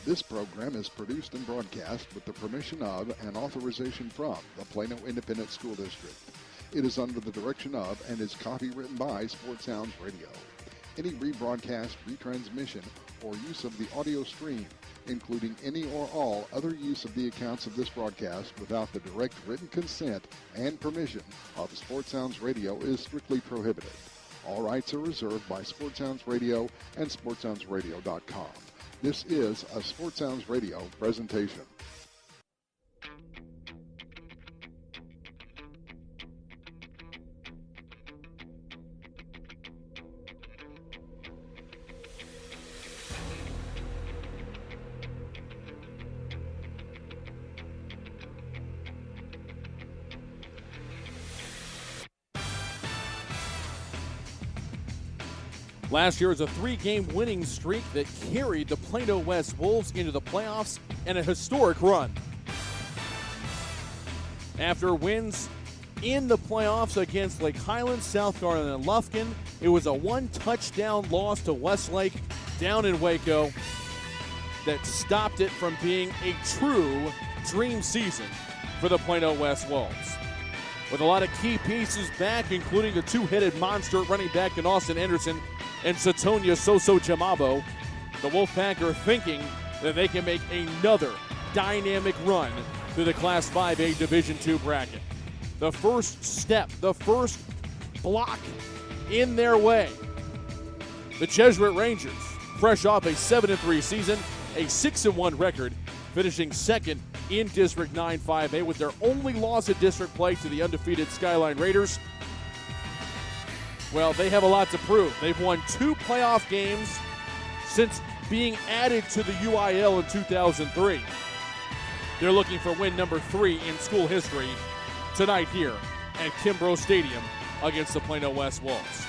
This program is produced and broadcast with the permission of and authorization from the Plano Independent School District. It is under the direction of and is copywritten by Sports Sounds Radio. Any rebroadcast, retransmission, or use of the audio stream, including any or all other use of the accounts of this broadcast without the direct written consent and permission of Sports Sounds Radio is strictly prohibited. All rights are reserved by Sports Sounds Radio and SportsSoundsRadio.com. This is a Sports Sounds Radio presentation. Last year was a 3-game winning streak that carried the Plano West Wolves into the playoffs and a historic run. After wins in the playoffs against Lake Highlands, South Garland, and Lufkin, it was a 1-touchdown loss to Westlake down in Waco that stopped it from being a true dream season for the Plano West Wolves. With a lot of key pieces back, including the two-headed monster running back in Austin Anderson and Satonia Soso Jamabo, the Wolfpack are thinking that they can make another dynamic run through the Class 5A Division II bracket. The first step, the first block in their way. The Jesuit Rangers, fresh off a 7-3 season, a 6-1 record, finishing second in District 9 5A with their only loss at district play to the undefeated Skyline Raiders. Well, they have a lot to prove. They've won 2 playoff games since being added to the UIL in 2003. They're looking for win number 3 in school history tonight here at Kimbrough Stadium against the Plano West Wolves.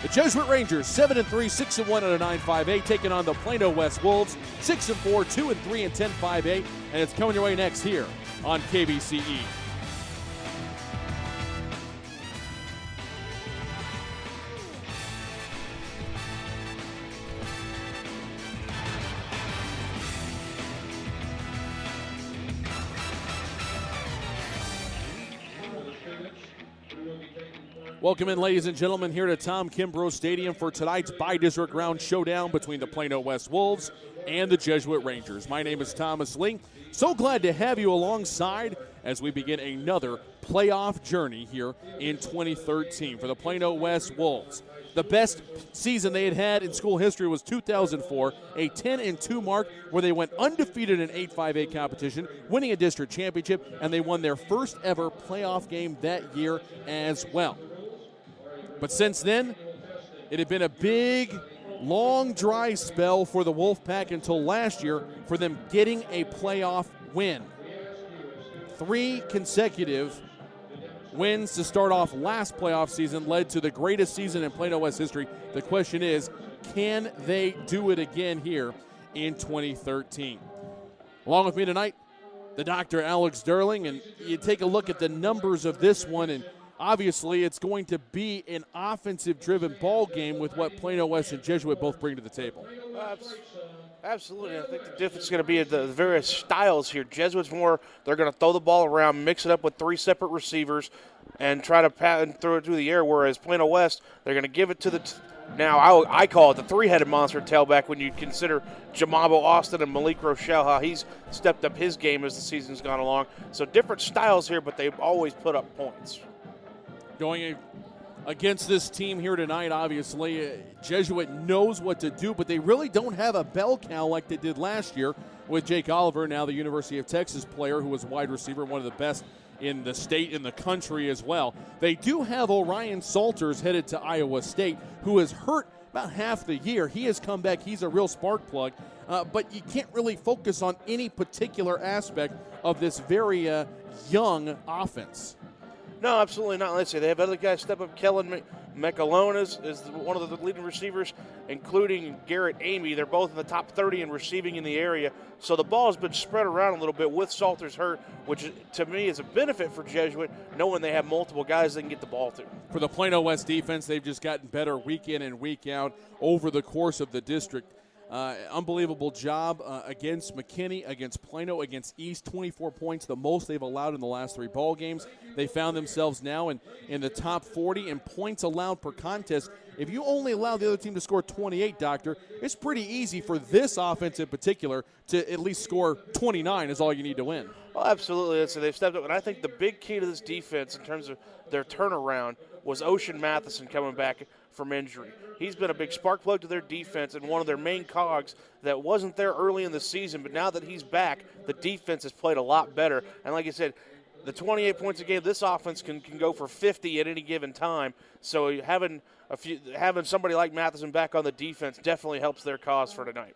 The Jesuit Rangers, 7-3, 6-1 out of 9-5A, taking on the Plano West Wolves, 6-4, 2-3 and 10-5A, and it's coming your way next here on KBCE. Welcome in, ladies and gentlemen, here to Tom Kimbrough Stadium for tonight's BiDistrict round showdown between the Plano West Wolves and the Jesuit Rangers. My name is Thomas Lee. So glad to have you alongside as we begin another playoff journey here in 2013 for the Plano West Wolves. The best season they had in school history was 2004, a 10-2 mark where they went undefeated in 8-5A competition, winning a district championship, and they won their first ever playoff game that year as well. But since then, it had been a big, long, dry spell for the Wolfpack until last year for them getting a playoff win. 3 consecutive wins to start off last playoff season led to the greatest season in Plano West history. The question is, can they do it again here in 2013? Along with me tonight, the Dr. Alex Derling, and you take a look at the numbers of this one, and obviously, it's going to be an offensive-driven ball game with what Plano West and Jesuit both bring to the table. Absolutely. I think the difference is going to be the various styles here. Jesuits more, they're going to throw the ball around, mix it up with 3 separate receivers, and try to pat and throw it through the air, whereas Plano West, they're going to give it to the now I call it the 3-headed monster tailback when you consider Jamabo Austin and Malik Rochelle, how he's stepped up his game as the season's gone along. So different styles here, but they've always put up points. Going against this team here tonight, obviously, Jesuit knows what to do, but they really don't have a bell cow like they did last year with Jake Oliver, now the University of Texas player who was a wide receiver, one of the best in the state, in the country as well. They do have Orion Salters headed to Iowa State, who is hurt about half the year. He has come back. He's a real spark plug, but you can't really focus on any particular aspect of this very young offense. No, absolutely not. Let's say they have other guys step up. Kellen McAlone is one of the leading receivers, including Garrett Amy. They're both in the top 30 in receiving in the area. So the ball has been spread around a little bit with Salters hurt, which to me is a benefit for Jesuit, knowing they have multiple guys they can get the ball to. For the Plano West defense, they've just gotten better week in and week out over the course of the district. Unbelievable job against McKinney, against Plano, against East. 24 points, the most they've allowed in the last 3 ball games. They found themselves now in the top 40 in points allowed per contest. If you only allow the other team to score 28, Doctor, it's pretty easy for this offense in particular to at least score 29 is all you need to win. Well, absolutely. So they've stepped up, and I think the big key to this defense in terms of their turnaround was Ocean Matheson coming back from injury. He's been a big spark plug to their defense and one of their main cogs that wasn't there early in the season, but now that he's back, the defense has played a lot better. And like I said, the 28 points a game, this offense can go for 50 at any given time. So having somebody like Matheson back on the defense definitely helps their cause for tonight.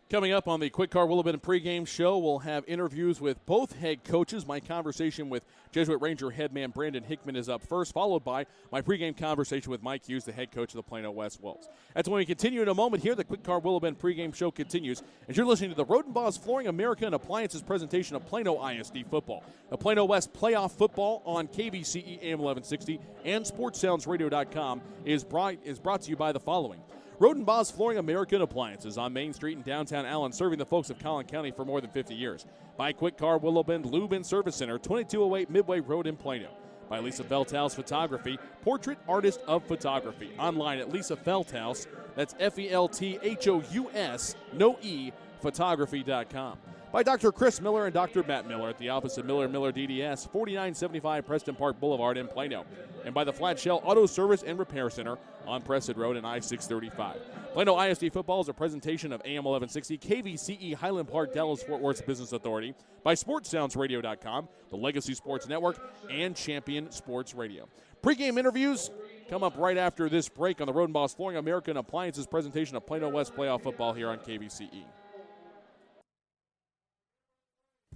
Coming up on the Quick Car Willowbend pregame show, we'll have interviews with both head coaches. My conversation with Jesuit Ranger headman Brandon Hickman is up first, followed by my pregame conversation with Mike Hughes, the head coach of the Plano West Wolves. That's when we continue in a moment here. The Quick Car Willowbend pregame show continues as you're listening to the Rodenbaugh's Flooring America and Appliances presentation of Plano ISD football. The Plano West playoff football on KVCE AM 1160 and SportsSoundsRadio.com is brought to you by the following. Rodenbaugh's Flooring America and Appliances on Main Street in downtown Allen, serving the folks of Collin County for more than 50 years. By Quick Car Willowbend Lube and Service Center, 2208 Midway Road in Plano. By Lisa Feldhaus Photography, portrait artist of photography. Online at Lisa Feldhaus, that's Felthous, no E, photography.com. By Dr. Chris Miller and Dr. Matt Miller at the office of Miller & Miller DDS, 4975 Preston Park Boulevard in Plano. And by the Flat Shell Auto Service and Repair Center on Preston Road and I-635. Plano ISD football is a presentation of AM 1160, KVCE, Highland Park, Dallas-Fort Worth Business Authority, by SportsSoundsRadio.com, the Legacy Sports Network, and Champion Sports Radio. Pre-game interviews come up right after this break on the Rodenbaugh's Flooring America and Appliances presentation of Plano West playoff football here on KVCE.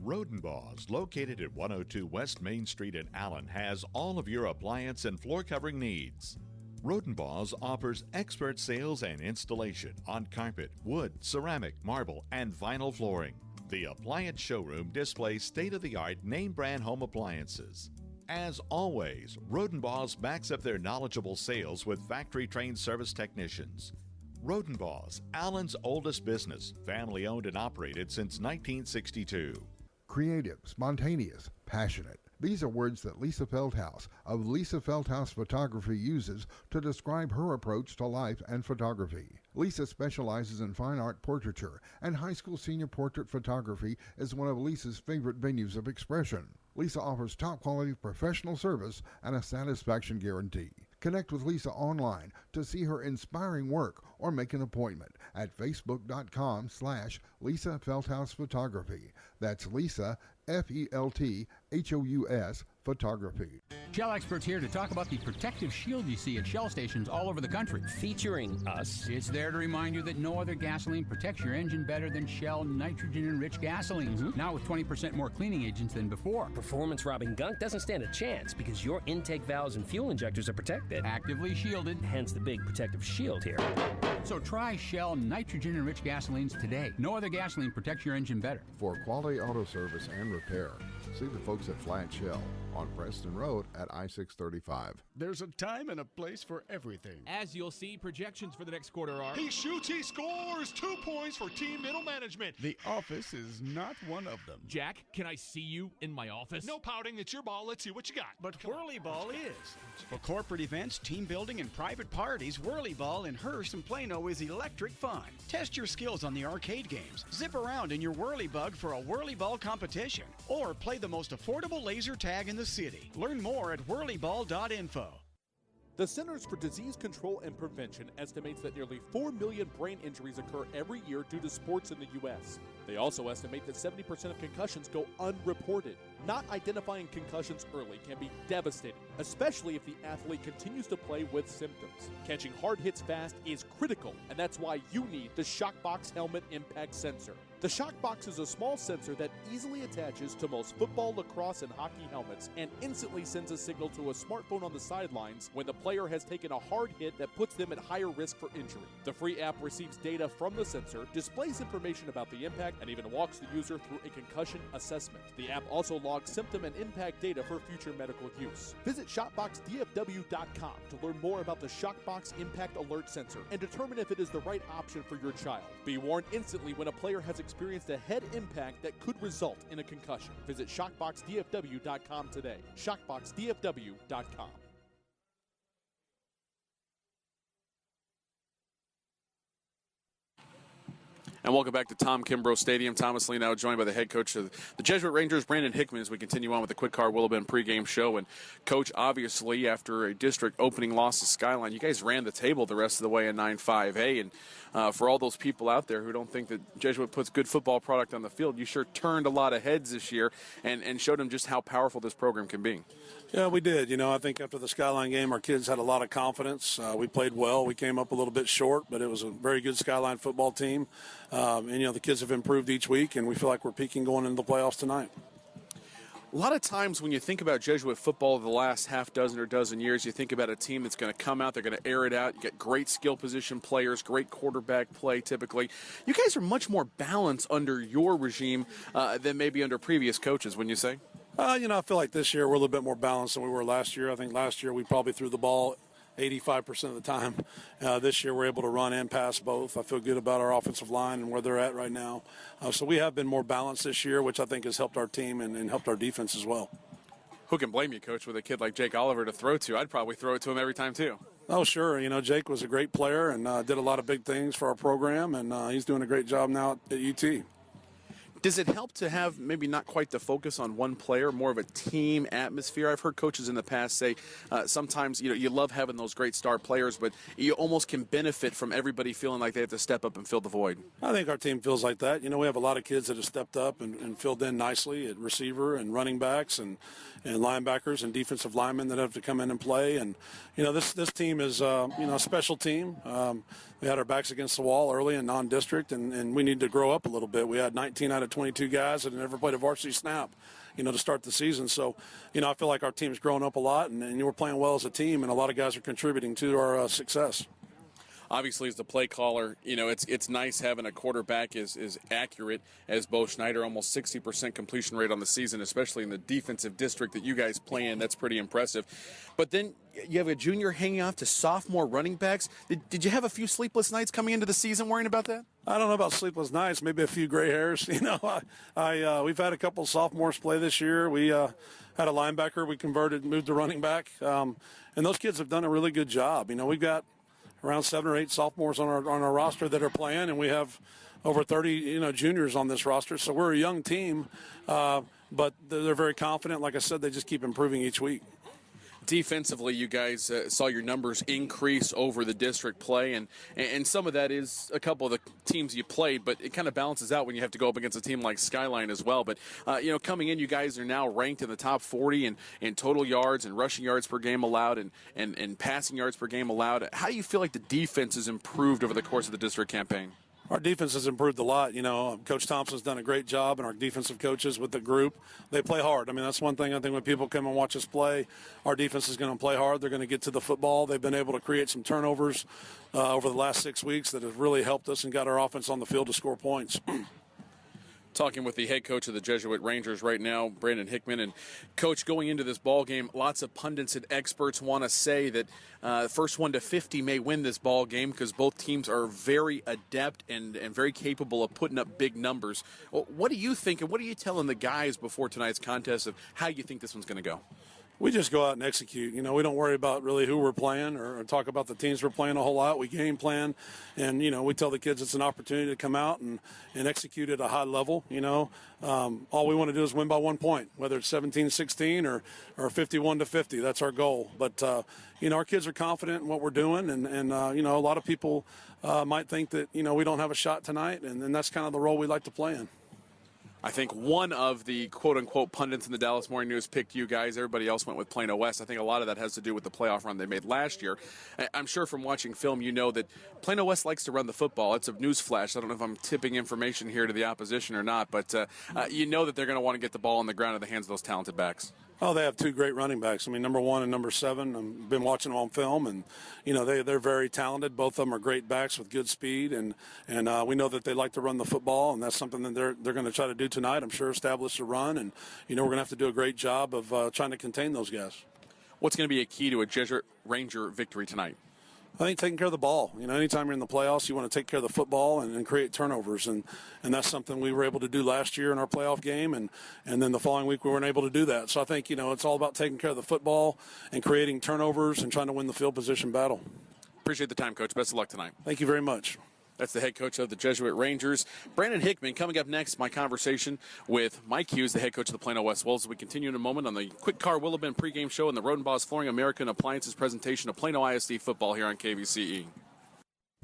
Rodenbaugh's, located at 102 West Main Street in Allen, has all of your appliance and floor covering needs. Rodenbaugh's offers expert sales and installation on carpet, wood, ceramic, marble, and vinyl flooring. The appliance showroom displays state-of-the-art name-brand home appliances. As always, Rodenbaugh's backs up their knowledgeable sales with factory-trained service technicians. Rodenbaugh's, Allen's oldest business, family-owned and operated since 1962. Creative, spontaneous, passionate. These are words that Lisa Feldhaus of Lisa Feldhaus Photography uses to describe her approach to life and photography. Lisa specializes in fine art portraiture, and high school senior portrait photography is one of Lisa's favorite venues of expression. Lisa offers top-quality professional service and a satisfaction guarantee. Connect with Lisa online to see her inspiring work or make an appointment at facebook.com/Lisa Feldhaus Photography. That's Lisa, Felthous, Photography. Shell experts here to talk about the protective shield you see at Shell stations all over the country. Featuring us. It's there to remind you that no other gasoline protects your engine better than Shell nitrogen-enriched gasolines. Mm-hmm. Now with 20% more cleaning agents than before. Performance-robbing gunk doesn't stand a chance because your intake valves and fuel injectors are protected. Actively shielded. Hence the big protective shield here. So try Shell nitrogen-enriched gasolines today. No other gasoline protects your engine better. For quality auto service and repair, see the folks at Flat Shell on Preston Road at I-635. There's a time and a place for everything. As you'll see, projections for the next quarter are... He shoots, he scores! 2 points for team middle management. The office is not one of them. Jack, can I see you in my office? No pouting, it's your ball. Let's see what you got. But Whirly Ball is. For corporate events, team building, and private parties, Whirly Ball in Hearst and Plano is electric fun. Test your skills on the arcade games. Zip around in your Whirly Bug for a Whirly Ball competition. Or play the most affordable laser tag in the city. Learn more at whirlyball.info. The Centers for Disease Control and Prevention estimates that nearly 4 million brain injuries occur every year due to sports in the U.S. They also estimate that 70% of concussions go unreported. Not identifying concussions early can be devastating, especially if the athlete continues to play with symptoms. Catching hard hits fast is critical, and that's why you need the Shockbox Helmet Impact Sensor. The shock box is a small sensor that easily attaches to most football, lacrosse, and hockey helmets and instantly sends a signal to a smartphone on the sidelines when the player has taken a hard hit that puts them at higher risk for injury. The free app receives data from the sensor, displays information about the impact, and even walks the user through a concussion assessment. The app also logs symptom and impact data for future medical use. Visit ShockboxDFW.com to learn more about the Shockbox Impact Alert Sensor and determine if it is the right option for your child. Be warned instantly when a player has experienced a head impact that could result in a concussion. Visit ShockboxDFW.com today. ShockboxDFW.com. And welcome back to Tom Kimbrough Stadium. Thomas Lee now joined by the head coach of the Jesuit Rangers, Brandon Hickman, as we continue on with the Quick Car Willowbend pregame show. And, Coach, obviously, after a district opening loss to Skyline, you guys ran the table the rest of the way in 9-5A. And for all those people out there who don't think that Jesuit puts good football product on the field, you sure turned a lot of heads this year and showed them just how powerful this program can be. Yeah, we did. I think after the Skyline game, our kids had a lot of confidence. We played well. We came up a little bit short, but it was a very good Skyline football team. The kids have improved each week, and we feel like we're peaking going into the playoffs tonight. A lot of times when you think about Jesuit football the last half dozen or dozen years, you think about a team that's going to come out, they're going to air it out, you get great skill position players, great quarterback play typically. You guys are much more balanced under your regime than maybe under previous coaches, wouldn't you say? I feel like this year we're a little bit more balanced than we were last year. I think last year we probably threw the ball 85% of the time. This year we're able to run and pass both. I feel good about our offensive line and where they're at right now. So we have been more balanced this year, which I think has helped our team and helped our defense as well. Who can blame you, Coach, with a kid like Jake Oliver to throw to? I'd probably throw it to him every time, too. Oh, sure. Jake was a great player and did a lot of big things for our program, and he's doing a great job now at UT. Does it help to have maybe not quite the focus on one player, more of a team atmosphere? I've heard coaches in the past say sometimes you love having those great star players, but you almost can benefit from everybody feeling like they have to step up and fill the void. I think our team feels like that. We have a lot of kids that have stepped up and filled in nicely at receiver and running backs and linebackers and defensive linemen that have to come in and play. And, this team is, a special team. We had our backs against the wall early in non-district, and we need to grow up a little bit. We had 19 out of 22 guys that had never played a varsity snap, to start the season. So, I feel like our team's grown up a lot, and we're playing well as a team, and a lot of guys are contributing to our success. Obviously, as the play caller, it's nice having a quarterback as accurate as Bo Schneider, almost 60% completion rate on the season, especially in the defensive district that you guys play in. That's pretty impressive. But then you have a junior hanging off to sophomore running backs. Did you have a few sleepless nights coming into the season worrying about that? I don't know about sleepless nights, maybe a few gray hairs. We've had a couple of sophomores play this year. We had a linebacker we converted, moved to running back, and those kids have done a really good job. We've got around 7 or 8 sophomores on our roster that are playing, and we have over 30 juniors on this roster. So we're a young team, but they're very confident. Like I said, they just keep improving each week. Defensively, you guys saw your numbers increase over the district play, and some of that is a couple of the teams you played, but it kind of balances out when you have to go up against a team like Skyline as well. But, coming in, you guys are now ranked in the top 40 in total yards and rushing yards per game allowed and passing yards per game allowed. How do you feel like the defense has improved over the course of the district campaign? Our defense has improved a lot. Coach Thompson's done a great job, and our defensive coaches with the group, they play hard. That's one thing I think when people come and watch us play, our defense is going to play hard. They're going to get to the football. They've been able to create some turnovers over the last 6 weeks that have really helped us and got our offense on the field to score points. Talking with the head coach of the Jesuit Rangers right now, Brandon Hickman. And, Coach, going into this ball game, lots of pundits and experts want to say that first 1 to 50 may win this ball game because both teams are very adept and very capable of putting up big numbers. What do you think, and what are you telling the guys before tonight's contest of how you think this one's going to go? We just go out and execute. We don't worry about really who we're playing or talk about the teams we're playing a whole lot. We game plan, and, we tell the kids it's an opportunity to come out and execute at a high level. All we want to do is win by 1 point, whether it's 17-16 or 51-50. That's our goal. But, our kids are confident in what we're doing, and a lot of people might think that, we don't have a shot tonight, and that's kind of the role we like to play in. I think one of the quote-unquote pundits in the Dallas Morning News picked you guys. Everybody else went with Plano West. I think a lot of that has to do with the playoff run they made last year. I'm sure from watching film you know that Plano West likes to run the football. It's a news flash. I don't know if I'm tipping information here to the opposition or not, but you know that they're going to want to get the ball on the ground in the hands of those talented backs. Oh, they have two great running backs. I mean, number 1 and number 7. I've been watching them on film, and they're very talented. Both of them are great backs with good speed, and we know that they like to run the football, and that's something that they're going to try to do tonight. I'm sure establish a run, and we're going to have to do a great job of trying to contain those guys. What's going to be a key to a Jesuit Ranger victory tonight? I think taking care of the ball. Anytime you're in the playoffs, you want to take care of the football and create turnovers, and that's something we were able to do last year in our playoff game, and then the following week we weren't able to do that. So I think it's all about taking care of the football and creating turnovers and trying to win the field position battle. Appreciate the time, Coach. Best of luck tonight. Thank you very much. That's the head coach of the Jesuit Rangers, Brandon Hickman. Coming up next, my conversation with Mike Hughes, the head coach of the Plano West Wolves. We continue in a moment on the Quick Car Willowbend pregame show and the Rodenbos Flooring American Appliances presentation of Plano ISD football here on KVCE.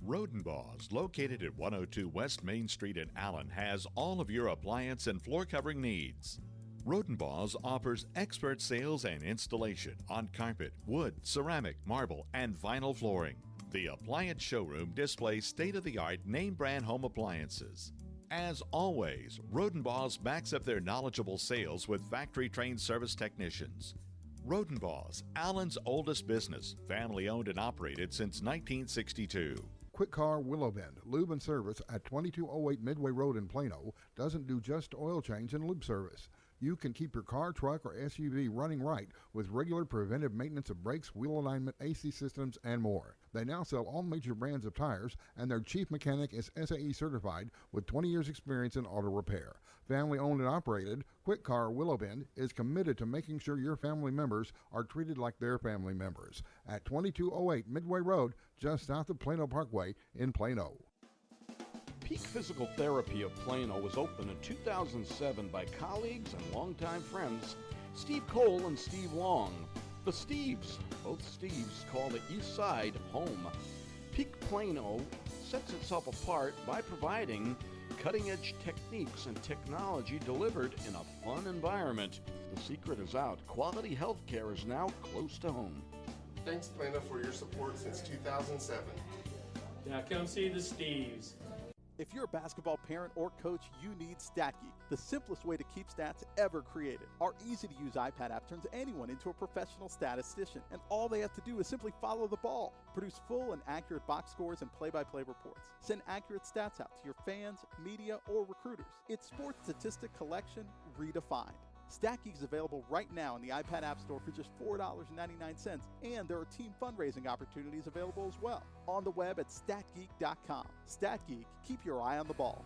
Rodenbos, located at 102 West Main Street in Allen, has all of your appliance and floor covering needs. Rodenbos offers expert sales and installation on carpet, wood, ceramic, marble, and vinyl flooring. The appliance showroom displays state-of-the-art name-brand home appliances. As always, Rodenbos backs up their knowledgeable sales with factory-trained service technicians. Rodenbos, Allen's oldest business, family-owned and operated since 1962. Quick Car Willowbend, lube and service at 2208 Midway Road in Plano, doesn't do just oil change and lube service. You can keep your car, truck, or SUV running right with regular preventive maintenance of brakes, wheel alignment, AC systems, and more. They now sell all major brands of tires, and their chief mechanic is SAE certified with 20 years experience in auto repair. Family owned and operated, Quick Car Willowbend is committed to making sure your family members are treated like their family members. At 2208 Midway Road, just south of Plano Parkway in Plano. Peak Physical Therapy of Plano was opened in 2007 by colleagues and longtime friends Steve Cole and Steve Long. The Steves, both Steves, call the East Side home. Peak Plano sets itself apart by providing cutting-edge techniques and technology delivered in a fun environment. The secret is out. Quality health care is now close to home. Thanks, Plano, for your support since 2007. Now come see the Steves. If you're a basketball parent or coach, you need StatGeek, the simplest way to keep stats ever created. Our easy-to-use iPad app turns anyone into a professional statistician, and all they have to do is simply follow the ball. Produce full and accurate box scores and play-by-play reports. Send accurate stats out to your fans, media, or recruiters. It's sports statistic collection redefined. StatGeek is available right now in the iPad App Store for just $4.99, and there are team fundraising opportunities available as well. On the web at statgeek.com. StatGeek, keep your eye on the ball.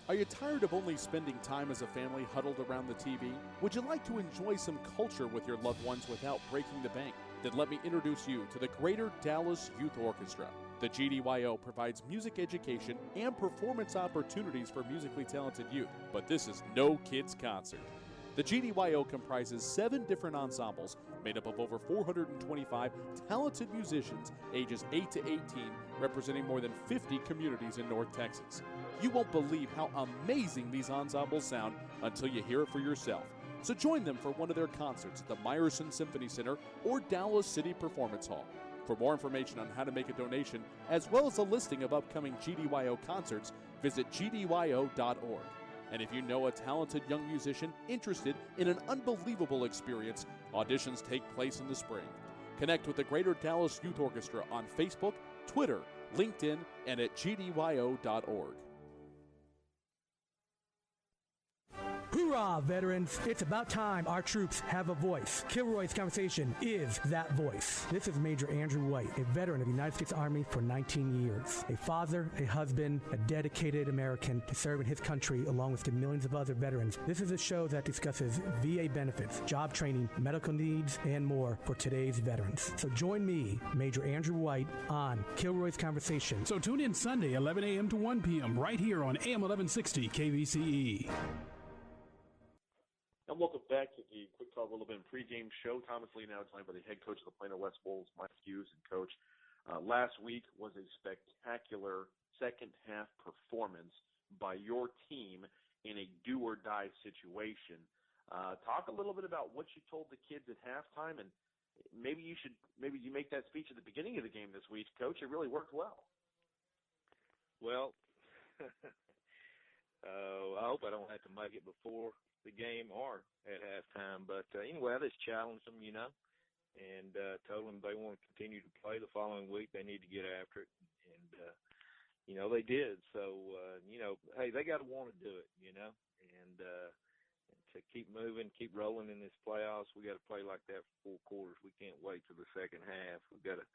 Are you tired of only spending time as a family huddled around the TV? Would you like to enjoy some culture with your loved ones without breaking the bank? Then let me introduce you to the Greater Dallas Youth Orchestra. The GDYO provides music education and performance opportunities for musically talented youth, but this is no kids' concert. The GDYO comprises 7 different ensembles made up of over 425 talented musicians ages 8 to 18, representing more than 50 communities in North Texas. You won't believe how amazing these ensembles sound until you hear it for yourself. So join them for one of their concerts at the Meyerson Symphony Center or Dallas City Performance Hall. For more information on how to make a donation, as well as a listing of upcoming GDYO concerts, visit gdyo.org. And if you know a talented young musician interested in an unbelievable experience, auditions take place in the spring. Connect with the Greater Dallas Youth Orchestra on Facebook, Twitter, LinkedIn, and at gdyo.org. Hoorah, veterans! It's about time our troops have a voice. Kilroy's Conversation is that voice. This is Major Andrew White, a veteran of the United States Army for 19 years. A father, a husband, a dedicated American to serve in his country along with the millions of other veterans. This is a show that discusses VA benefits, job training, medical needs, and more for today's veterans. So join me, Major Andrew White, on Kilroy's Conversation. So tune in Sunday, 11 a.m. to 1 p.m. right here on AM 1160 KVCE. And welcome back to the Quick Call Willowbend pregame show. Thomas Lee now joined by the head coach of the Plano West Wolves, Mike Hughes. And Coach, last week was a spectacular second-half performance by your team in a do-or-die situation. Talk a little bit about what you told the kids at halftime, and maybe you make that speech at the beginning of the game this week, Coach. It really worked well. Well, I hope I don't have to make it before the game or at halftime. But anyway, I just challenged them, and told them they want to continue to play the following week. They need to get after it, and they did. So hey, they got to want to do it, and to keep moving, keep rolling in this playoffs. We got to play like that for 4 quarters. We can't wait till the second half. We've got to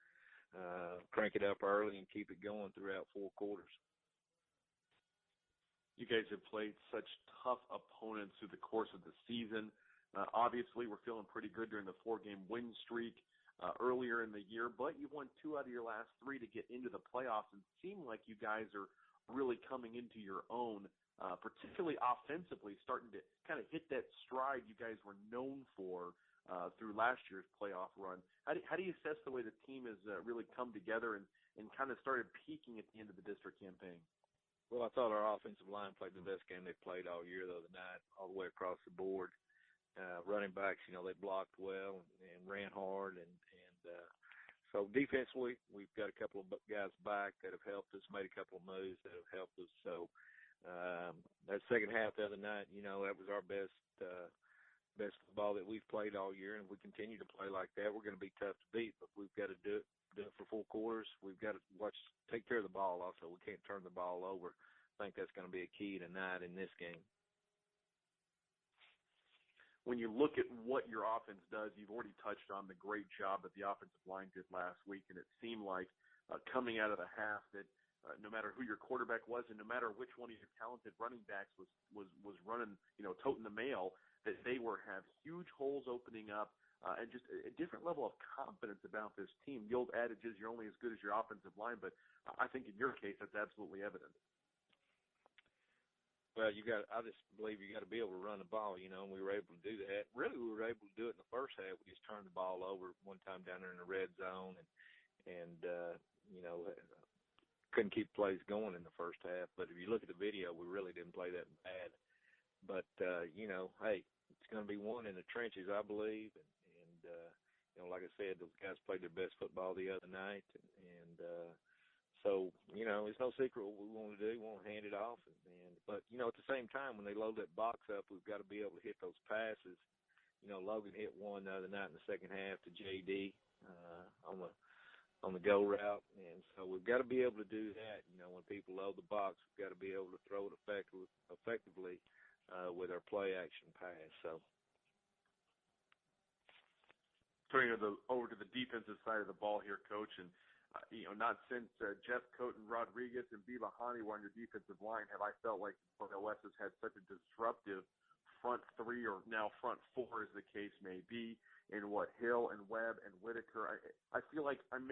crank it up early and keep it going throughout 4 quarters. You guys have played such tough opponents through the course of the season. Obviously, we're feeling pretty good during the 4-game win streak earlier in the year, but you've won 2 out of your last 3 to get into the playoffs, and seem like you guys are really coming into your own, particularly offensively, starting to kind of hit that stride you guys were known for through last year's playoff run. How do you assess the way the team has really come together and kind of started peaking at the end of the district campaign? Well, I thought our offensive line played the best game they played all year the other night, all the way across the board. Running backs, they blocked well and ran hard, and so defensively, we've got a couple of guys back that have helped us, made a couple of moves that have helped us. So that second half the other night, that was our best football that we've played all year, and if we continue to play like that, we're going to be tough to beat. But we've got to do it for 4 quarters. We've got to take care of the ball also. We can't turn the ball over. I think that's going to be a key tonight in this game. When you look at what your offense does, you've already touched on the great job that the offensive line did last week, and it seemed like coming out of the half that no matter who your quarterback was and no matter which one of your talented running backs was running, toting the mail, that they have huge holes opening up and just a different level of confidence about this team. The old adage is you're only as good as your offensive line, but I think in your case that's absolutely evident. Well, I just believe you got to be able to run the ball, and we were able to do that. Really, we were able to do it in the first half. We just turned the ball over one time down there in the red zone and couldn't keep plays going in the first half. But if you look at the video, we really didn't play that bad. But, hey, it's going to be won in the trenches, I believe. And like I said, those guys played their best football the other night. So, it's no secret what we want to do. We want to hand it off. But, at the same time, when they load that box up, we've got to be able to hit those passes. Logan hit one the other night in the second half to J.D. On the go route. And so we've got to be able to do that. When people load the box, we've got to be able to throw it effectively with our play action pass. So, turning over to the defensive side of the ball here, Coach, and not since Jeff Coten Rodriguez and Biba Hani were on your defensive line have I felt like Plano West has had such a disruptive front 3 or now front 4, as the case may be, in what Hill and Webb and Whitaker. I feel like I'm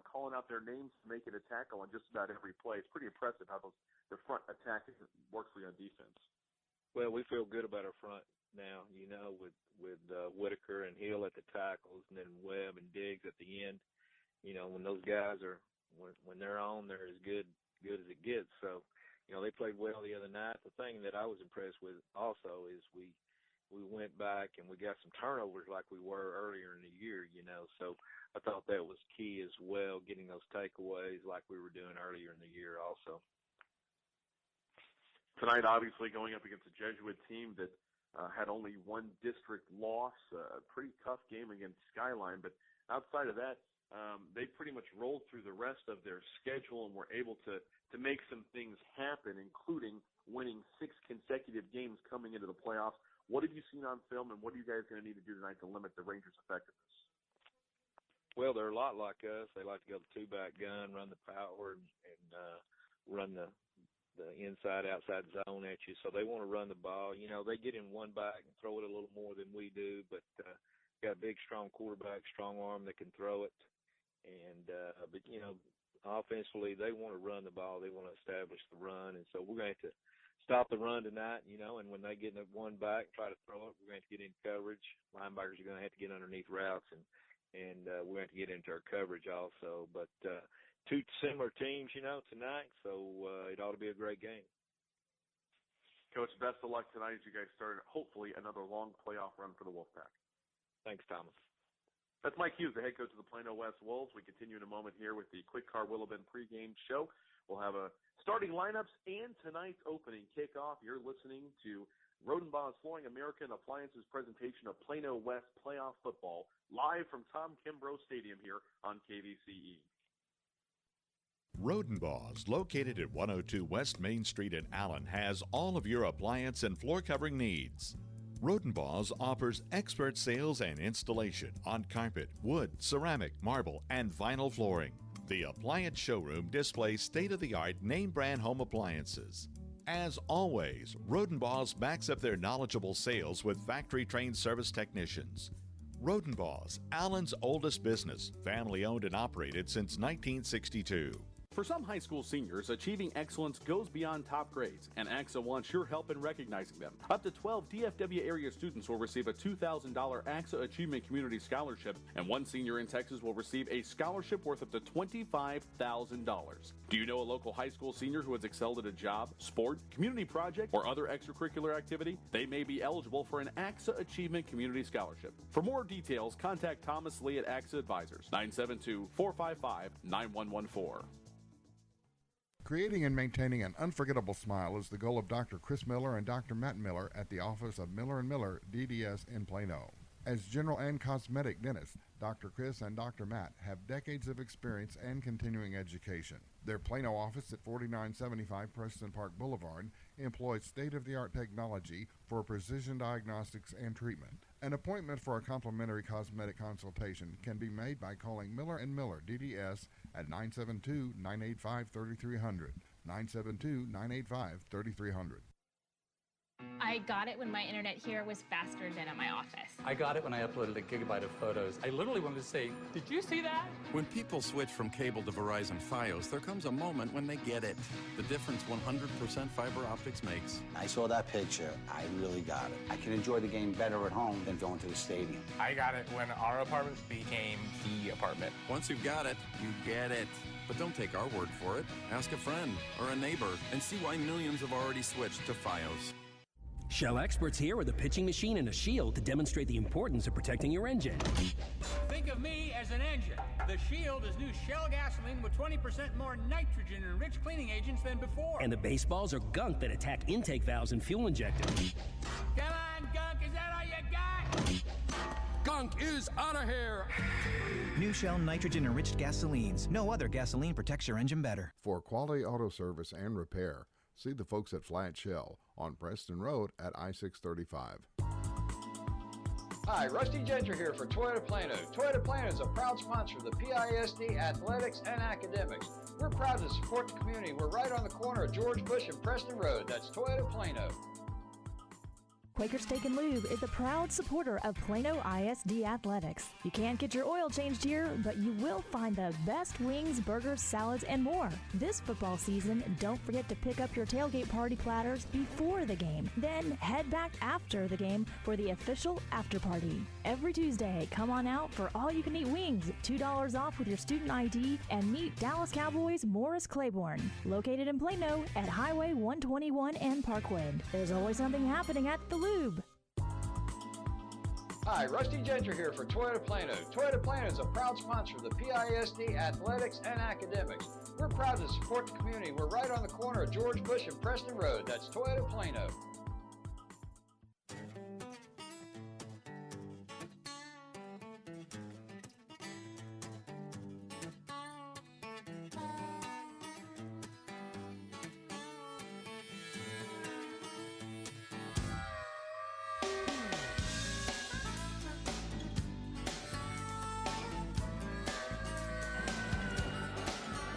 calling out their names to make it a tackle on just about every play. It's pretty impressive how the front attack works for you on defense. Well, we feel good about our front now, with Whitaker and Hill at the tackles, and then Webb and Diggs at the end. When those guys when they're on, they're as good as it gets. So, they played well the other night. The thing that I was impressed with also is we went back and we got some turnovers like we were earlier in the year, So I thought that was key as well, getting those takeaways like we were doing earlier in the year also. Tonight, obviously, going up against a Jesuit team that had only one district loss, a pretty tough game against Skyline. But outside of that, they pretty much rolled through the rest of their schedule and were able to make some things happen, including winning 6 consecutive games coming into the playoffs. What have you seen on film, and what are you guys going to need to do tonight to limit the Rangers' effectiveness? Well, they're a lot like us. They like to go the 2-back gun, run the power, and run the inside-outside zone at you. So they want to run the ball. They get in 1 back and throw it a little more than we do, but got a big, strong quarterback, strong arm that can throw it. But offensively, they want to run the ball. They want to establish the run, and so we're going to have to stop the run tonight, and when they get in 1 back and try to throw it, we're going to get in coverage. Linebackers are going to have to get underneath routes, and we're going to have to get into our coverage also. But 2 similar teams, tonight, so it ought to be a great game. Coach, best of luck tonight as you guys start, hopefully, another long playoff run for the Wolfpack. Thanks, Thomas. That's Mike Hughes, the head coach of the Plano West Wolves. We continue in a moment here with the Quick Car Willow Bend pregame show. We'll have a starting lineups and tonight's opening kickoff. You're listening to Rodenbaugh's Flooring American Appliances presentation of Plano West playoff football, live from Tom Kimbrough Stadium here on KVCE. Rodenbaugh's, located at 102 West Main Street in Allen, has all of your appliance and floor covering needs. Rodenbaugh's offers expert sales and installation on carpet, wood, ceramic, marble, and vinyl flooring. The appliance showroom displays state-of-the-art name-brand home appliances. As always, Rodenbaugh's backs up their knowledgeable sales with factory-trained service technicians. Rodenbaugh's, Allen's oldest business, family-owned and operated since 1962. For some high school seniors, achieving excellence goes beyond top grades, and AXA wants your help in recognizing them. Up to 12 DFW area students will receive a $2,000 AXA Achievement Community Scholarship, and one senior in Texas will receive a scholarship worth up to $25,000. Do you know a local high school senior who has excelled at a job, sport, community project, or other extracurricular activity? They may be eligible for an AXA Achievement Community Scholarship. For more details, contact Thomas Lee at AXA Advisors, 972-455-9114. Creating and maintaining an unforgettable smile is the goal of Dr. Chris Miller and Dr. Matt Miller at the office of Miller & Miller DDS in Plano. As general and cosmetic dentists, Dr. Chris and Dr. Matt have decades of experience and continuing education. Their Plano office at 4975 Preston Park Boulevard employs state-of-the-art technology for precision diagnostics and treatment. An appointment for a complimentary cosmetic consultation can be made by calling Miller & Miller DDS at 972-985-3300, 972-985-3300. I got it when my internet here was faster than at my office. I got it when I uploaded a gigabyte of photos. I literally wanted to say, did you see that? When people switch from cable to Verizon Fios, there comes a moment when they get it. The difference 100% fiber optics makes. I saw that picture. I really got it. I can enjoy the game better at home than going to the stadium. I got it when our apartment became the apartment. Once you've got it, you get it. But don't take our word for it. Ask a friend or a neighbor and see why millions have already switched to Fios. Shell experts here with a pitching machine and a shield to demonstrate the importance of protecting your engine. Think of me as an engine. The Shield is new Shell gasoline with 20% more nitrogen and rich cleaning agents than before. And the baseballs are gunk that attack intake valves and fuel injectors. Come on, gunk, is that all you got? Gunk is out of here! New Shell nitrogen-enriched gasolines. No other gasoline protects your engine better. For quality auto service and repair, see the folks at Flat Shell on Preston Road at I-635. Hi, Rusty Genter here for Toyota Plano. Toyota Plano is a proud sponsor of the PISD athletics and academics. We're proud to support the community. We're right on the corner of George Bush and Preston Road. That's Toyota Plano. Quaker Steak and Lube is a proud supporter of Plano ISD Athletics. You can't get your oil changed here, but you will find the best wings, burgers, salads, and more. This football season, don't forget to pick up your tailgate party platters before the game. Then head back after the game for the official after party. Every Tuesday, come on out for all-you-can-eat wings, $2 off with your student ID, and meet Dallas Cowboys Morris Claiborne, located in Plano at Highway 121 and Parkwood. There's always something happening at the Lube. Hi, Rusty Genter here for Toyota Plano. Toyota Plano is a proud sponsor of the PISD athletics and academics. We're proud to support the community. We're right on the corner of George Bush and Preston Road. That's Toyota Plano.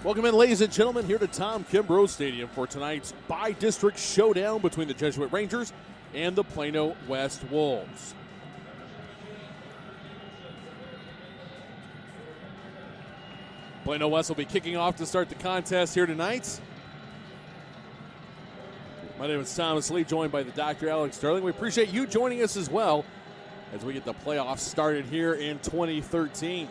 Welcome in, ladies and gentlemen, here to Tom Kimbrough Stadium for tonight's BiDistrict showdown between the Jesuit Rangers and the Plano West Wolves. Plano West will be kicking off to start the contest here tonight. My name is Thomas Lee, joined by the Dr. Alex Sterling. We appreciate you joining us as well as we get the playoffs started here in 2013.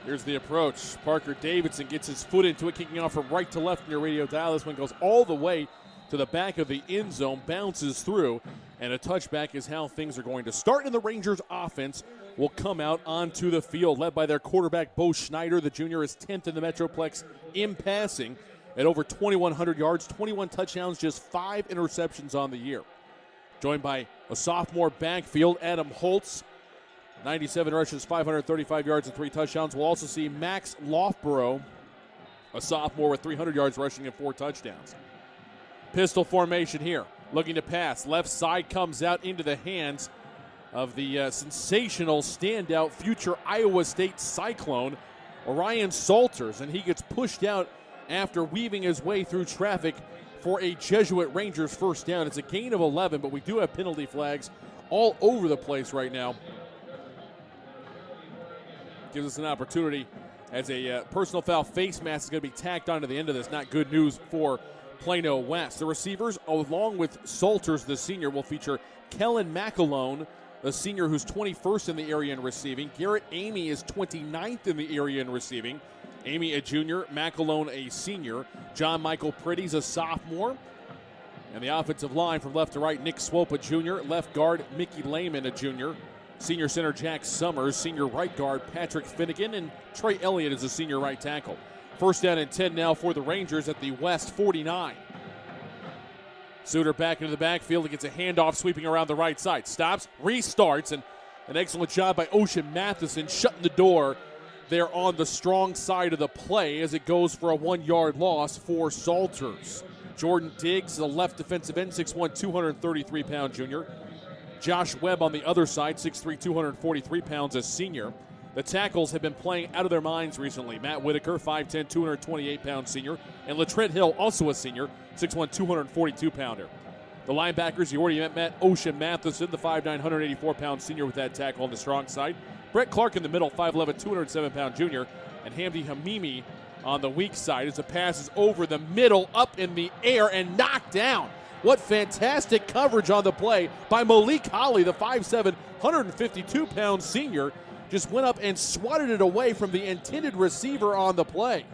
Here's the approach. Parker Davidson gets his foot into it, kicking off from right to left in your radio dial. This one goes all the way to the back of the end zone, bounces through, and a touchback is how things are going to start. And the Rangers offense will come out onto the field, led by their quarterback, Bo Schneider. The junior is 10th in the Metroplex in passing at over 2,100 yards, 21 touchdowns, just 5 interceptions on the year. Joined by a sophomore backfield, Adam Holtz, 97 rushes, 535 yards, and 3 touchdowns. We'll also see Max Lofborough, a sophomore with 300 yards rushing and 4 touchdowns. Pistol formation here, looking to pass. Left side comes out into the hands of the sensational standout future Iowa State Cyclone, Orion Salters, and he gets pushed out after weaving his way through traffic for a Jesuit Rangers first down. It's a gain of 11, but we do have penalty flags all over the place right now. Gives us an opportunity as a personal foul face mask is going to be tacked onto the end of this. Not good news for Plano West. The receivers, along with Salters, the senior, will feature Kellen McAlone, the senior who's 21st in the area in receiving. Garrett Amy is 29th in the area in receiving. Amy, a junior. McAlone, a senior. John Michael Pritty's a sophomore. And the offensive line from left to right, Nick Swope, a junior. Left guard, Mickey Lehman, a junior. Senior center, Jack Summers. Senior right guard, Patrick Finnegan. And Trey Elliott is a senior right tackle. First down and 10 now for the Rangers at the West 49. Suter back into the backfield. He gets a handoff sweeping around the right side. Stops, restarts, and an excellent job by Ocean Matheson shutting the door there on the strong side of the play as it goes for a 1-yard loss for Salters. Jordan Diggs, the left defensive end, 6'1", 233-pound junior. Josh Webb on the other side, 6'3", 243 pounds, a senior. The tackles have been playing out of their minds recently. Matt Whitaker, 5'10", 228-pound senior. And Latrent Hill, also a senior, 6'1", 242-pounder. The linebackers, you already met Ocean Matheson, the 5'9", 184-pound senior with that tackle on the strong side. Brett Clark in the middle, 5'11", 207-pound junior. And Hamdi Hamimi on the weak side as the pass is over the middle, up in the air, and knocked down. What fantastic coverage on the play by Malik Holly, the 5'7", 152-pound senior. Just went up and swatted it away from the intended receiver on the play.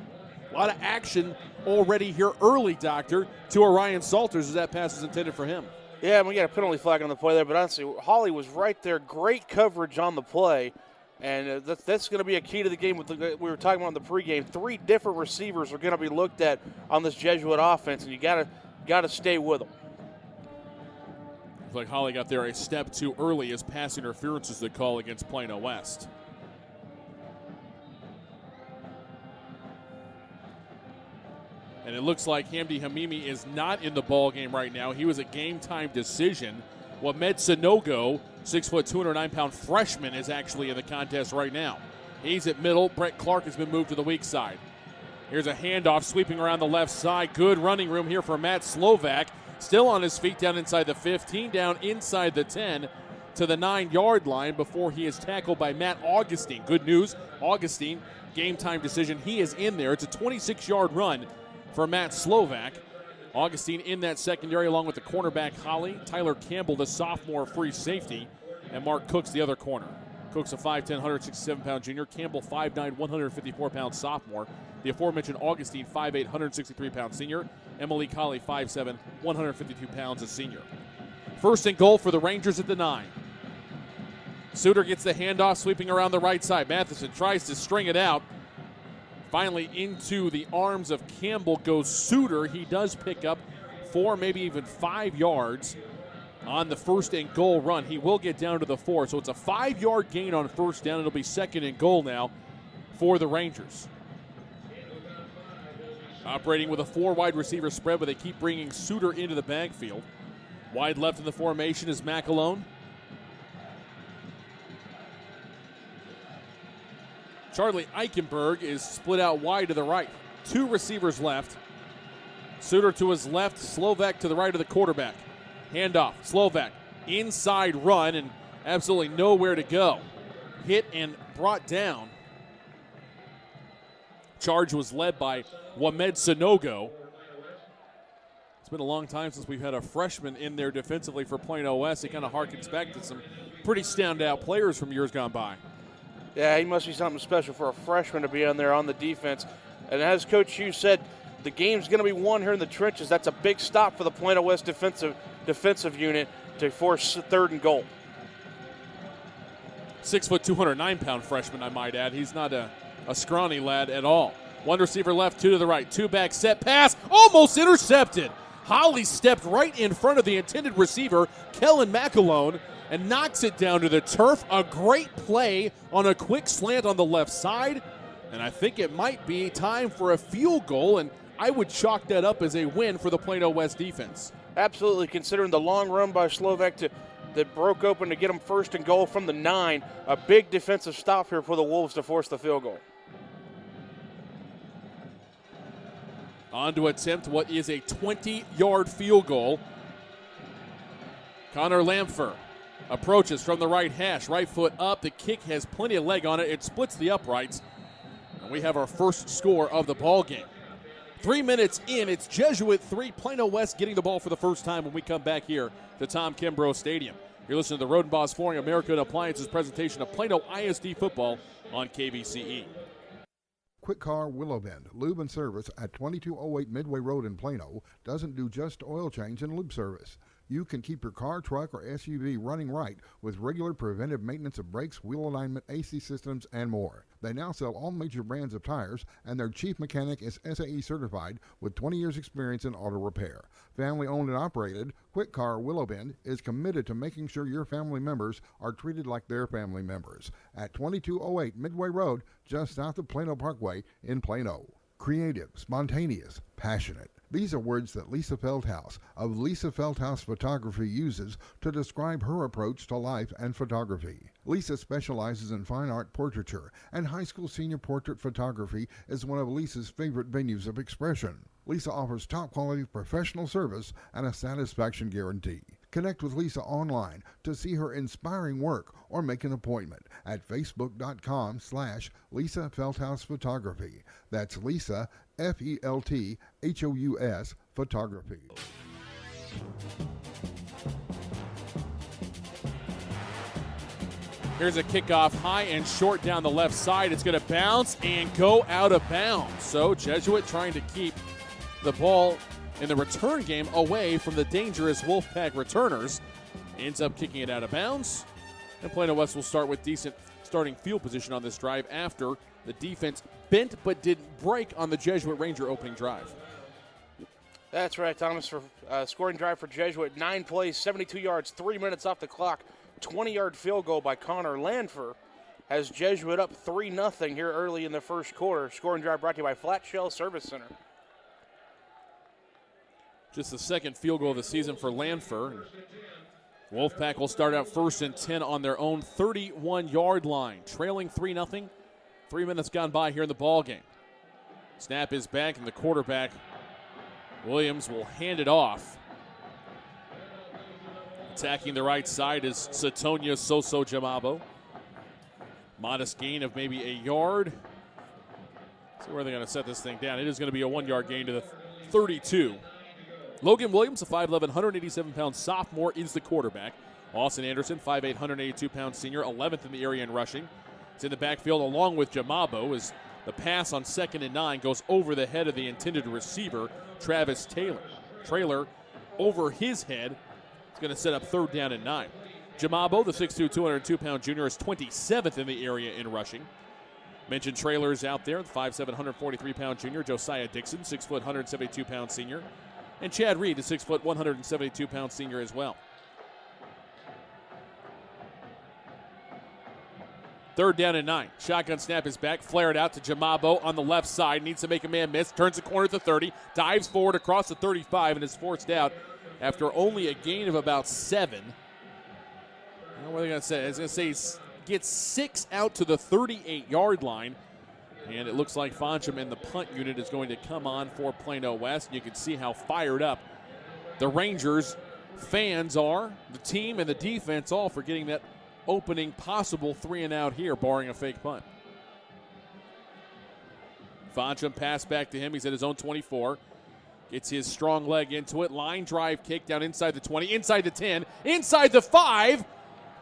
A lot of action already here early, Doctor, to Orion Salters as that pass is intended for him. Yeah, we got a penalty flag on the play there, but honestly, Holly was right there. Great coverage on the play, and that's going to be a key to the game. We were talking about in the pregame. 3 different receivers are going to be looked at on this Jesuit offense, and you got to stay with them. Looks like Holly got there a step too early as pass interference is the call against Plano West. And it looks like Hamdi Hamimi is not in the ball game right now. He was a game-time decision. Wamed Sanogo, 6', 209-pound freshman, is actually in the contest right now. He's at middle. Brett Clark has been moved to the weak side. Here's a handoff sweeping around the left side. Good running room here for Matt Slovak. Still on his feet down inside the 15, down inside the 10 to the 9-yard line before he is tackled by Matt Augustine. Good news, Augustine, game-time decision. He is in there. It's a 26-yard run for Matt Slovak. Augustine in that secondary along with the cornerback Holly, Tyler Campbell, the sophomore free safety, and Mark Cooks, the other corner. Cooks, a 5'10", 167-pound junior. Campbell, 5'9", 154-pound sophomore. The aforementioned Augustine, 5'8", 163-pound senior. Emily Colley, 5'7", 152 pounds, a senior. First and goal for the Rangers at the 9. Suter gets the handoff, sweeping around the right side. Matheson tries to string it out. Finally into the arms of Campbell goes Suter. He does pick up 4, maybe even 5 yards on the first and goal run. He will get down to the 4, so it's a 5-yard gain on first down. It'll be second and goal now for the Rangers. Operating with a 4 wide receiver spread, but they keep bringing Suter into the backfield. Wide left in the formation is McAlone. Charlie Eichenberg is split out wide to the right. 2 receivers left. Suter to his left, Slovak to the right of the quarterback. Handoff, Slovak, inside run, and absolutely nowhere to go. Hit and brought down. Charge was led by Wamed Sanogo. It's been a long time since we've had a freshman in there defensively for Plano West. It kind of harkens back to some pretty standout players from years gone by. Yeah, he must be something special for a freshman to be on there on the defense. And as Coach Hughes said, the game's going to be won here in the trenches. That's a big stop for the Plano West defensive unit to force 3rd and goal. 6 foot, 209-pound freshman, I might add. He's not a scrawny lad at all. One receiver left, 2 to the right. 2 back, set pass, almost intercepted. Holly stepped right in front of the intended receiver, Kellen McAlone, and knocks it down to the turf. A great play on a quick slant on the left side. And I think it might be time for a field goal, and I would chalk that up as a win for the Plano West defense. Absolutely, considering the long run by Slovak that broke open to get them 1st and goal from the 9. A big defensive stop here for the Wolves to force the field goal. On to attempt what is a 20-yard field goal. Connor Lampfer approaches from the right hash, right foot up. The kick has plenty of leg on it. It splits the uprights. And we have our first score of the ball game. 3 minutes in, it's Jesuit 3, Plano West getting the ball for the first time when we come back here to Tom Kimbrough Stadium. You're listening to the Rodenbos Flooring America and Appliances presentation of Plano ISD football on KVCE. Quick Car Willow Bend Lube and Service at 2208 Midway Road in Plano doesn't do just oil change and lube service. You can keep your car, truck, or SUV running right with regular preventive maintenance of brakes, wheel alignment, AC systems, and more. They now sell all major brands of tires, and their chief mechanic is SAE certified with 20 years experience in auto repair. Family owned and operated, Quick Car Willow Bend is committed to making sure your family members are treated like their family members. At 2208 Midway Road, just south of Plano Parkway in Plano. Creative, spontaneous, passionate. These are words that Lisa Feldhaus of Lisa Feldhaus Photography uses to describe her approach to life and photography. Lisa specializes in fine art portraiture, and high school senior portrait photography is one of Lisa's favorite venues of expression. Lisa offers top-quality professional service and a satisfaction guarantee. Connect with Lisa online to see her inspiring work or make an appointment at facebook.com/Lisa Feldhaus Photography. That's Lisa, Felthous Photography. Here's a kickoff high and short down the left side. It's going to bounce and go out of bounds. So Jesuit trying to keep the ball in the return game away from the dangerous Wolfpack returners. Ends up kicking it out of bounds. And Plano West will start with decent starting field position on this drive after the defense bent but didn't break on the Jesuit Ranger opening drive. That's right, Thomas, for scoring drive for Jesuit. 9 plays, 72 yards, 3 minutes off the clock. 20-yard field goal by Connor Landfer has Jesuit up 3-0 here early in the first quarter. Scoring drive brought to you by Flat Shell Service Center. Just the second field goal of the season for Landfer. Wolfpack will start out 1st and 10 on their own 31-yard line, trailing 3-0. 3 minutes gone by here in the ball game. Snap is back, and the quarterback, Williams, will hand it off. Attacking the right side is Satonia Soso Jamabo. Modest gain of maybe a yard. So where are they going to set this thing down? It is going to be a 1-yard gain to the 32. Logan Williams, a 5'11", 187-pound sophomore, is the quarterback. Austin Anderson, 5'8", 182-pound senior, 11th in the area in rushing. It's in the backfield along with Jamabo as the pass on 2nd and 9 goes over the head of the intended receiver, Travis Taylor. Trailer over his head. It's going to set up 3rd down and 9. Jamabo, the 6'2", 202-pound junior, is 27th in the area in rushing. Mentioned trailers out there, the 5'7", 143-pound junior, Josiah Dixon, 6', 172-pound senior. And Chad Reed, the 6', 172-pound senior as well. 3rd down and 9. Shotgun snap is back. Flared out to Jamabo on the left side. Needs to make a man miss. Turns the corner at the 30. Dives forward across the 35 and is forced out after only a gain of about 7. I don't know what they're going to say. I was going to say he gets 6 out to the 38-yard line. And it looks like Foncham and the punt unit is going to come on for Plano West. You can see how fired up the Rangers fans are, the team and the defense all for getting that opening possible 3-and-out here, barring a fake punt. Foncham pass back to him. He's at his own 24. Gets his strong leg into it. Line drive kick down inside the 20, inside the 10, inside the 5.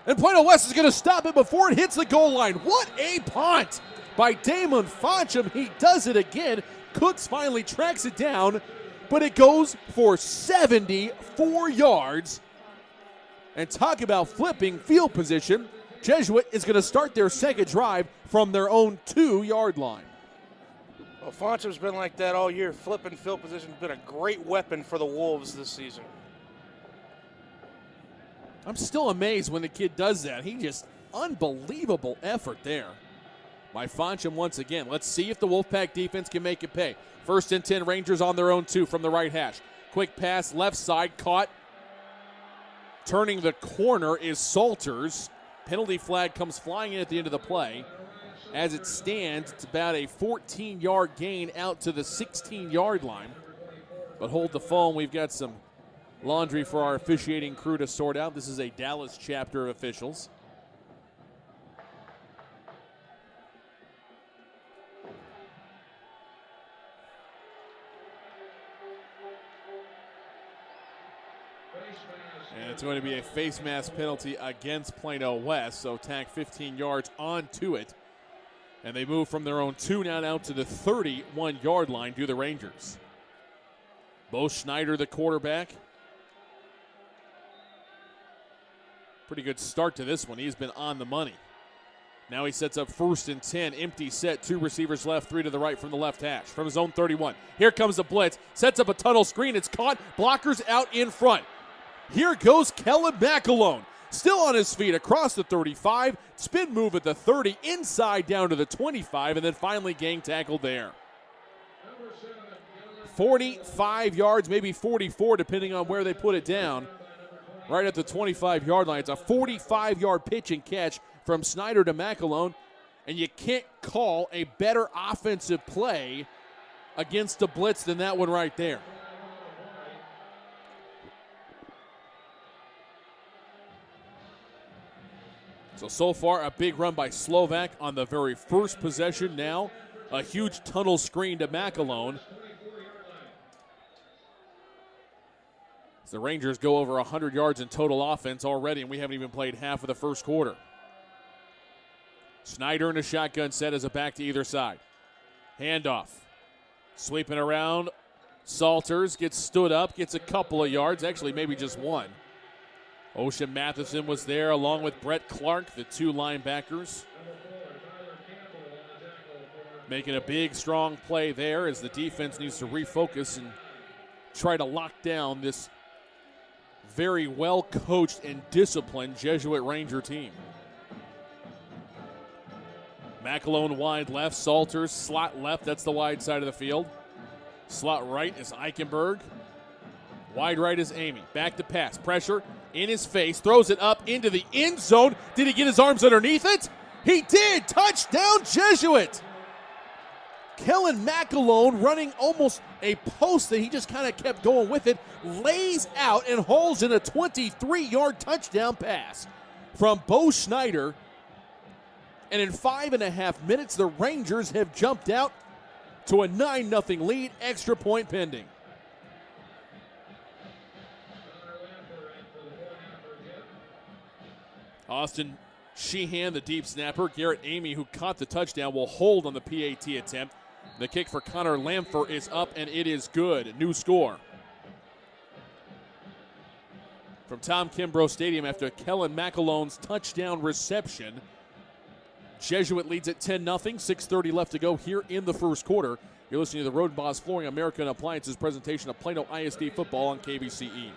And Plano West is going to stop it before it hits the goal line. What a punt by Damon Foncham. He does it again. Cooks finally tracks it down, but it goes for 74 yards. And talk about flipping field position. Jesuit is going to start their second drive from their own 2-yard line. Well, Foncham's been like that all year. Flipping field position has been a great weapon for the Wolves this season. I'm still amazed when the kid does that. He just, unbelievable effort there by Foncham once again. Let's see if the Wolfpack defense can make it pay. 1st and 10, Rangers on their own 2 from the right hash. Quick pass, left side, caught. Turning the corner is Salters. Penalty flag comes flying in at the end of the play. As it stands, it's about a 14-yard gain out to the 16-yard line. But hold the phone. We've got some laundry for our officiating crew to sort out. This is a Dallas chapter of officials. And it's going to be a face mask penalty against Plano West, so tack 15 yards onto it. And they move from their own 2 now out to the 31-yard line to the Rangers. Bo Schneider, the quarterback. Pretty good start to this one. He's been on the money. Now he sets up 1st and 10. Empty set. 2 receivers left, 3 to the right from the left hash. From his own 31. Here comes the blitz. Sets up a tunnel screen. It's caught. Blockers out in front. Here goes Kellen McAlone. Still on his feet across the 35. Spin move at the 30. Inside down to the 25. And then finally gang tackled there. 45 yards, maybe 44, depending on where they put it down. Right at the 25-yard line. It's a 45-yard pitch and catch from Snyder to McAlone. And you can't call a better offensive play against a blitz than that one right there. So far, a big run by Slovak on the very first possession. Now, a huge tunnel screen to McAlone. The Rangers go over 100 yards in total offense already, and we haven't even played half of the first quarter. Snyder in a shotgun set as a back to either side. Handoff. Sweeping around. Salters gets stood up, gets a couple of yards, actually maybe just one. Ocean Matheson was there along with Brett Clark, the 2 linebackers. Making a big, strong play there as the defense needs to refocus and try to lock down this very well-coached and disciplined Jesuit Ranger team. McAlone wide left, Salters slot left, that's the wide side of the field. Slot right is Eichenberg. Wide right is Amy. Back to pass, pressure in his face, throws it up into the end zone. Did he get his arms underneath it? He did! Touchdown Jesuit! Kellen McAlone running almost a post that he just kind of kept going with it, lays out and hauls in a 23-yard touchdown pass from Bo Schneider. And in 5.5 minutes, the Rangers have jumped out to a 9-0 lead, extra point pending. Austin Sheehan, the deep snapper. Garrett Amy, who caught the touchdown, will hold on the PAT attempt. The kick for Connor Lamfer is up, and it is good. New score. From Tom Kimbrough Stadium after Kellen McAlone's touchdown reception. Jesuit leads at 10-0, 6:30 left to go here in the first quarter. You're listening to the Road Boss Flooring American Appliances presentation of Plano ISD football on KBCE.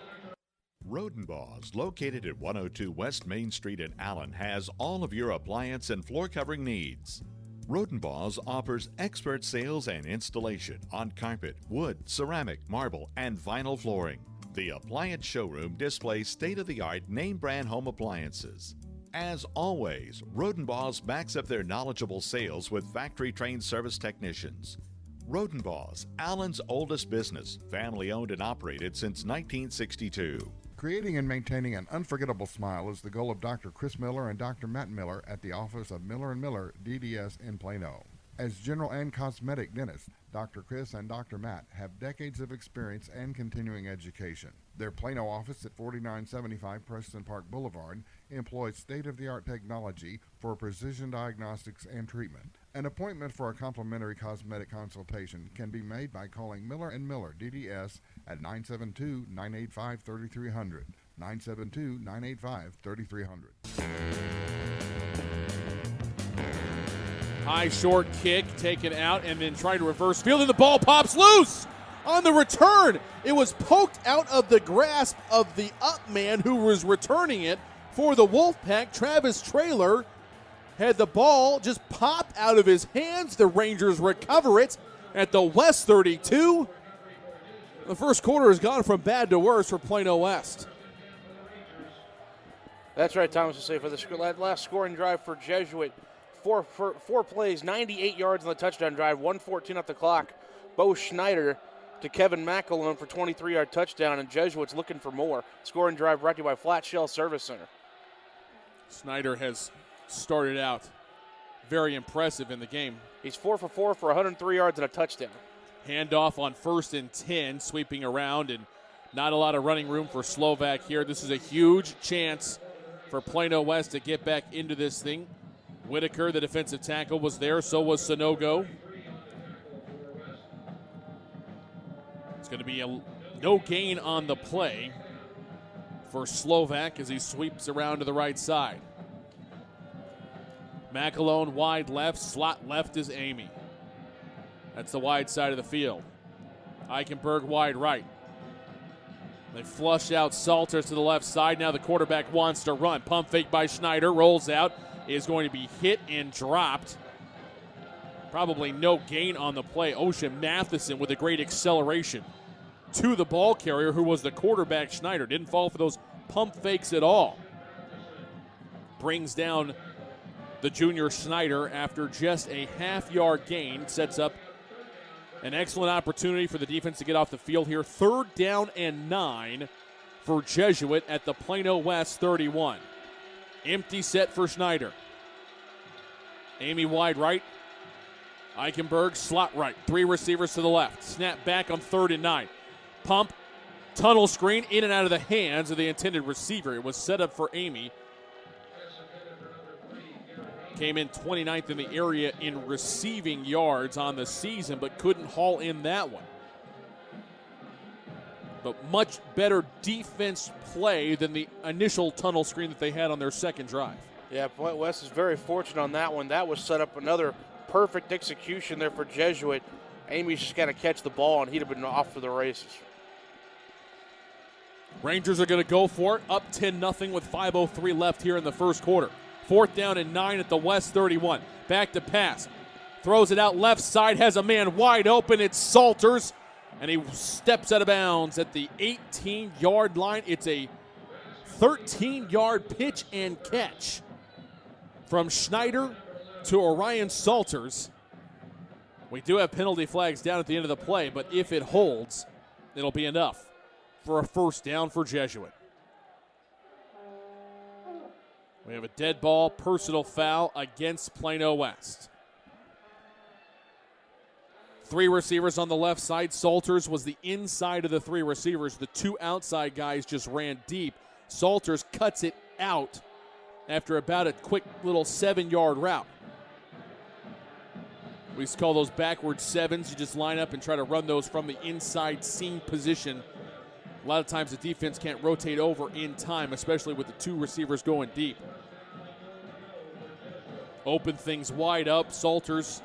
Rodenbaugh's, located at 102 West Main Street in Allen, has all of your appliance and floor covering needs. Rodenbaugh's offers expert sales and installation on carpet, wood, ceramic, marble, and vinyl flooring. The appliance showroom displays state-of-the-art name-brand home appliances. As always, Rodenbaugh's backs up their knowledgeable sales with factory-trained service technicians. Rodenbaugh's, Allen's oldest business, family-owned and operated since 1962. Creating and maintaining an unforgettable smile is the goal of Dr. Chris Miller and Dr. Matt Miller at the office of Miller & Miller DDS in Plano. As general and cosmetic dentists, Dr. Chris and Dr. Matt have decades of experience and continuing education. Their Plano office at 4975 Preston Park Boulevard employs state-of-the-art technology for precision diagnostics and treatment. An appointment for a complimentary cosmetic consultation can be made by calling Miller & Miller DDS at 972-985-3300, 972-985-3300. High short kick taken out and then trying to reverse field, and the ball pops loose on the return. It was poked out of the grasp of the up man who was returning it for the Wolfpack. Travis Traylor had the ball just pop out of his hands. The Rangers recover it at the West 32. The first quarter has gone from bad to worse for Plano West. That's right, Thomas, to say for the last scoring drive for Jesuit. Four plays, 98 yards on the touchdown drive, 1:14 off the clock. Bo Schneider to Kevin McAlone for 23-yard touchdown, and Jesuit's looking for more. Scoring drive brought to you by Flat Shell Service Center. Snyder has started out very impressive in the game. He's 4 for 4 for 103 yards and a touchdown. Handoff on 1st and 10, sweeping around, and not a lot of running room for Slovak here. This is a huge chance for Plano West to get back into this thing. Whitaker, the defensive tackle, was there. So was Sonogo. It's going to be no gain on the play for Slovak as he sweeps around to the right side. McAlone wide left, slot left is Amy. That's the wide side of the field. Eichenberg wide right. They flush out Salters to the left side. Now the quarterback wants to run. Pump fake by Schneider, rolls out, is going to be hit and dropped. Probably no gain on the play. Ocean Matheson with a great acceleration to the ball carrier who was the quarterback. Schneider didn't fall for those pump fakes at all. Brings down the junior Schneider after just a half-yard gain. Sets up an excellent opportunity for the defense to get off the field here. 3rd down and 9 for Jesuit at the Plano West 31. Empty set for Schneider. Amy wide right. Eichenberg slot right. 3 receivers to the left. Snap back on 3rd and 9. Pump, tunnel screen, in and out of the hands of the intended receiver. It was set up for Amy. Came in 29th in the area in receiving yards on the season, but couldn't haul in that one. But much better defense play than the initial tunnel screen that they had on their second drive. Yeah, Point West is very fortunate on that one. That was set up another perfect execution there for Jesuit. Amy's just got to catch the ball, and he'd have been off for the races. Rangers are going to go for it, up 10-0 with 5:03 left here in the first quarter. 4th down and 9 at the West 31. Back to pass. Throws it out left side, has a man wide open. It's Salters, and he steps out of bounds at the 18-yard line. It's a 13-yard pitch and catch from Schneider to Orion Salters. We do have penalty flags down at the end of the play, but if it holds, it'll be enough for a 1st down for Jesuit. We have a dead ball, personal foul against Plano West. 3 receivers on the left side. Salters was the inside of the 3 receivers. The 2 outside guys just ran deep. Salters cuts it out after about a quick little 7-yard route. We used to call those backward 7s. You just line up and try to run those from the inside seam position. A lot of times the defense can't rotate over in time, especially with the 2 receivers going deep. Open things wide up. Salters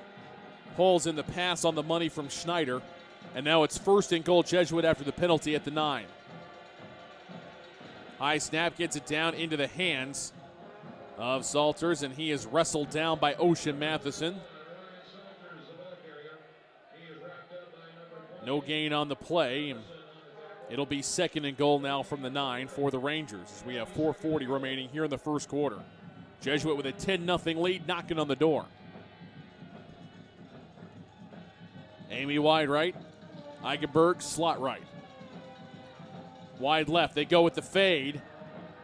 pulls in the pass on the money from Schneider. And now it's 1st and goal Jesuit after the penalty at the 9. High snap gets it down into the hands of Salters, and he is wrestled down by Ocean Matheson. No gain on the play. It'll be 2nd and goal now from the 9 for the Rangers as we have 4:40 remaining here in the first quarter. Jesuit with a 10-0 lead knocking on the door. Amy wide right. Eichenberg slot right. Wide left. They go with the fade.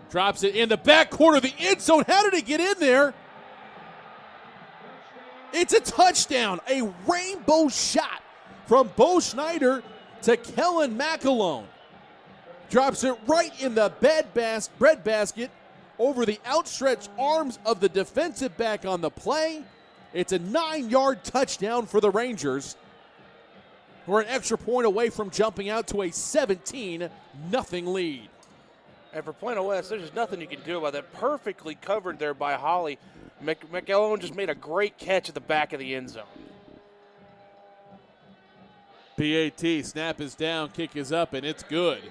Drops it in the back corner of the end zone. How did he get in there? It's a touchdown, a rainbow shot from Bo Schneider to Kellen McAlone. Drops it right in the breadbasket over the outstretched arms of the defensive back on the play. It's a 9-yard touchdown for the Rangers. We're an extra point away from jumping out to a 17-0 lead. And for Plano West, there's just nothing you can do about that. Perfectly covered there by Holly. McElwain just made a great catch at the back of the end zone. PAT, snap is down, kick is up, and it's good.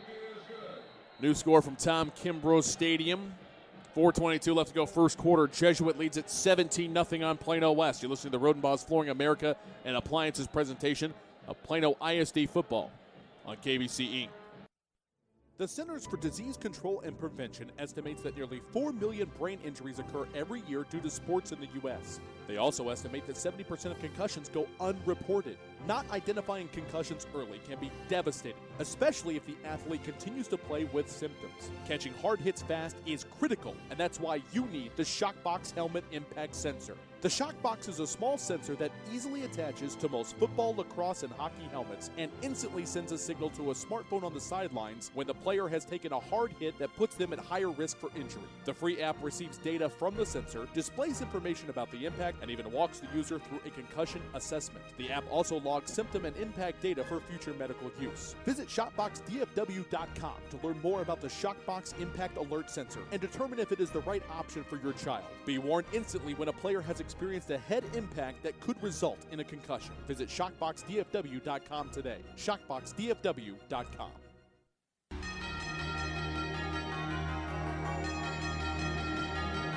New score from Tom Kimbrough Stadium. 4:22 left to go first quarter. Jesuit leads at 17-0 on Plano West. You're listening to the Rodenbaugh's Flooring America and Appliances presentation of Plano ISD football on KBCE. The Centers for Disease Control and Prevention estimates that nearly 4 million brain injuries occur every year due to sports in the U.S. They also estimate that 70% of concussions go unreported. Not identifying concussions early can be devastating, especially if the athlete continues to play with symptoms. Catching hard hits fast is critical, and that's why you need the Shockbox Helmet Impact Sensor. The Shockbox is a small sensor that easily attaches to most football, lacrosse, and hockey helmets and instantly sends a signal to a smartphone on the sidelines when the player has taken a hard hit that puts them at higher risk for injury. The free app receives data from the sensor, displays information about the impact, and even walks the user through a concussion assessment. The app also logs symptom and impact data for future medical use. Visit ShotboxDFW.com to learn more about the Shockbox Impact Alert Sensor and determine if it is the right option for your child. Be warned instantly when a player has experienced a head impact that could result in a concussion. Visit ShockboxDFW.com today. ShockboxDFW.com.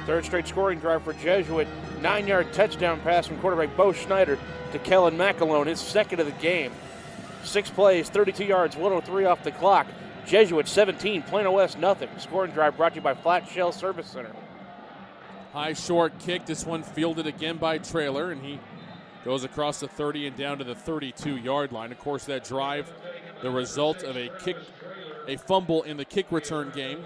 Third straight scoring drive for Jesuit. 9-yard touchdown pass from quarterback Bo Schneider to Kellen McAlone, his second of the game. 6 plays, 32 yards, 103 off the clock. Jesuit 17, Plano West nothing. Scoring drive brought to you by Flat Shell Service Center. High short kick. This one fielded again by Traylor, and he goes across the 30 and down to the 32-yard line. Of course, that drive, the result of a fumble in the kick return game.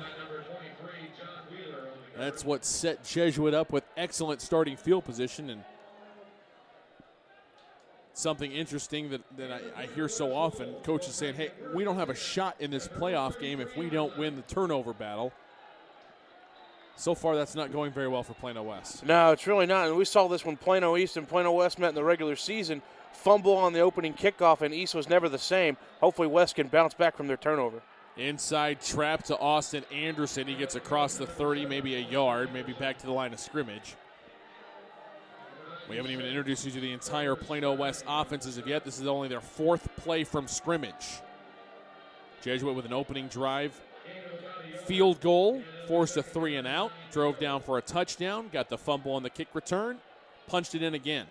That's what set Jesuit up with excellent starting field position. And something interesting that I hear so often, coaches saying, hey, we don't have a shot in this playoff game if we don't win the turnover battle. So far, that's not going very well for Plano West. No, it's really not. And we saw this when Plano East and Plano West met in the regular season. Fumble on the opening kickoff, and East was never the same. Hopefully West can bounce back from their turnover. Inside trap to Austin Anderson. He gets across the 30, maybe a yard, maybe back to the line of scrimmage. We haven't even introduced you to the entire Plano West offense as of yet. This is only their 4th play from scrimmage. Jesuit with an opening drive. Field goal, forced a 3 and out, drove down for a touchdown, got the fumble on the kick return, punched it in again.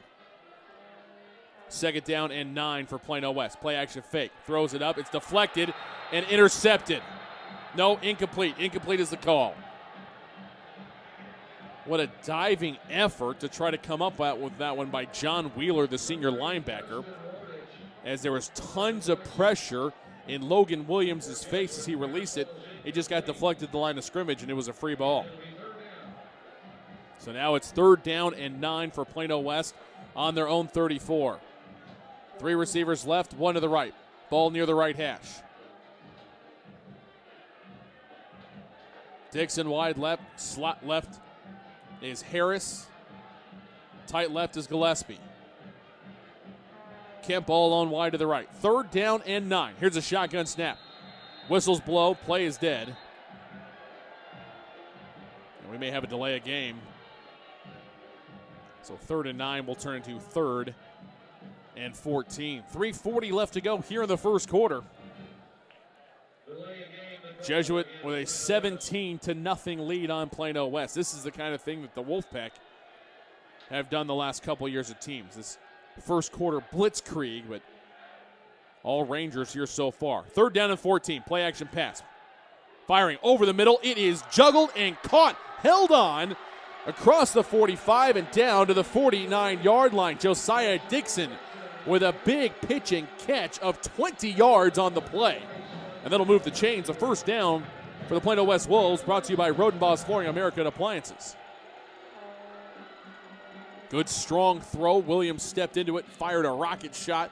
2nd down and 9 for Plano West. Play action fake, throws it up, it's deflected and intercepted. No, incomplete. Incomplete is the call. What a diving effort to try to come up with that one by John Wheeler, the senior linebacker, as there was tons of pressure in Logan Williams' face as he released it. It just got deflected to the line of scrimmage, and it was a free ball. So now it's 3rd down and 9 for Plano West on their own 34. 3 receivers left, 1 to the right. Ball near the right hash. Dixon wide left, slot left is Harris. Tight left is Gillespie. Kemp all on wide to the right. 3rd down and 9. Here's a shotgun snap. Whistles blow, play is dead. And we may have a delay of game. So 3rd and 9 will turn into 3rd and 14. 3:40 left to go here in the first quarter. Jesuit with a 17-0 lead on Plano West. This is the kind of thing that the Wolfpack have done the last couple of years of teams. This first quarter blitzkrieg, but all Rangers here so far. 3rd down and 14. Play action pass. Firing over the middle. It is juggled and caught. Held on across the 45 and down to the 49-yard line. Josiah Dixon with a big pitch and catch of 20 yards on the play. And that'll move the chains. A 1st down for the Plano West Wolves, brought to you by Rodenbaugh's Flooring America and Appliances. Good strong throw. Williams stepped into it, fired a rocket shot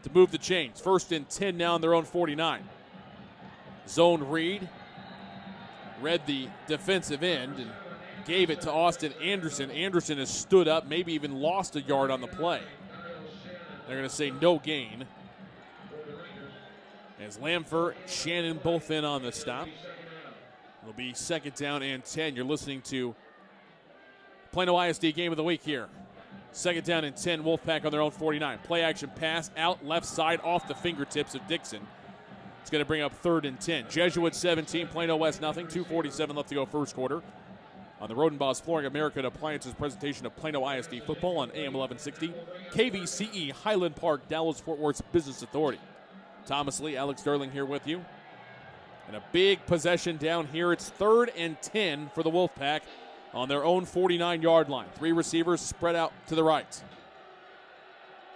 to move the chains. 1st and 10 now on their own 49. Zone read. Read the defensive end and gave it to Austin Anderson. Anderson has stood up, maybe even lost a yard on the play. They're going to say no gain. As Lamfer, Shannon both in on the stop. It'll be 2nd down and 10. You're listening to Plano ISD Game of the Week here. 2nd down and 10, Wolfpack on their own 49. Play action pass out left side off the fingertips of Dixon. It's going to bring up 3rd and 10. Jesuit 17, Plano West nothing. 2:47 left to go first quarter. On the Rodenbos Flooring American Appliances presentation of Plano ISD football on AM 1160. KVCE, Highland Park, Dallas-Fort Worth Business Authority. Thomas Lee, Alex Sterling here with you. And a big possession down here. It's 3rd and 10 for the Wolfpack on their own 49-yard line. 3 receivers spread out to the right.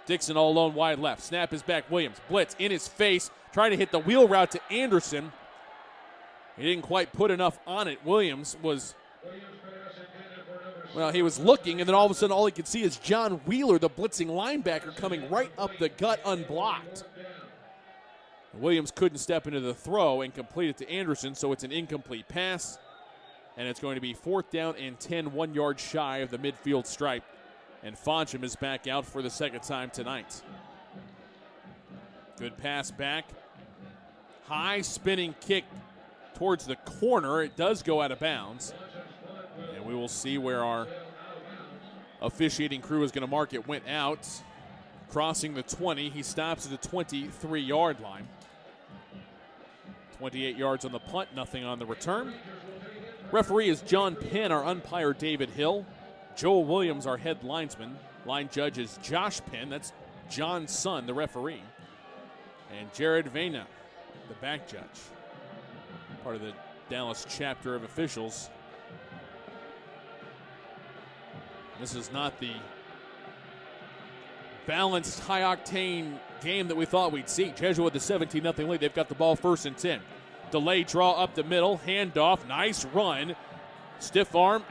Dixon all alone wide left. Snap is back. Williams. Blitz in his face. Trying to hit the wheel route to Anderson. He didn't quite put enough on it. Williams was, well, he was looking, and then all of a sudden all he could see is John Wheeler, the blitzing linebacker, coming right up the gut unblocked. Williams couldn't step into the throw and complete it to Anderson, so it's an incomplete pass. And it's going to be 4th down and 10, 1 yard shy of the midfield stripe. And Foncham is back out for the 2nd time tonight. Good pass back. High spinning kick towards the corner. It does go out of bounds. And we will see where our officiating crew is going to mark it. Went out. Crossing the 20. He stops at the 23-yard line. 28 yards on the punt. Nothing on the return. Referee is John Penn, our umpire David Hill. Joel Williams, our head linesman. Line judge is Josh Penn. That's John's son, the referee. And Jared Vena, the back judge. Part of the Dallas chapter of officials. This is not the balanced, high-octane game that we thought we'd see. Jesuit with the 17-0 lead. They've got the ball 1st and 10. Delay draw up the middle. Handoff. Nice run. Stiff arm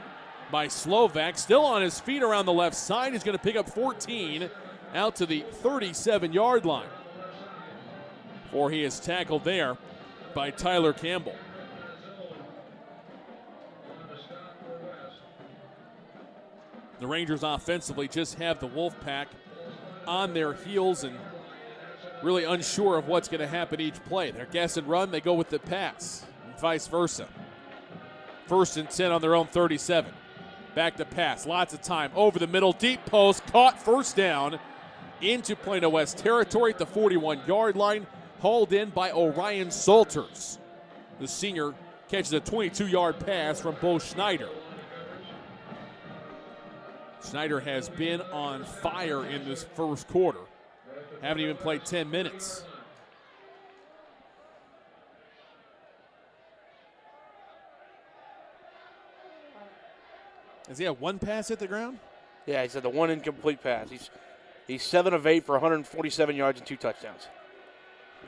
by Slovak. Still on his feet around the left side. He's going to pick up 14 out to the 37-yard line. Before he is tackled there by Tyler Campbell. The Rangers offensively just have the Wolfpack on their heels and really unsure of what's going to happen each play. They're guess and run, they go with the pass, and vice versa. 1st and 10 on their own 37. Back to pass, lots of time, over the middle, deep post, caught, 1st down into Plano West territory at the 41-yard line, hauled in by Orion Salters. The senior catches a 22-yard pass from Bo Schneider. Schneider has been on fire in this first quarter. Haven't even played 10 minutes. Does he have 1 pass hit the ground? Yeah, he's had the 1 incomplete pass. He's 7 of 8 for 147 yards and 2 touchdowns.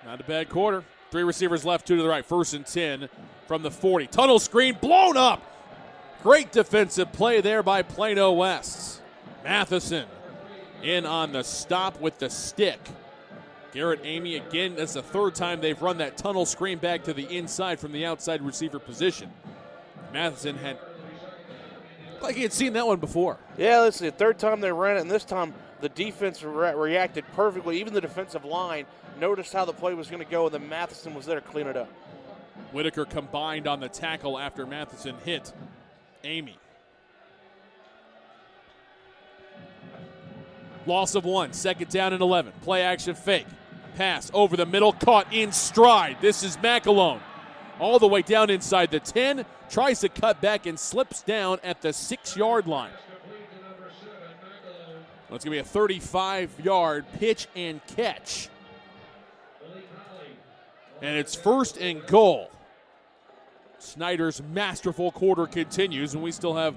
Not a bad quarter. 3 receivers left, 2 to the right. 1st and 10 from the 40. Tunnel screen blown up. Great defensive play there by Plano West. Matheson in on the stop with the stick. Garrett Amy again, that's the 3rd time they've run that tunnel screen back to the inside from the outside receiver position. Matheson had, like he had seen that one before. Yeah, this is the 3rd time they ran it, and this time the defense reacted perfectly. Even the defensive line noticed how the play was going to go, and then Matheson was there to clean it up. Whitaker combined on the tackle after Matheson hit Amy. Loss of 1, 2nd down and 11. Play action fake. Pass over the middle, caught in stride. This is McAlone. All the way down inside the 10. Tries to cut back and slips down at the 6-yard line. Well, it's going to be a 35-yard pitch and catch. And it's 1st and goal. Snyder's masterful quarter continues, and we still have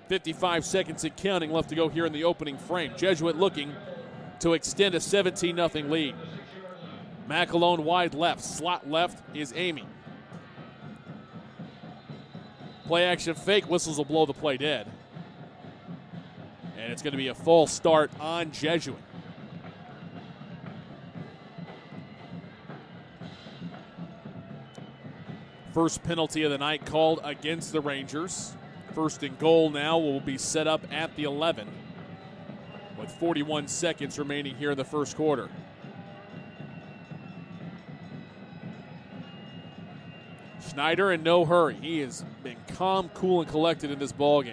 55 seconds and counting left to go here in the opening frame. Jesuit looking to extend a 17-0 lead. McAlone wide left. Slot left is Amy. Play action fake. Whistles will blow the play dead. And it's going to be a false start on Jesuit. First penalty of the night called against the Rangers. First and goal now will be set up at the 11 with 41 seconds remaining here in the first quarter. Schneider in no hurry. He has been calm, cool, and collected in this ballgame.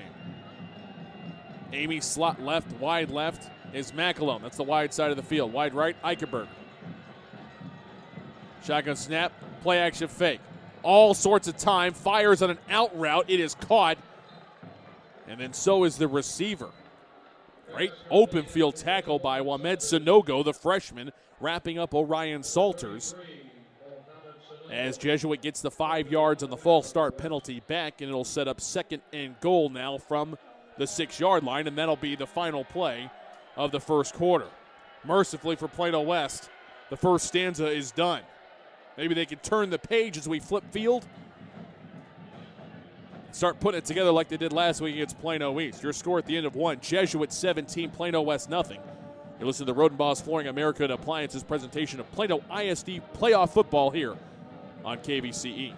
Amy slot left, wide left is McAlone. That's the wide side of the field. Wide right, Eichenberger. Shotgun snap, play action fake. All sorts of time, fires on an out route. It is caught. And then so is the receiver. Great open field tackle by Wamed Sanogo, the freshman, wrapping up Orion Salters. As Jesuit gets the 5 yards on the false start penalty back, and it'll set up second and goal now from the 6-yard line, and that'll be the final play of the first quarter. Mercifully for Plano West, the first stanza is done. Maybe they can turn the page as we flip field. Start putting it together like they did last week against Plano East. Your score at the end of 1, Jesuit 17, Plano West nothing. You listen to the Rodenbos Flooring America and Appliances presentation of Plano ISD playoff football here on KVCE.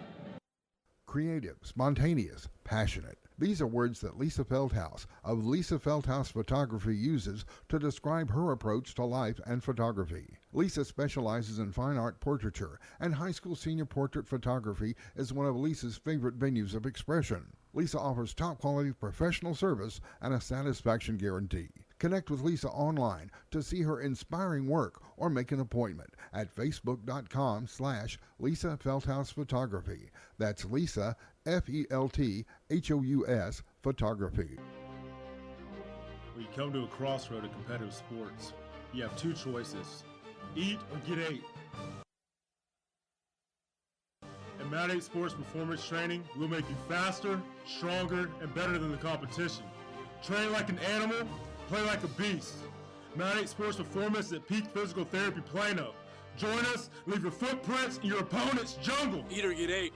Creative, spontaneous, passionate. These are words that Lisa Feldhaus of Lisa Feldhaus Photography uses to describe her approach to life and photography. Lisa specializes in fine art portraiture, and high school senior portrait photography is one of Lisa's favorite venues of expression. Lisa offers top-quality professional service and a satisfaction guarantee. Connect with Lisa online to see her inspiring work or make an appointment at facebook.com/Lisa Feldhaus Photography. That's Lisa, Felthous Photography. When you come to a crossroad of competitive sports, you have two choices: eat or get ate. At Mad 8 Sports Performance Training, we'll make you faster, stronger, and better than the competition. Train like an animal, play like a beast. Mad 8 Sports Performance at Peak Physical Therapy Plano. Join us, leave your footprints in your opponent's jungle. Eat or get ate.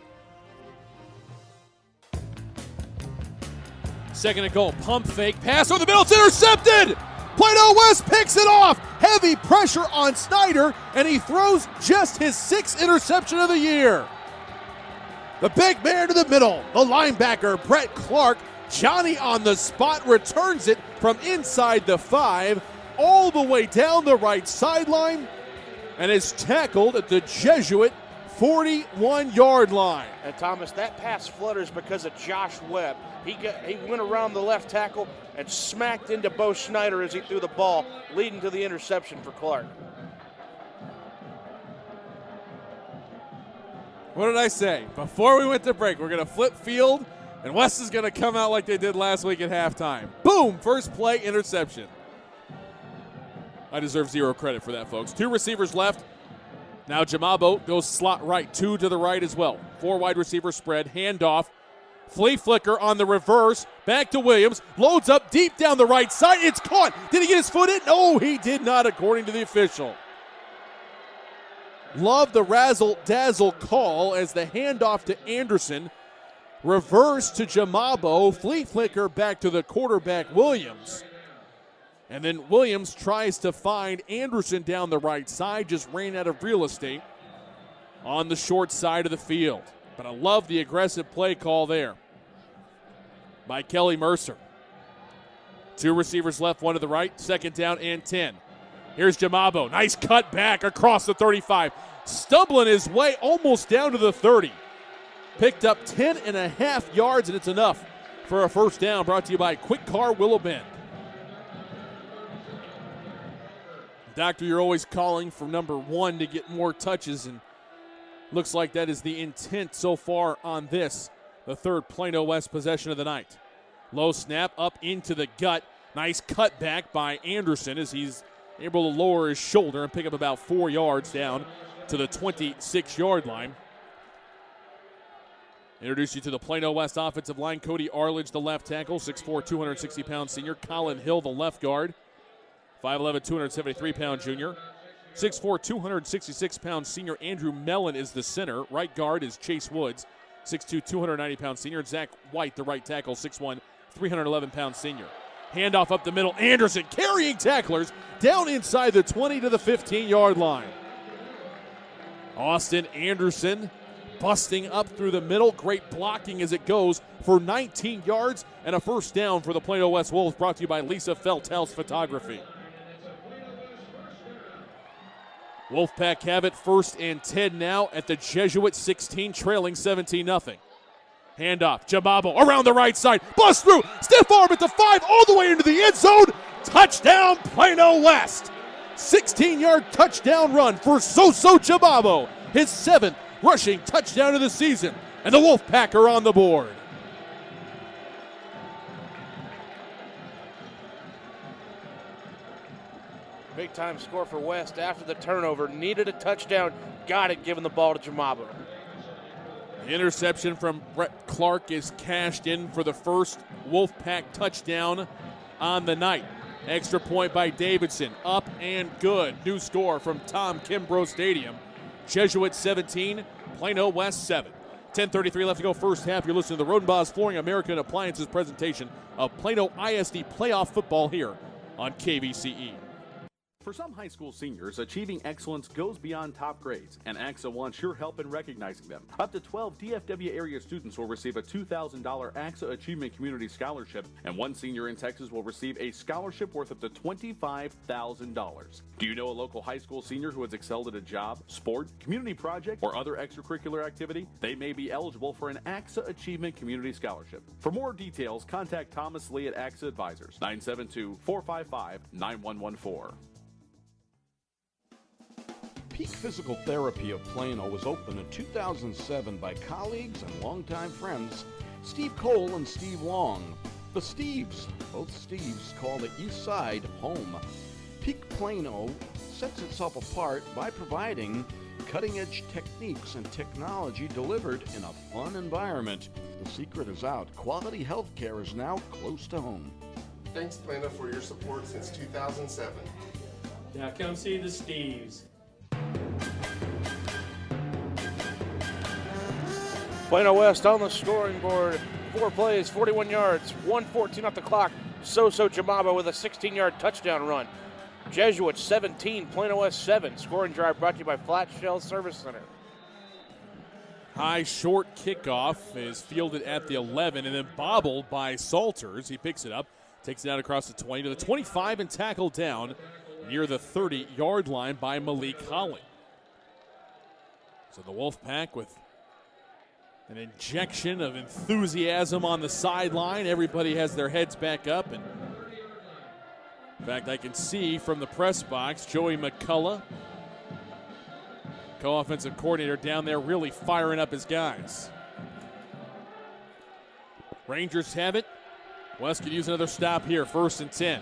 Second and goal, pump fake, pass over the middle, it's intercepted! Plano West picks it off! Heavy pressure on Snyder, and he throws just his 6th interception of the year. The big man to the middle, the linebacker, Brett Clark, Johnny on the spot, returns it from inside the 5, all the way down the right sideline, and is tackled at the Jesuit 41-yard line. And Thomas, that pass flutters because of Josh Webb. He went around the left tackle and smacked into Bo Schneider as he threw the ball, leading to the interception for Clark. What did I say? Before we went to break, we're going to flip field, and West is going to come out like they did last week at halftime. Boom! First play, interception. I deserve 0 credit for that, folks. 2 receivers left. Now Jamabo goes slot right, 2 to the right as well. 4 wide receiver spread, handoff. Flea flicker on the reverse, back to Williams, loads up deep down the right side. It's caught. Did he get his foot in? No, he did not, according to the official. Love the razzle-dazzle call as the handoff to Anderson. Reverse to Jamabo. Flea flicker back to the quarterback, Williams. And then Williams tries to find Anderson down the right side, just ran out of real estate on the short side of the field. But I love the aggressive play call there by Kelly Mercer. 2 receivers left, 1 to the right, 2nd down and 10. Here's Jamabo, nice cut back across the 35, stumbling his way almost down to the 30. Picked up 10.5 yards, and it's enough for a first down, brought to you by Quick Car Willow Bend. Doctor, you're always calling for number 1 to get more touches, and looks like that is the intent so far on this, the 3rd Plano West possession of the night. Low snap up into the gut. Nice cut back by Anderson as he's able to lower his shoulder and pick up about 4 yards down to the 26-yard line. Introduce you to the Plano West offensive line. Cody Arledge, the left tackle, 6'4", 260-pound senior. Colin Hill, the left guard, 5'11", 273-pound junior. 6'4", 266-pound senior Andrew Mellon is the center. Right guard is Chase Woods, 6'2", 290-pound senior. Zach White, the right tackle, 6'1", 311-pound senior. Handoff up the middle. Anderson carrying tacklers down inside the 20 to the 15-yard line. Austin Anderson busting up through the middle. Great blocking as it goes for 19 yards and a first down for the Plano West Wolves, brought to you by Lisa Feldhaus Photography. Wolfpack have it 1st and 10 now at the Jesuit 16, trailing 17-0. Handoff, Jababo around the right side, bust through, stiff arm at the 5, all the way into the end zone. Touchdown, Plano West. 16-yard touchdown run for Soso Jababo, his 7th rushing touchdown of the season, and the Wolfpack are on the board. Big time score for West after the turnover. Needed a touchdown, got it, giving the ball to Jababo. The interception from Brett Clark is cashed in for the first Wolfpack touchdown on the night. Extra point by Davidson, up and good. New score from Tom Kimbrough Stadium. Jesuit 17, Plano West 7. 10:33 left to go first half. You're listening to the Rodenbaugh's Flooring American Appliances presentation of Plano ISD playoff football here on KVCE. For some high school seniors, achieving excellence goes beyond top grades, and AXA wants your help in recognizing them. Up to 12 DFW area students will receive a $2,000 AXA Achievement Community Scholarship, and one senior in Texas will receive a scholarship worth up to $25,000. Do you know a local high school senior who has excelled at a job, sport, community project, or other extracurricular activity? They may be eligible for an AXA Achievement Community Scholarship. For more details, contact Thomas Lee at AXA Advisors, 972-455-9114. Peak Physical Therapy of Plano was opened in 2007 by colleagues and longtime friends Steve Cole and Steve Long. The Steves, both Steves, call the East Side home. Peak Plano sets itself apart by providing cutting-edge techniques and technology delivered in a fun environment. The secret is out. Quality health care is now close to home. Thanks, Plano, for your support since 2007. Now come see the Steves. Plano West on the scoring board. 4 plays, 41 yards, 1:14 off the clock. Soso Jababo with a 16-yard touchdown run. Jesuit 17, Plano West 7. Scoring drive brought to you by Flat Shell Service Center. High short kickoff is fielded at the 11 and then bobbled by Salters. He picks it up, takes it out across the 20 to the 25 and tackled down near the 30-yard line by Malik Holly. So the Wolfpack with an injection of enthusiasm on the sideline. Everybody has their heads back up. And in fact, I can see from the press box, Joey McCullough, co-offensive coordinator down there, really firing up his guys. Rangers have it. West could use another stop here, 1st and 10.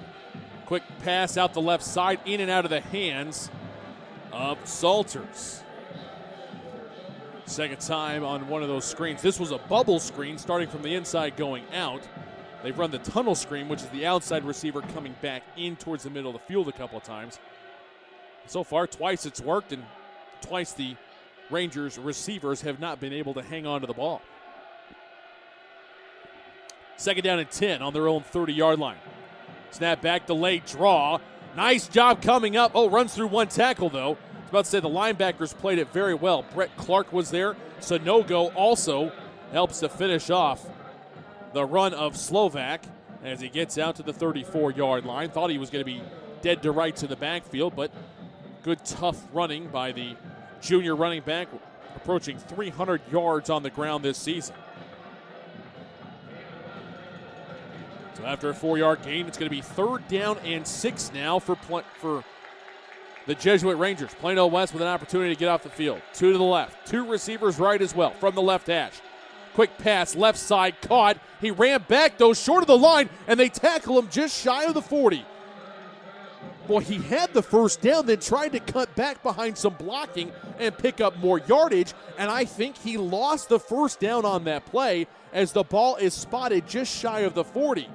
Quick pass out the left side, in and out of the hands of Salters. Second time on one of those screens. This was a bubble screen starting from the inside going out. They've run the tunnel screen, which is the outside receiver coming back in towards the middle of the field a couple of times. So far, twice it's worked, and twice the Rangers receivers have not been able to hang on to the ball. Second down and 10 on their own 30-yard line. Snap back, delayed draw. Nice job coming up. Oh, runs through one tackle, though. I was about to say the linebackers played it very well. Brett Clark was there. Sonogo also helps to finish off the run of Slovak as he gets out to the 34-yard line. Thought he was going to be dead to rights in the backfield, but good tough running by the junior running back, approaching 300 yards on the ground this season. So after a 4-yard gain, it's going to be 3rd down and 6 now for the Jesuit Rangers. Plano West with an opportunity to get off the field. 2 to the left. 2 receivers right as well from the left hash. Quick pass, left side, caught. He ran back, though, short of the line, and they tackle him just shy of the 40. Boy, he had the first down, then tried to cut back behind some blocking and pick up more yardage, and I think he lost the first down on that play as the ball is spotted just shy of the 40.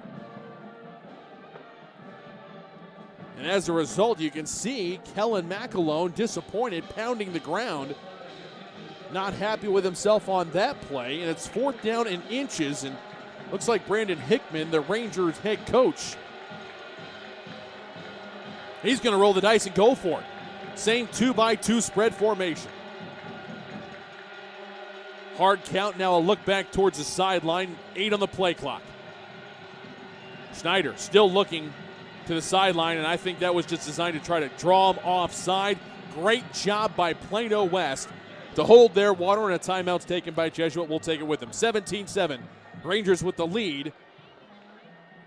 And as a result, you can see Kellen McAlone disappointed, pounding the ground. Not happy with himself on that play. And it's 4th down and inches. And looks like Brandon Hickman, the Rangers head coach, He's going to roll the dice and go for it. Same 2x2 spread formation. Hard count, now a look back towards the sideline. 8 on the play clock. Schneider still looking to the sideline, and I think that was just designed to try to draw him offside. Great job by Plano West to hold their water, and a timeout's taken by Jesuit. We'll take it with them. 17-7. Rangers with the lead.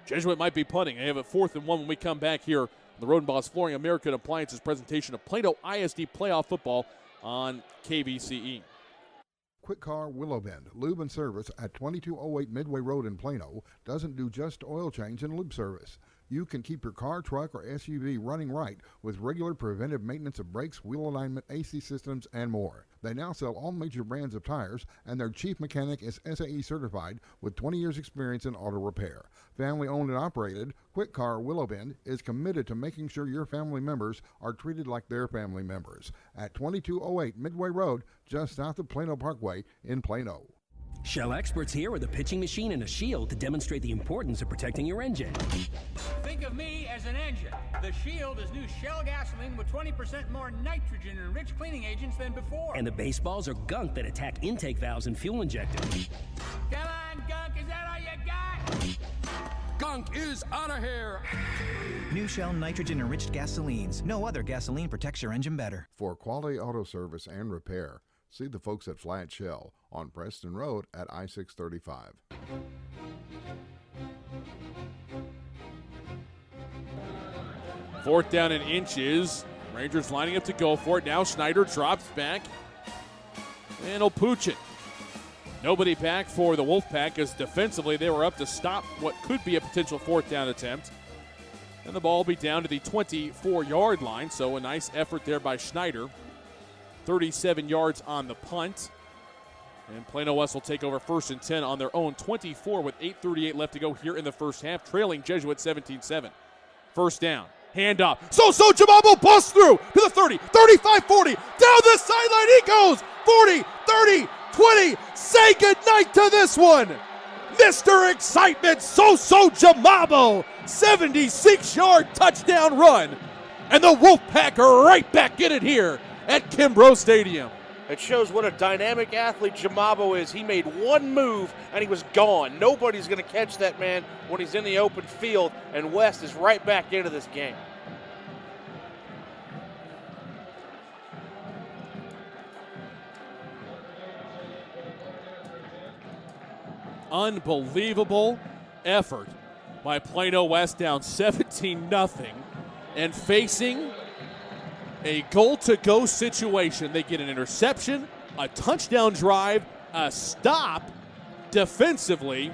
Jesuit might be punting. They have a 4th and 1 when we come back here on the Roden Boss Flooring American Appliances presentation of Plano ISD playoff football on KVCE. Quick Car Willow Bend Lube and Service at 2208 Midway Road in Plano doesn't do just oil change and lube service. You can keep your car, truck, or SUV running right with regular preventive maintenance of brakes, wheel alignment, AC systems, and more. They now sell all major brands of tires, and their chief mechanic is SAE certified with 20 years experience in auto repair. Family owned and operated, Quick Car Willow Bend is committed to making sure your family members are treated like their family members. At 2208 Midway Road, just south of Plano Parkway in Plano. Shell experts here with a pitching machine and a shield to demonstrate the importance of protecting your engine. Think of me as an engine. The Shield is new Shell gasoline with 20% more nitrogen and rich cleaning agents than before. And the baseballs are gunk that attack intake valves and fuel injectors. Come on, gunk, is that all you got? Gunk is out of here. New Shell nitrogen-enriched gasolines. No other gasoline protects your engine better. For quality auto service and repair, see the folks at Flat Shell on Preston Road at I-635. Fourth down and inches. Rangers lining up to go for it. Now Schneider drops back. And he'll pooch it. Nobody back for the Wolfpack as defensively they were up to stop what could be a potential 4th down attempt. And the ball will be down to the 24-yard line, so a nice effort there by Schneider. 37 yards on the punt. And Plano West will take over 1st and 10 on their own 24 with 8:38 left to go here in the first half, trailing Jesuit 17-7. First down, handoff. So Jamabo busts through to the 30, 35, 40. Down the sideline he goes. 40, 30, 20. Say goodnight to this one. Mr. Excitement, So Jamabo. 76-yard touchdown run. And the Wolfpack are right back in it here at Kimbrough Stadium. It shows what a dynamic athlete Jamabo is. He made one move and he was gone. Nobody's going to catch that man when he's in the open field, and West is right back into this game. Unbelievable effort by Plano West, down 17-0 and facing a goal-to-go situation. They get an interception, a touchdown drive, a stop defensively,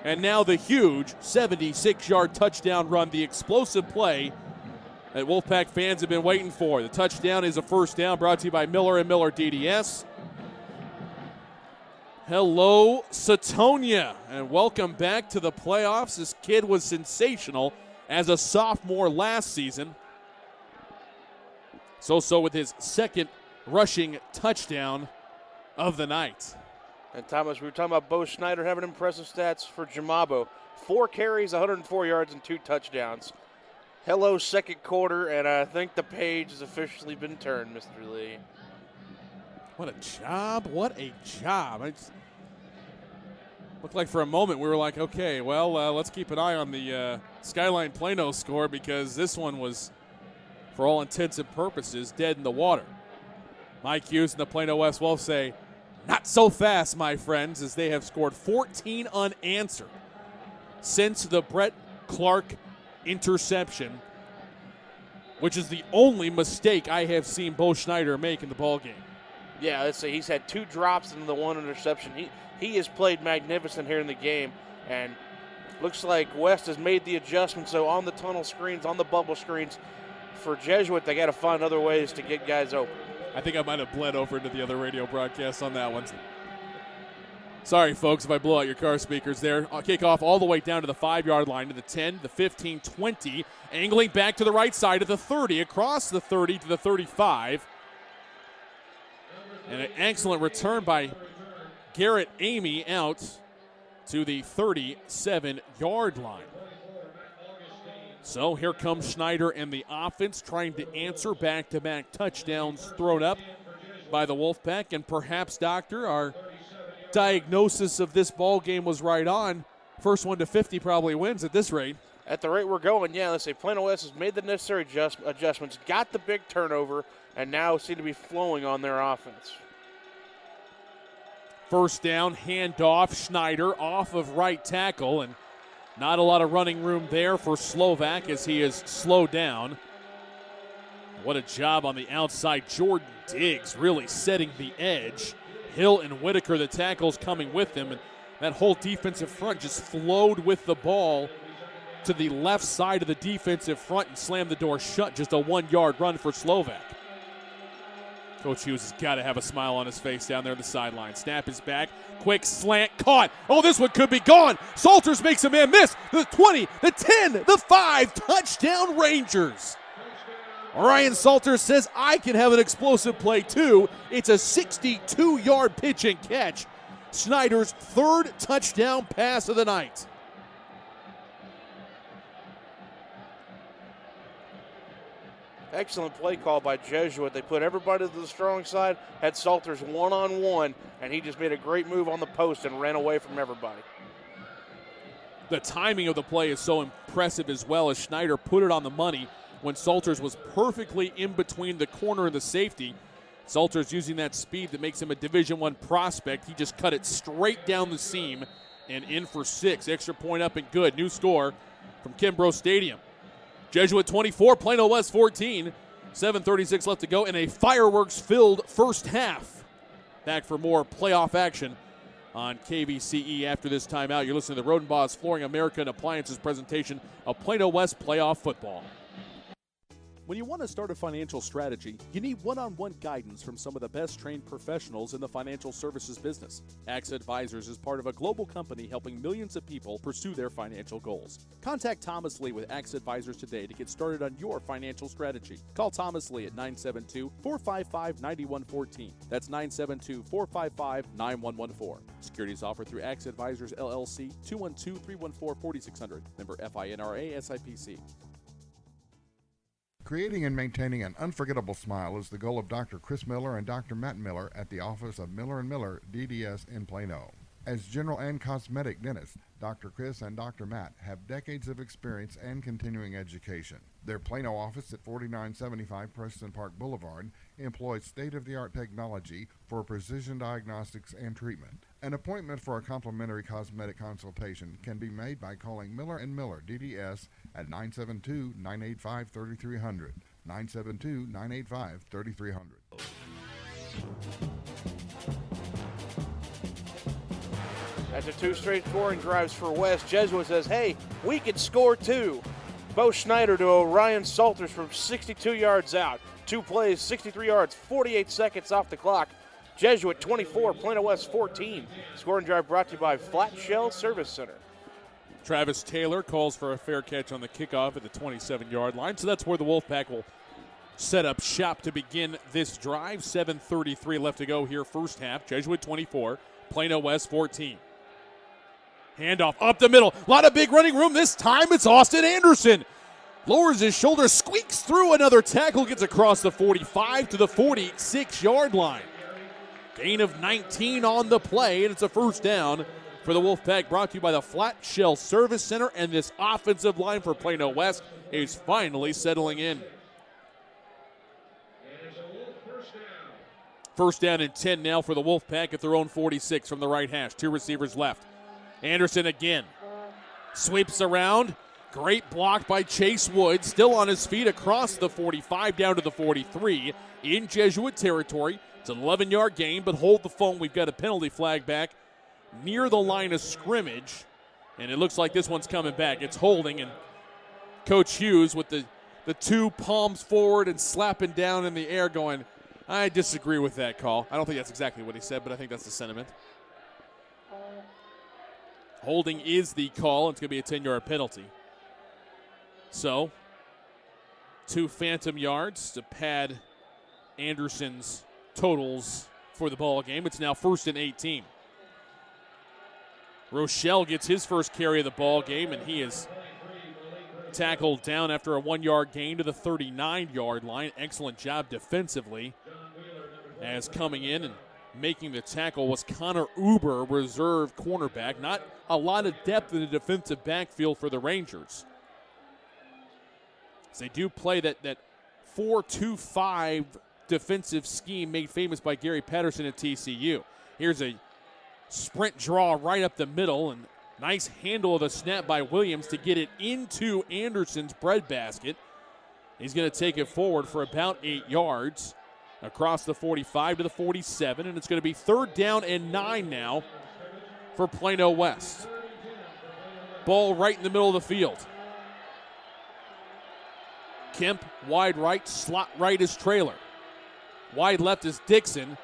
and now the huge 76-yard touchdown run, the explosive play that Wolfpack fans have been waiting for. The touchdown is a first down, brought to you by Miller & Miller DDS. Hello, Satonia, and welcome back to the playoffs. This kid was sensational as a sophomore last season. So with his second rushing touchdown of the night. And Thomas, we were talking about Bo Schneider having impressive stats for Jamabo. 4 carries, 104 yards, and 2 touchdowns. Hello, second quarter, and I think the page has officially been turned, Mr. Lee. What a job. What a job. It looked like for a moment we were like, okay, well, let's keep an eye on the Skyline Plano score, because this one was, for all intents and purposes, dead in the water. Mike Hughes and the Plano West Wolves say, not so fast, my friends, as they have scored 14 unanswered since the Brett Clark interception, which is the only mistake I have seen Bo Schneider make in the ballgame. Yeah, let's say he's had 2 drops and the 1 interception. He has played magnificent here in the game, and looks like West has made the adjustment. So on the tunnel screens, on the bubble screens, for Jesuit, they got to find other ways to get guys open. I think I might have bled over into the other radio broadcast on that one. Sorry, folks, if I blow out your car speakers there. I'll kick off all the way down to the 5-yard line, to the 10, the 15, 20, angling back to the right side of the 30, across the 30 to the 35. And an excellent return by Garrett Amy out to the 37-yard line. So here comes Schneider and the offense trying to answer back-to-back touchdowns thrown up by the Wolfpack. And perhaps, Doctor, our diagnosis of this ball game was right on. First one to 50 probably wins at this rate. At the rate we're going, yeah, let's say Plano West has made the necessary adjustments, got the big turnover, and now seem to be flowing on their offense. First down, handoff, Schneider off of right tackle, and not a lot of running room there for Slovak as he is slowed down. What a job on the outside. Jordan Diggs really setting the edge. Hill and Whitaker, the tackles coming with him, and that whole defensive front just flowed with the ball to the left side of the defensive front and slammed the door shut. Just a 1-yard run for Slovak. Coach Hughes has got to have a smile on his face down there on the sideline. Snap is back. Quick slant. Caught. Oh, this one could be gone. Salters makes a man miss. The 20, the 10, the 5. Touchdown Rangers. Ryan Salters says, I can have an explosive play too. It's a 62-yard pitch and catch. Schneider's third touchdown pass of the night. Excellent play call by Jesuit. They put everybody to the strong side, had Salters one-on-one, and he just made a great move on the post and ran away from everybody. The timing of the play is so impressive as well, as Schneider put it on the money when Salters was perfectly in between the corner and the safety. Salters using that speed that makes him a Division I prospect. He just cut it straight down the seam and in for 6. Extra point up and good. New score from Kimbrough Stadium. Jesuit 24, Plano West 14. 7:36 left to go in a fireworks-filled first half. Back for more playoff action on KVCE after this timeout. You're listening to the Rodenbaugh's Flooring America and Appliances presentation of Plano West playoff football. When you want to start a financial strategy, you need one-on-one guidance from some of the best trained professionals in the financial services business. AXA Advisors is part of a global company helping millions of people pursue their financial goals. Contact Thomas Lee with AXA Advisors today to get started on your financial strategy. Call Thomas Lee at 972-455-9114. That's 972-455-9114. Securities offered through AXA Advisors LLC, 212-314-4600. Member FINRA SIPC. Creating and maintaining an unforgettable smile is the goal of Dr. Chris Miller and Dr. Matt Miller at the office of Miller & Miller, DDS in Plano. As general and cosmetic dentists, Dr. Chris and Dr. Matt have decades of experience and continuing education. Their Plano office at 4975 Preston Park Boulevard employs state-of-the-art technology for precision diagnostics and treatment. An appointment for a complimentary cosmetic consultation can be made by calling Miller & Miller, DDS, at 972-985-3300, 972-985-3300. After 2 straight scoring drives for West, Jesuit says, hey, we could score too. Bo Schneider to Orion Salters from 62 yards out. 2 plays, 63 yards, 48 seconds off the clock. Jesuit 24, Plano West 14. Scoring drive brought to you by Flat Shell Service Center. Travis Taylor calls for a fair catch on the kickoff at the 27-yard line. So that's where the Wolfpack will set up shop to begin this drive. 7:33 left to go here first half. Jesuit 24, Plano West 14. Handoff up the middle. A lot of big running room. This time it's Austin Anderson. Lowers his shoulder, squeaks through another tackle, gets across the 45 to the 46-yard line. Gain of 19 on the play, and it's a first down for the Wolfpack, brought to you by the Flat Shell Service Center, and this offensive line for Plano West is finally settling in. First down and 10 now for the Wolfpack at their own 46 from the right hash. 2 receivers left. Anderson again. Sweeps around. Great block by Chase Wood. Still on his feet across the 45 down to the 43 in Jesuit territory. It's an 11-yard gain, but hold the phone. We've got a penalty flag back near the line of scrimmage, and it looks like this one's coming back. It's holding, and Coach Hughes with the 2 palms forward and slapping down in the air going, I disagree with that call. I don't think that's exactly what he said, but I think that's the sentiment. Holding is the call. It's going to be a 10-yard penalty. So, 2 phantom yards to pad Anderson's totals for the ball game. It's now 1st and 18. Rochelle gets his first carry of the ball game, and he is tackled down after a 1-yard gain to the 39-yard line. Excellent job defensively, as coming in and making the tackle was Connor Uber, reserve cornerback. Not a lot of depth in the defensive backfield for the Rangers. As they do play that 4-2-5 defensive scheme made famous by Gary Patterson at TCU. Here's a sprint draw right up the middle, and nice handle of the snap by Williams to get it into Anderson's breadbasket. He's going to take it forward for about 8 yards across the 45 to the 47, and it's going to be 3rd down and 9 now for Plano West. Ball right in the middle of the field. Kemp, wide right, slot right is Trailer. Wide left is Dixon.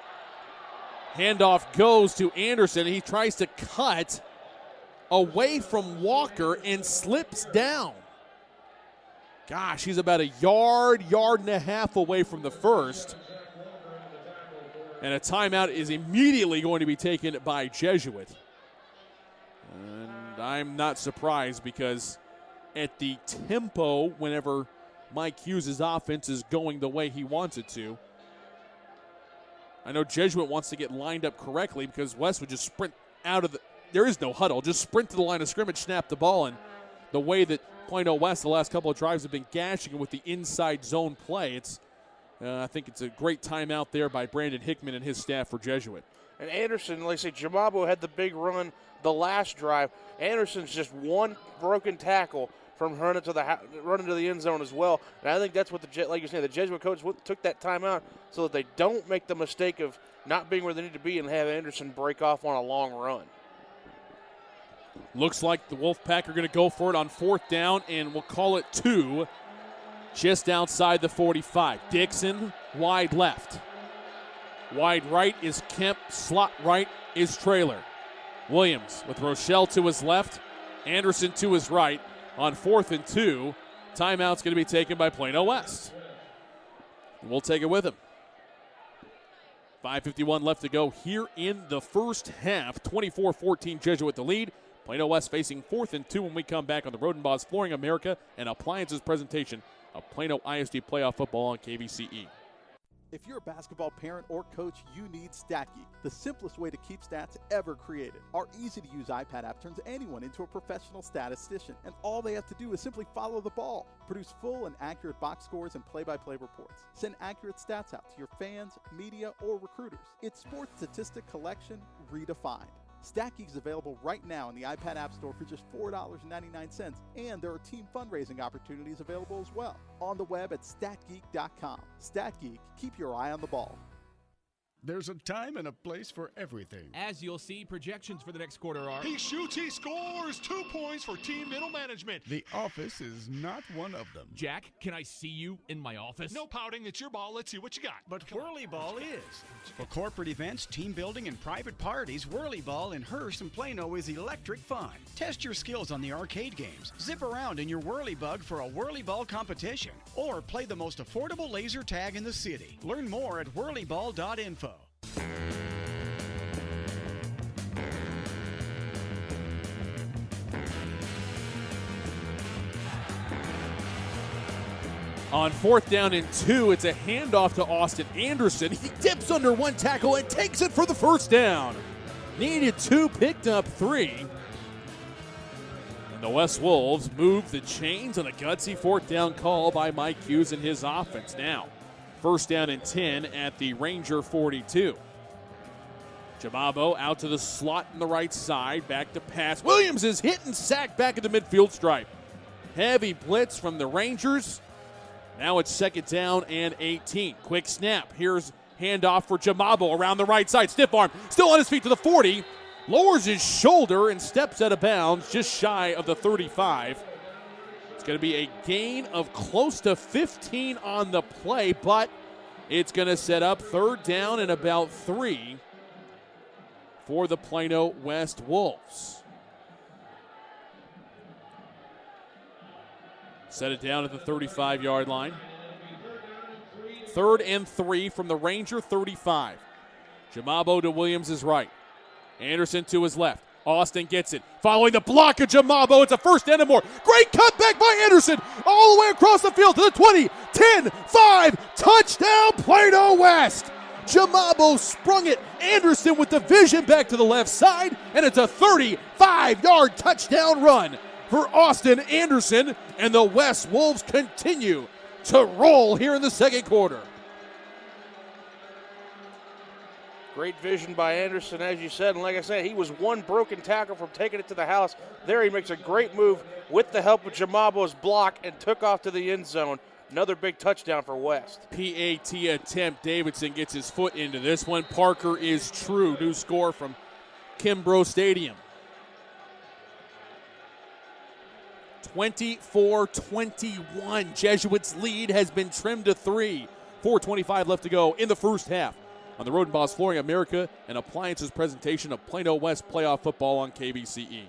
Handoff goes to Anderson. He tries to cut away from Walker and slips down. Gosh, he's about a yard and a half away from the first. And a timeout is immediately going to be taken by Jesuit. And I'm not surprised, because at the tempo, whenever Mike Hughes' offense is going the way he wants it to, I know Jesuit wants to get lined up correctly, because West would just sprint out of the – there is no huddle. Just sprint to the line of scrimmage, snap the ball, and the way that Plano West the last couple of drives have been gashing with the inside zone play, it's I think it's a great timeout there by Brandon Hickman and his staff for Jesuit. And Anderson, like I say, Jamabo had the big run the last drive. Anderson's just one broken tackle from running to the end zone as well. And I think that's what like you said, the Jesuit coach took that timeout so that they don't make the mistake of not being where they need to be and have Anderson break off on a long run. Looks like the Wolfpack are going to go for it on 4th down, and we'll call it 2, just outside the 45. Dixon, wide left. Wide right is Kemp. Slot right is Trailer. Williams with Rochelle to his left, Anderson to his right. On 4th and 2, timeout's going to be taken by Plano West. We'll take it with him. 5:51 left to go here in the first half. 24-14 Jesuit the lead. Plano West facing 4th and 2 when we come back on the Roden Boss Flooring America and Appliances presentation of Plano ISD playoff football on KVCE. If you're a basketball parent or coach, you need StatGeek, the simplest way to keep stats ever created. Our easy-to-use iPad app turns anyone into a professional statistician, and all they have to do is simply follow the ball. Produce full and accurate box scores and play-by-play reports. Send accurate stats out to your fans, media, or recruiters. It's sports statistic collection redefined. StatGeek is available right now in the iPad App Store for just $4.99, and there are team fundraising opportunities available as well. On the web at statgeek.com. StatGeek, keep your eye on the ball. There's a time and a place for everything. As you'll see, projections for the next quarter are... He shoots, he scores! 2 points for team middle management. The office is not one of them. Jack, can I see you in my office? No pouting, it's your ball. Let's see what you got. But Whirly Ball is. For corporate events, team building, and private parties, Whirly Ball in Hearst and Plano is electric fun. Test your skills on the arcade games. Zip around in your Whirly Bug for a Whirly Ball competition. Or play the most affordable laser tag in the city. Learn more at whirlyball.info. On 4th down and 2, it's a handoff to Austin Anderson. He dips under one tackle and takes it for the first down. Needed 2, picked up 3. And the West Wolves move the chains on a gutsy 4th down call by Mike Hughes and his offense. Now, 1st down and 10 at the Ranger 42. Jamabo out to the slot in the right side, back to pass. Williams is hit and sacked back at the midfield stripe. Heavy blitz from the Rangers. Now it's 2nd down and 18. Quick snap. Here's handoff for Jamabo around the right side. Stiff arm, still on his feet to the 40. Lowers his shoulder and steps out of bounds just shy of the 35. It's going to be a gain of close to 15 on the play, but it's going to set up 3rd down and about 3 for the Plano West Wolves. Set it down at the 35-yard line. 3rd and 3 from the Ranger 35. Jamabo to Williams' right. Anderson to his left. Austin gets it. Following the block of Jamabo, it's a first and more. Great cutback by Anderson. All the way across the field to the 20, 10, 5. Touchdown, Plano West. Jamabo sprung it. Anderson with the vision back to the left side, and it's a 35-yard touchdown run for Austin Anderson, and the West Wolves continue to roll here in the second quarter. Great vision by Anderson, as you said, and like I said, he was one broken tackle from taking it to the house. There he makes a great move with the help of Jamabo's block and took off to the end zone. Another big touchdown for West. PAT attempt. Davidson gets his foot into this one. Parker is true. New score from Kimbrough Stadium. 24-21. Jesuits' lead has been trimmed to 3. 4:25 left to go in the first half on the Roden Boss Flooring America and Appliances presentation of Plano West playoff football on KVCE.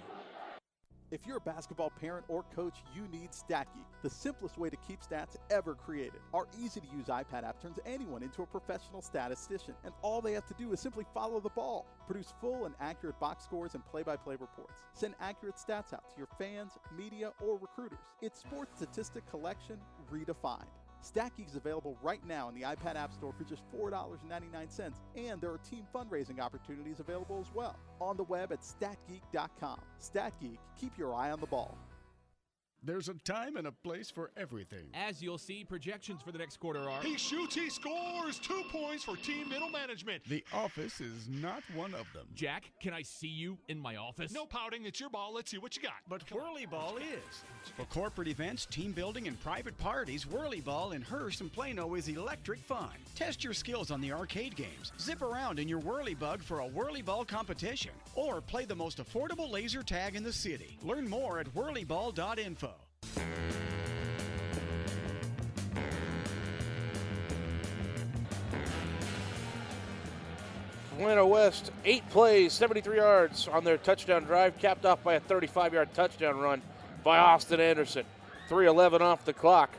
If you're a basketball parent or coach, you need StatGeek, the simplest way to keep stats ever created. Our easy-to-use iPad app turns anyone into a professional statistician, and all they have to do is simply follow the ball. Produce full and accurate box scores and play-by-play reports. Send accurate stats out to your fans, media, or recruiters. It's sports statistic collection redefined. StatGeek is available right now in the iPad App Store for just $4.99, and there are team fundraising opportunities available as well. On the web at statgeek.com. StatGeek, keep your eye on the ball. There's a time and a place for everything. As you'll see, projections for the next quarter are... He shoots, he scores! 2 points for team middle management. The office is not one of them. Jack, can I see you in my office? No pouting, it's your ball. Let's see what you got. But Whirly Ball is. For corporate events, team building, and private parties, Whirly Ball in Hearst and Plano is electric fun. Test your skills on the arcade games. Zip around in your Whirly Bug for a Whirly Ball competition. Or play the most affordable laser tag in the city. Learn more at whirlyball.info. Plano West, 8 plays, 73 yards on their touchdown drive, capped off by a 35-yard touchdown run by Austin Anderson. 3:11 off the clock.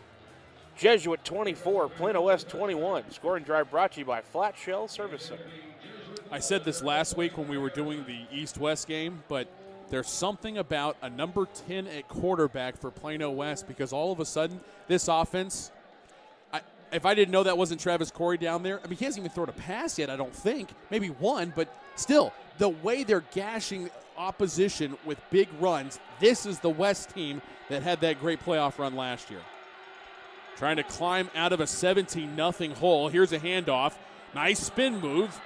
Jesuit 24, Plano West 21. Scoring drive brought to you by Flat Shell Service Center. I said this last week when we were doing the East-West game, but there's something about a number 10 at quarterback for Plano West because all of a sudden this offense, if I didn't know that wasn't Travis Corey down there, I mean, he hasn't even thrown a pass yet, I don't think. Maybe one, but still, the way they're gashing opposition with big runs, this is the West team that had that great playoff run last year. Trying to climb out of a 17-0 hole. Here's a handoff. Nice spin move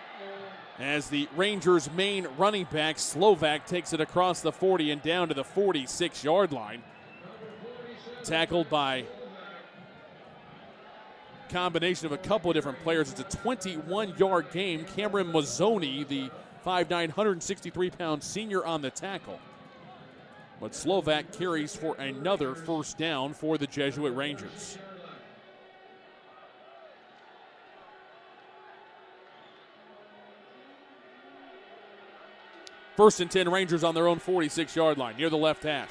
as the Rangers' main running back, Slovak, takes it across the 40 and down to the 46-yard line. Tackled by combination of a couple of different players. It's a 21-yard game. Cameron Mazzoni, the 5'9", 163-pound senior on the tackle. But Slovak carries for another first down for the Jesuit Rangers. First and 10, Rangers on their own 46-yard line near the left hash.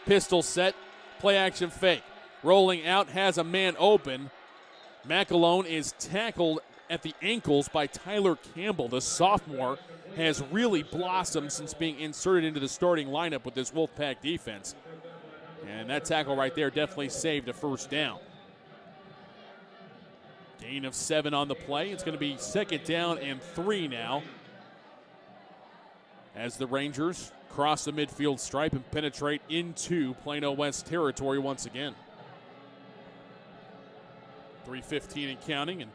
Pistol set, play action fake. Rolling out, has a man open. McAlone is tackled at the ankles by Tyler Campbell. The sophomore has really blossomed since being inserted into the starting lineup with this Wolfpack defense. And that tackle right there definitely saved a first down. Gain of 7 on the play. It's going to be 2nd down and 3 now, as the Rangers cross the midfield stripe and penetrate into Plano West territory once again. 3:15 and counting, and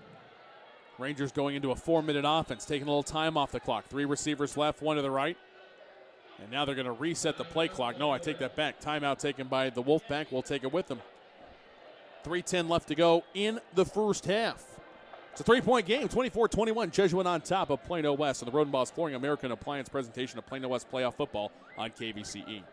Rangers going into a 4-minute offense, taking a little time off the clock. 3 receivers left, 1 to the right. And now they're going to reset the play clock. No, I take that back. Timeout taken by the Wolfpack. We'll take it with them. 3:10 left to go in the first half. It's a 3-point game, 24-21. Jesuit on top of Plano West on the Roden Boss Flooring American Appliance presentation of Plano West playoff football on KVCE.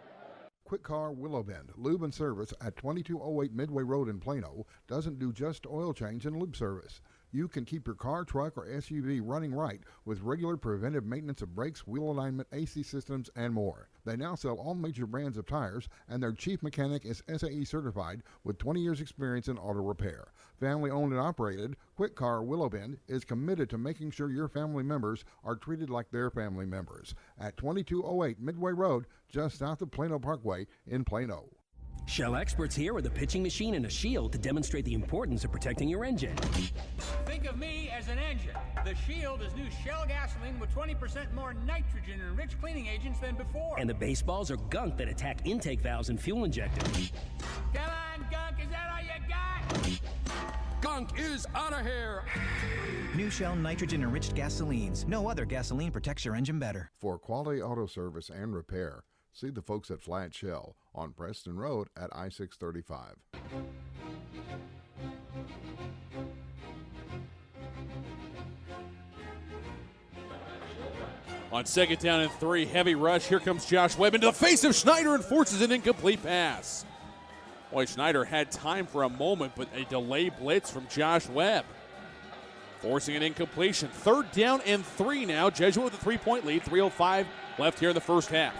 Quick Car Willow Bend Lube and Service at 2208 Midway Road in Plano doesn't do just oil change and lube service. You can keep your car, truck, or SUV running right with regular preventive maintenance of brakes, wheel alignment, AC systems, and more. They now sell all major brands of tires, and their chief mechanic is SAE certified with 20 years experience in auto repair. Family owned and operated, Quick Car Willow Bend is committed to making sure your family members are treated like their family members. At 2208 Midway Road, just south of Plano Parkway in Plano. Shell experts here with a pitching machine and a shield to demonstrate the importance of protecting your engine. Think of me as an engine. The Shield is new Shell gasoline with 20% more nitrogen and rich cleaning agents than before. And the baseballs are gunk that attack intake valves and fuel injectors. Come on, gunk, is that all you got? Gunk is out of here. New Shell nitrogen-enriched gasolines. No other gasoline protects your engine better. For quality auto service and repair, see the folks at Flat Shell on Preston Road at I-635. On second down and 3, heavy rush. Here comes Josh Webb into the face of Schneider and forces an incomplete pass. Boy, Schneider had time for a moment, but a delay blitz from Josh Webb, forcing an incompletion. Third down and 3 now. Jesuit with a 3-point lead. 3:05 left here in the first half.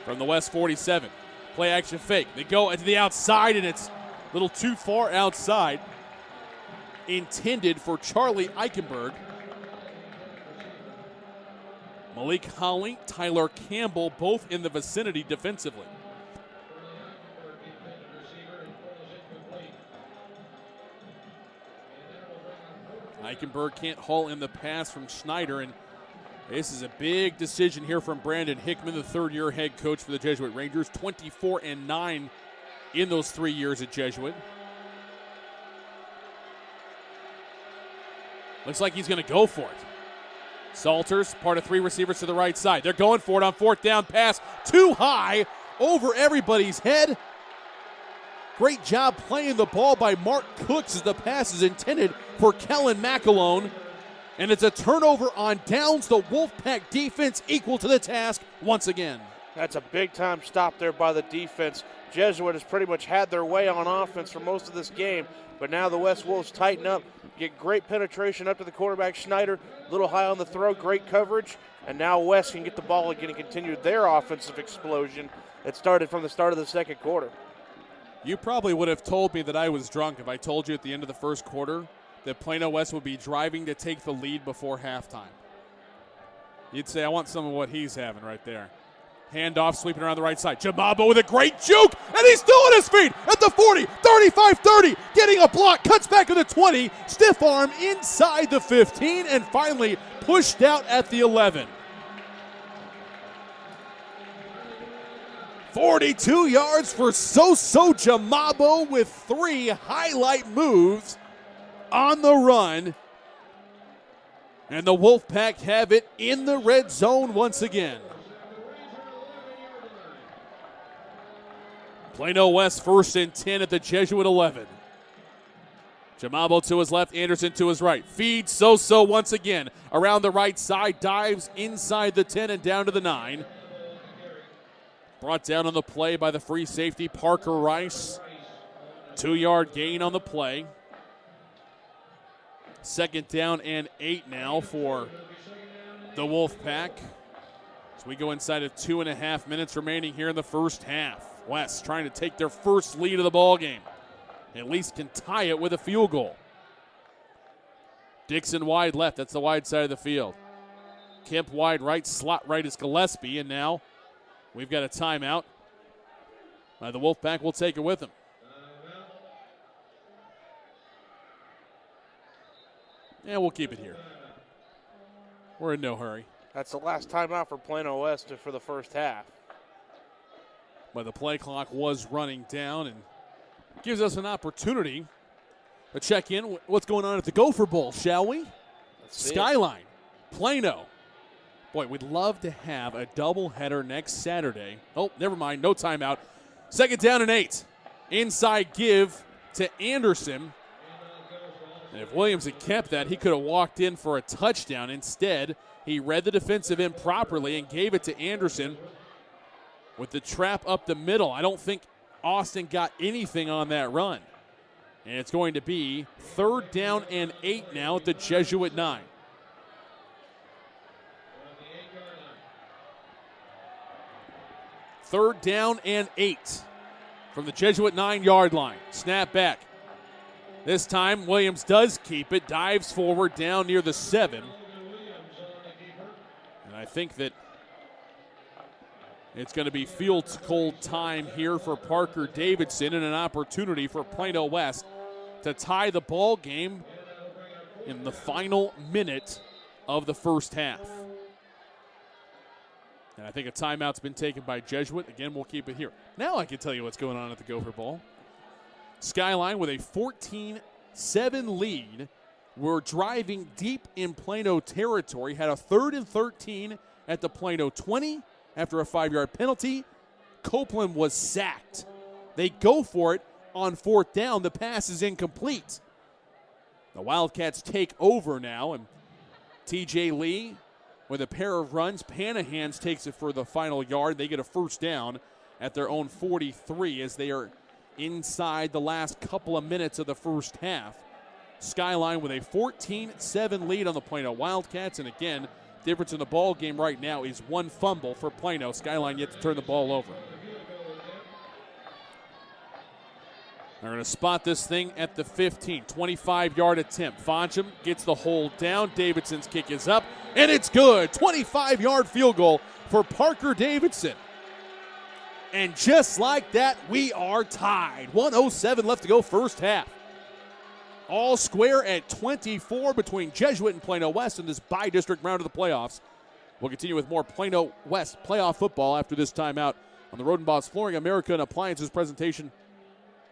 From the West 47, play action fake. They go to the outside, and it's a little too far outside. Intended for Charlie Eichenberg. Malik Holly, Tyler Campbell, both in the vicinity defensively. Eichenberg can't haul in the pass from Schneider, and this is a big decision here from Brandon Hickman, the third-year head coach for the Jesuit Rangers. 24-9 in those 3 years at Jesuit. Looks like he's going to go for it. Salters, part of 3 receivers to the right side. They're going for it on fourth down pass. Too high, over everybody's head. Great job playing the ball by Mark Cooks as the pass is intended for Kellen McAlone. And it's a turnover on downs. The Wolfpack defense equal to the task once again. That's a big-time stop there by the defense. Jesuit has pretty much had their way on offense for most of this game, but now the West Wolves tighten up, get great penetration up to the quarterback, Schneider, a little high on the throw, great coverage, and now West can get the ball again and continue their offensive explosion that started from the start of the second quarter. You probably would have told me that I was drunk if I told you at the end of the first quarter that Plano West would be driving to take the lead before halftime. You'd say, I want some of what he's having right there. Handoff, sweeping around the right side. Jamabo with a great juke, and he's still on his feet at the 40, 35, 30, getting a block, cuts back to the 20, stiff arm inside the 15, and finally pushed out at the 11. 42 yards for Soso Jamabo with 3 highlight moves on the run. And the Wolfpack have it in the red zone once again. Plano West 1st and 10 at the Jesuit 11. Jamabo to his left, Anderson to his right. Feeds Soso once again. Around the right side, dives inside the 10 and down to the 9. Brought down on the play by the free safety, Parker Rice. 2-yard gain on the play. Second down and 8 now for the Wolfpack. As we go inside of 2.5 minutes remaining here in the first half. West trying to take their first lead of the ball game. At least can tie it with a field goal. Dixon wide left. That's the wide side of the field. Kemp wide right. Slot right is Gillespie. And now we've got a timeout. The Wolfpack will take it with them. Yeah, we'll keep it here. We're in no hurry. That's the last timeout for Plano West for the first half. But the play clock was running down and gives us an opportunity to check in what's going on at the Gopher Bowl, shall we? Skyline, Plano. Boy, we'd love to have a doubleheader next Saturday. Oh, never mind, no timeout. Second down and 8. Inside give to Anderson. And if Williams had kept that, he could have walked in for a touchdown. Instead, he read the defensive end properly and gave it to Anderson with the trap up the middle. I don't think Austin got anything on that run. And it's going to be 3rd down and 8 now at the Jesuit 9. Third down and 8 from the Jesuit 9-yard line. Snap back. This time Williams does keep it, dives forward down near the 7. And I think that it's going to be field goal time here for Parker Davidson and an opportunity for Plano West to tie the ball game in the final minute of the first half. And I think a timeout's been taken by Jesuit. Again, we'll keep it here. Now I can tell you what's going on at the Gopher Bowl. Skyline with a 14-7 lead. We're driving deep in Plano territory. Had a 3rd and 13 at the Plano 20 after a 5-yard penalty. Copeland was sacked. They go for it on 4th down. The pass is incomplete. The Wildcats take over now, and TJ Lee with a pair of runs. Panahans takes it for the final yard. They get a 1st down at their own 43 as they are inside the last couple of minutes of the first half. Skyline with a 14-7 lead on the Plano Wildcats. And again, difference in the ball game right now is 1 fumble for Plano. Skyline yet to turn the ball over. They're going to spot this thing at the 15. 25-yard attempt. Foncham gets the hold down. Davidson's kick is up, and it's good. 25-yard field goal for Parker Davidson. And just like that, we are tied. 1:07 left to go first half. All square at 24 between Jesuit and Plano West in this bi-district round of the playoffs. We'll continue with more Plano West playoff football after this timeout on the Rodenbos Flooring America and Appliances presentation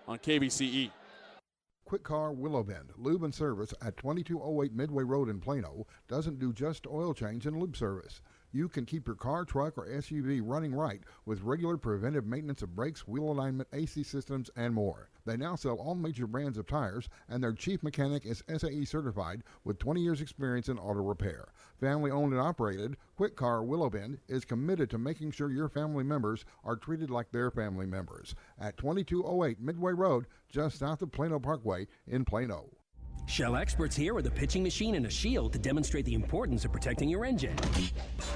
on KVCE. Quick Car Willow Bend Lube and Service at 2208 Midway Road in Plano doesn't do just oil change and lube service. You can keep your car, truck, or SUV running right with regular preventive maintenance of brakes, wheel alignment, AC systems, and more. They now sell all major brands of tires, and their chief mechanic is SAE certified with 20 years experience in auto repair. Family owned and operated, Quick Car Willow Bend is committed to making sure your family members are treated like their family members. At 2208 Midway Road, just south of Plano Parkway in Plano. Shell experts here with a pitching machine and a shield to demonstrate the importance of protecting your engine.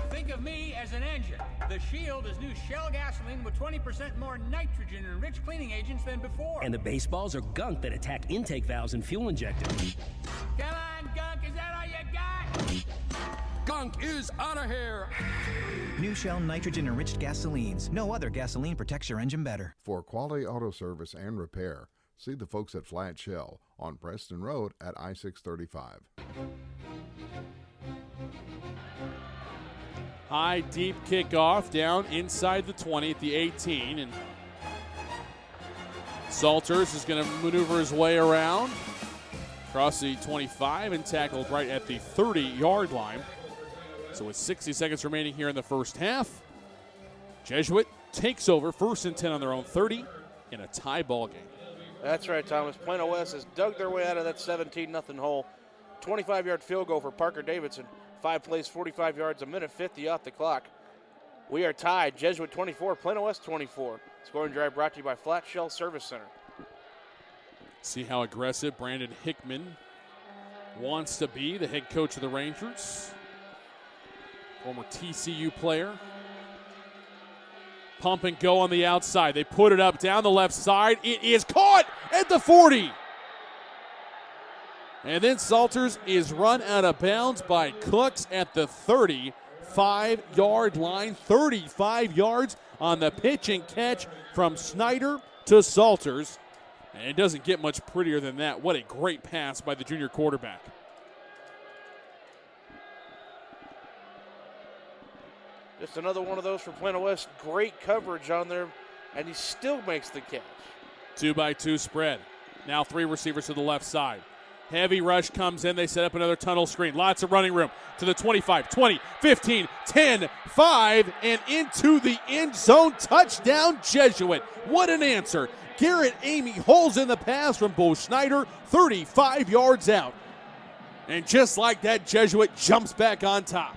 Think of me as an engine. The Shield is new Shell gasoline with 20% more nitrogen and rich cleaning agents than before. And the baseballs are gunk that attack intake valves and fuel injectors. Come on, Gunk, is that all you got? Gunk is out of here. New Shell nitrogen-enriched gasolines. No other gasoline protects your engine better. For quality auto service and repair, see the folks at Flat Shell on Preston Road at I-635. High, deep kickoff down inside the 20 at the 18. And Salters is going to maneuver his way around across the 25 and tackled right at the 30-yard line. So with 60 seconds remaining here in the first half, Jesuit takes over 1st and 10 on their own 30 in a tie ball game. That's right, Thomas. Plano West has dug their way out of that 17-0 hole. 25-yard field goal for Parker Davidson. 5 plays, 45 yards, a minute 50 off the clock. We are tied. Jesuit 24, Plano West 24. Scoring drive brought to you by Flat Shell Service Center. See how aggressive Brandon Hickman wants to be, the head coach of the Rangers. Former TCU player. Pump and go on the outside. They put it up down the left side. It is caught at the 40. And then Salters is run out of bounds by Cooks at the 35-yard line. 35 yards on the pitch and catch from Snyder to Salters. And it doesn't get much prettier than that. What a great pass by the junior quarterback. Just another one of those for Plano West. Great coverage on there, and he still makes the catch. 2-by-2 spread. Now 3 receivers to the left side. Heavy rush comes in. They set up another tunnel screen. Lots of running room to the 25, 20, 15, 10, 5, and into the end zone. Touchdown, Jesuit. What an answer. Garrett Amy holds in the pass from Bo Schneider, 35 yards out. And just like that, Jesuit jumps back on top.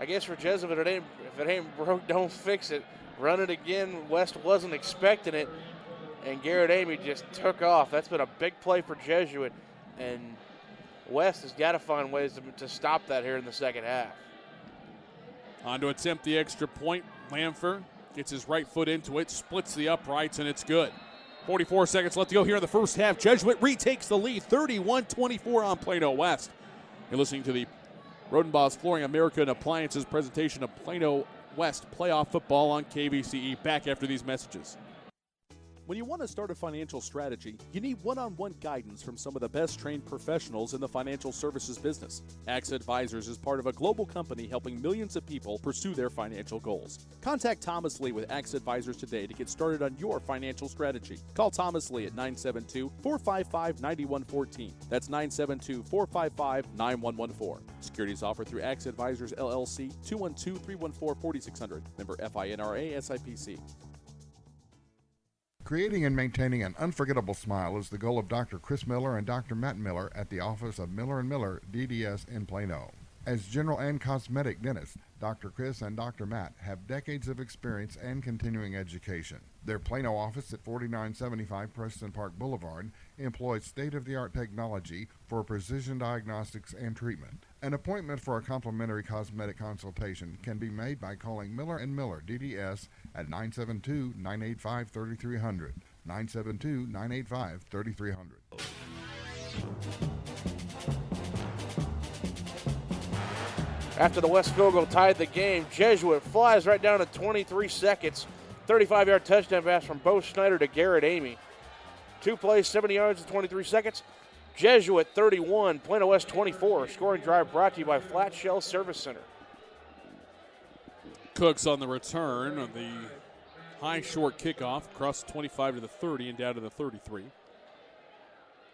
I guess for Jesuit, if it ain't broke, don't fix it. Run it again. West wasn't expecting it, and Garrett Amy just took off. That's been a big play for Jesuit, and West has got to find ways to stop that here in the second half. On to attempt the extra point. Lamfer gets his right foot into it, splits the uprights, and it's good. 44 seconds left to go here in the first half. Jesuit retakes the lead, 31-24 on Plano West. You're listening to the Rodenbaugh's Flooring America and Appliances presentation of Plano West playoff football on KVCE. Back after these messages. When you want to start a financial strategy, you need one-on-one guidance from some of the best trained professionals in the financial services business. AXA Advisors is part of a global company helping millions of people pursue their financial goals. Contact Thomas Lee with AXA Advisors today to get started on your financial strategy. Call Thomas Lee at 972-455-9114. That's 972-455-9114. Securities offered through AXA Advisors LLC, 212-314-4600. Member FINRA SIPC. Creating and maintaining an unforgettable smile is the goal of Dr. Chris Miller and Dr. Matt Miller at the office of Miller & Miller DDS in Plano. As general and cosmetic dentists, Dr. Chris and Dr. Matt have decades of experience and continuing education. Their Plano office at 4975 Preston Park Boulevard employs state-of-the-art technology for precision diagnostics and treatment. An appointment for a complimentary cosmetic consultation can be made by calling Miller & Miller DDS at 972-985-3300, 972-985-3300. After the West field goal tied the game, Jesuit flies right down to 23 seconds. 35-yard touchdown pass from Bo Schneider to Garrett Amy. 2 plays, 70 yards in 23 seconds. Jesuit 31, Plano West 24. Scoring drive brought to you by Flat Shell Service Center. Cooks on the return of the high short kickoff across the 25 to the 30 and down to the 33.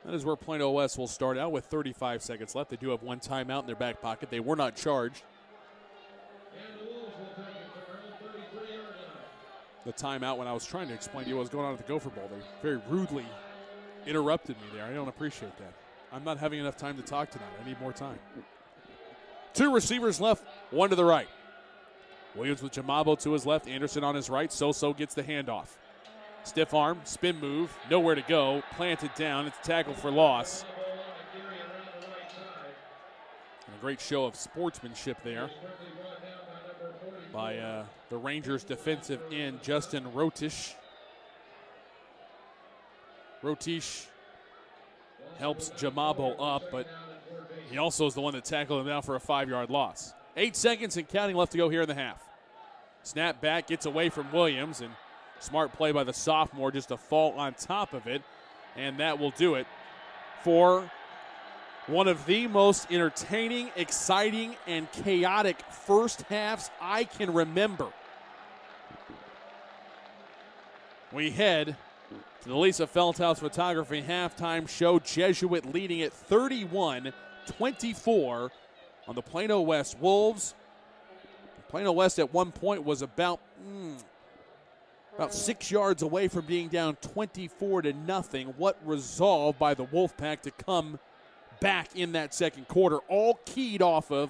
That is where Plano West will start out with 35 seconds left. They do have one timeout in their back pocket. They were not charged. The timeout, when I was trying to explain to you what was going on at the Gopher Bowl, they very rudely interrupted me there. I don't appreciate that. I'm not having enough time to talk tonight. I need more time. 2 receivers left, 1 to the right. Williams with Jamabo to his left, Anderson on his right. Soso gets the handoff. Stiff arm, spin move, nowhere to go, planted down. It's a tackle for loss. And a great show of sportsmanship there by the Rangers defensive end, Justin Rotish. Rotish helps Jamabo up, but he also is the one that tackled him down for a 5-yard loss. 8 seconds and counting left to go here in the half. Snap back, gets away from Williams, and smart play by the sophomore just to fall on top of it, and that will do it for one of the most entertaining, exciting, and chaotic first halves I can remember. We head to the Lisa Feldhaus Photography halftime show. Jesuit leading at 31-24 on the Plano West Wolves. Plano West at one point was about 6 yards away from being down 24-0. What resolve by the Wolfpack to come back in that second quarter, all keyed off of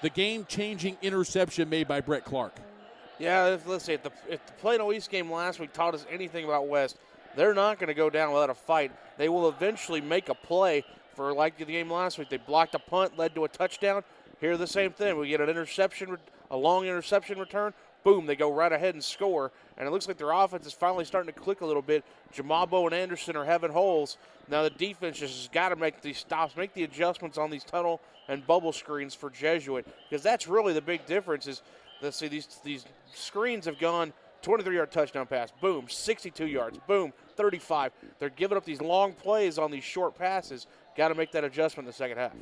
the game-changing interception made by Brett Clark. Yeah, let's see. If the Plano East game last week taught us anything about West, they're not going to go down without a fight. They will eventually make a play for, like the game last week. They blocked a punt, led to a touchdown. Here, the same thing. We get an interception, a long interception return. Boom, they go right ahead and score. And it looks like their offense is finally starting to click a little bit. Jamabo and Anderson are having holes. Now the defense just has got to make these stops, make the adjustments on these tunnel and bubble screens for Jesuit, because that's really the big difference is, let's see, these screens have gone 23-yard touchdown pass, boom, 62 yards, boom, 35. They're giving up these long plays on these short passes. Got to make that adjustment in the second half.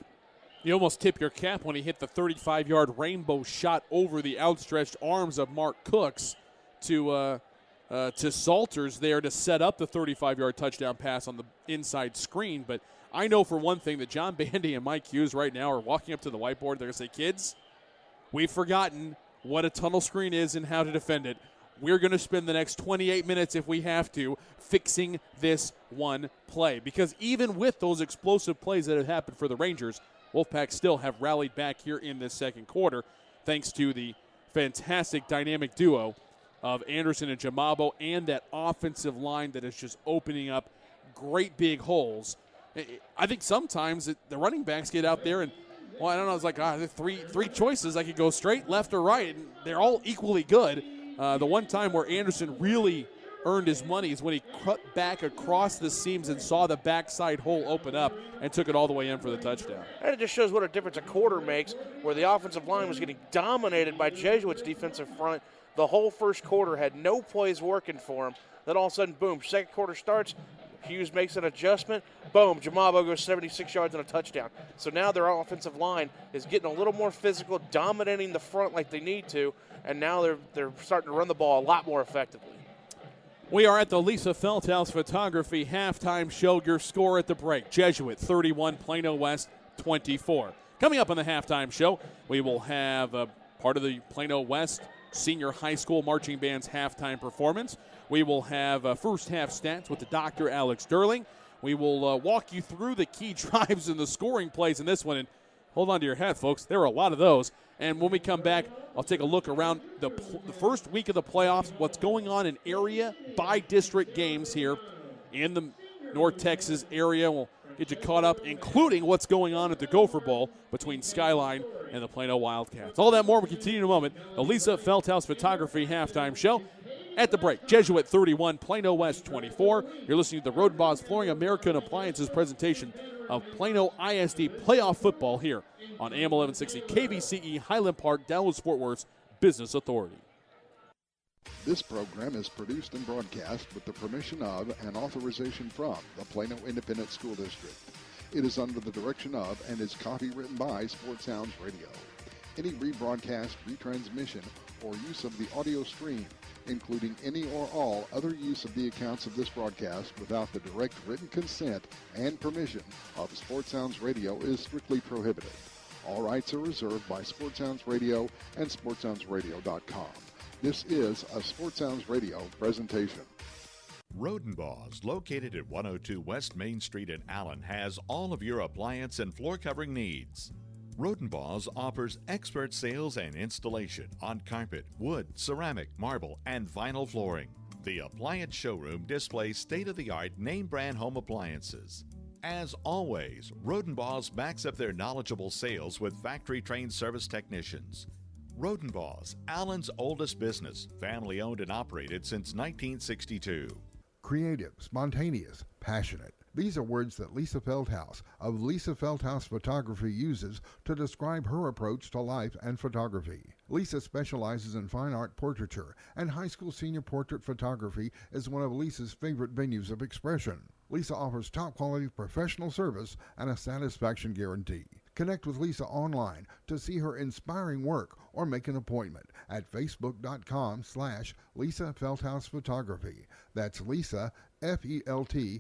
You almost tip your cap when he hit the 35-yard rainbow shot over the outstretched arms of Mark Cooks to Salters there to set up the 35-yard touchdown pass on the inside screen. But I know for one thing that John Bandy and Mike Hughes right now are walking up to the whiteboard. They're going to say, kids, we've forgotten what a tunnel screen is and how to defend it. We're going to spend the next 28 minutes, if we have to, fixing this one play. Because even with those explosive plays that have happened for the Rangers, Wolfpack still have rallied back here in this second quarter. thanks to the fantastic dynamic duo of Anderson and Jamabo and that offensive line that is just opening up great big holes. I think sometimes the running backs get out there and, well, I don't know, it's like there's three choices. I could go straight, left, or right, and they're all equally good. The one time where Anderson really earned his money is when he cut back across the seams and saw the backside hole open up and took it all the way in for the touchdown. And it just shows what a difference a quarter makes, where the offensive line was getting dominated by Jesuit's defensive front. The whole first quarter had no plays working for him. Then all of a sudden, boom, second quarter starts. Hughes makes an adjustment. Boom, Jamabo goes 76 yards and a touchdown. So now their offensive line is getting a little more physical, dominating the front like they need to, and now they're starting to run the ball a lot more effectively. We are at the Lisa Feldhaus Photography halftime show. Your score at the break: Jesuit 31, Plano West 24. Coming up on the halftime show, we will have part of the Plano West Senior High School Marching Band's halftime performance. We will have first half stats with the Dr. Alex Durling. We will walk you through the key drives and the scoring plays in this one. And hold on to your hat, folks. There are a lot of those. And when we come back, I'll take a look around the first week of the playoffs, what's going on in area by district games here in the North Texas area. We'll get you caught up, including what's going on at the Gopher Bowl between Skyline and the Plano Wildcats. All that more, we continue in a moment. The Lisa Feldhaus Photography halftime show. At the break, Jesuit 31, Plano West 24. You're listening to the Road Boss Flooring American Appliances presentation of Plano ISD playoff football here on AM 1160 KVCE Highland Park, Dallas-Fort Worth's Business Authority. This program is produced and broadcast with the permission of and authorization from the Plano Independent School District. It is under the direction of and is copywritten by Sports Sounds Radio. Any rebroadcast, retransmission, or use of the audio stream, including any or all other use of the accounts of this broadcast without the direct written consent and permission of Sports Sounds Radio is strictly prohibited. All rights are reserved by Sports Sounds Radio and SportsSoundsRadio.com. This is a Sports Sounds Radio presentation. Rodenbaugh's, located at 102 West Main Street in Allen, has all of your appliance and floor covering needs. Rodenbaugh's offers expert sales and installation on carpet, wood, ceramic, marble, and vinyl flooring. The appliance showroom displays state-of-the-art name-brand home appliances. As always, Rodenbaugh's backs up their knowledgeable sales with factory-trained service technicians. Rodenbaugh's, Allen's oldest business, family-owned and operated since 1962. Creative, spontaneous, passionate. These are words that Lisa Feldhaus of Lisa Feldhaus Photography uses to describe her approach to life and photography. Lisa specializes in fine art portraiture, and high school senior portrait photography is one of Lisa's favorite venues of expression. Lisa offers top-quality professional service and a satisfaction guarantee. Connect with Lisa online to see her inspiring work or make an appointment at facebook.com/Lisa Feldhaus Photography. That's Lisa, Felthous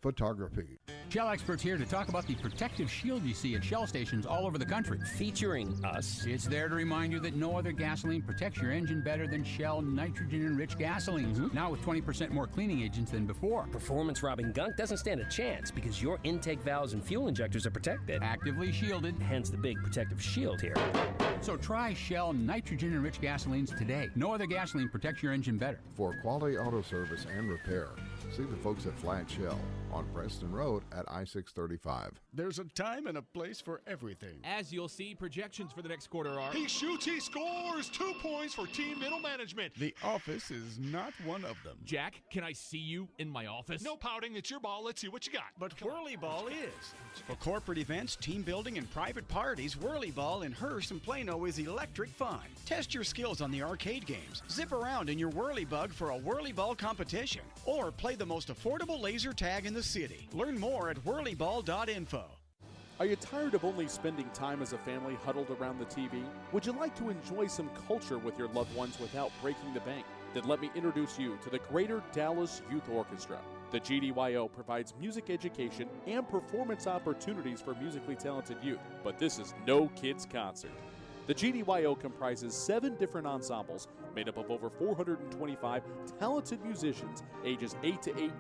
Photography. Shell experts here to talk about the protective shield you see at Shell stations all over the country. Featuring us. It's there to remind you that no other gasoline protects your engine better than Shell nitrogen-enriched gasolines. Mm-hmm. Now with 20% more cleaning agents than before. Performance-robbing gunk doesn't stand a chance because your intake valves and fuel injectors are protected. Actively shielded. Hence the big protective shield here. So try Shell nitrogen-enriched gasolines today. No other gasoline protects your engine better. For quality auto service and repair, see the folks at Flat Shell on Preston Road at I-635. There's a time and a place for everything. As you'll see, projections for the next quarter are... He shoots, he scores! 2 points for team middle management. The office is not one of them. Jack, can I see you in my office? No pouting, it's your ball. Let's see what you got. But Whirly Ball is. For corporate events, team building, and private parties, Whirly Ball in Hearst and Plano is electric fun. Test your skills on the arcade games. Zip around in your Whirly Bug for a Whirly Ball competition. Or play the most affordable laser tag in the city. Learn more at whirlyball.info. Are you tired of only spending time as a family huddled around the TV? Would you like to enjoy some culture with your loved ones without breaking the bank? Then let me introduce you to the Greater Dallas Youth Orchestra. The GDYO provides music education and performance opportunities for musically talented youth, but this is no kids' concert. The GDYO comprises 7 different ensembles made up of over 425 talented musicians ages 8 to 18,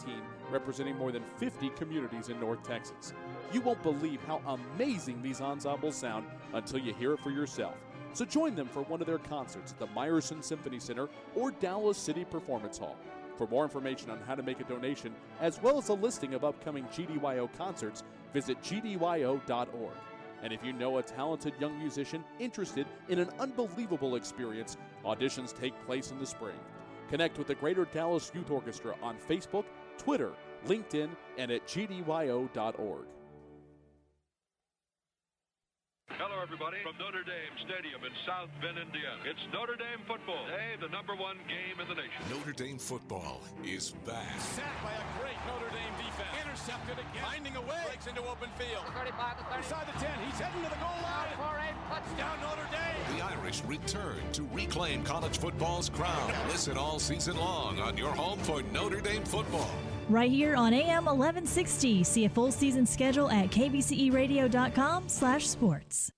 representing more than 50 communities in North Texas. You won't believe how amazing these ensembles sound until you hear it for yourself. So join them for one of their concerts at the Meyerson Symphony Center or Dallas City Performance Hall. For more information on how to make a donation, as well as a listing of upcoming GDYO concerts, visit gdyo.org. And if you know a talented young musician interested in an unbelievable experience, auditions take place in the spring. Connect with the Greater Dallas Youth Orchestra on Facebook, Twitter, LinkedIn, and at gdyo.org. Hello, everybody, from Notre Dame Stadium in South Bend, Indiana. It's Notre Dame football day, the #1 game in the nation. Notre Dame football is back. Sacked by a great Notre Dame defense. Intercepted again. Finding a way. Breaks into open field. 35 to 30. Inside the 10. He's heading to the goal line. For a touchdown, Notre Dame. The Irish return to reclaim college football's crown. Listen all season long on your home for Notre Dame football. Right here on AM 1160. See a full season schedule at kbceradio.com/sports.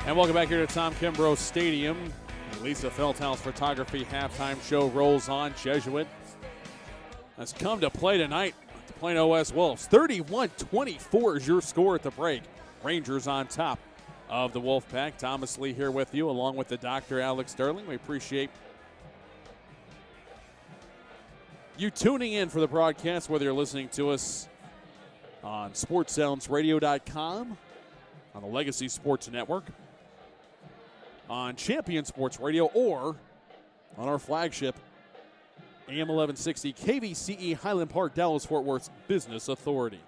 And welcome back here to Tom Kimbrough Stadium. The Lisa Feldhaus Photography halftime show rolls on. Jesuit has come to play tonight with the Plano West Wolves. 31-24 is your score at the break. Rangers on top of the Wolfpack. Thomas Lee here with you, along with the Dr. Alex Sterling. We appreciate you tuning in for the broadcast, whether you're listening to us on SportsSoundsRadio.com, on the Legacy Sports Network, on Champion Sports Radio, or on our flagship AM 1160 KVCE Highland Park, Dallas-Fort Worth Business Authority.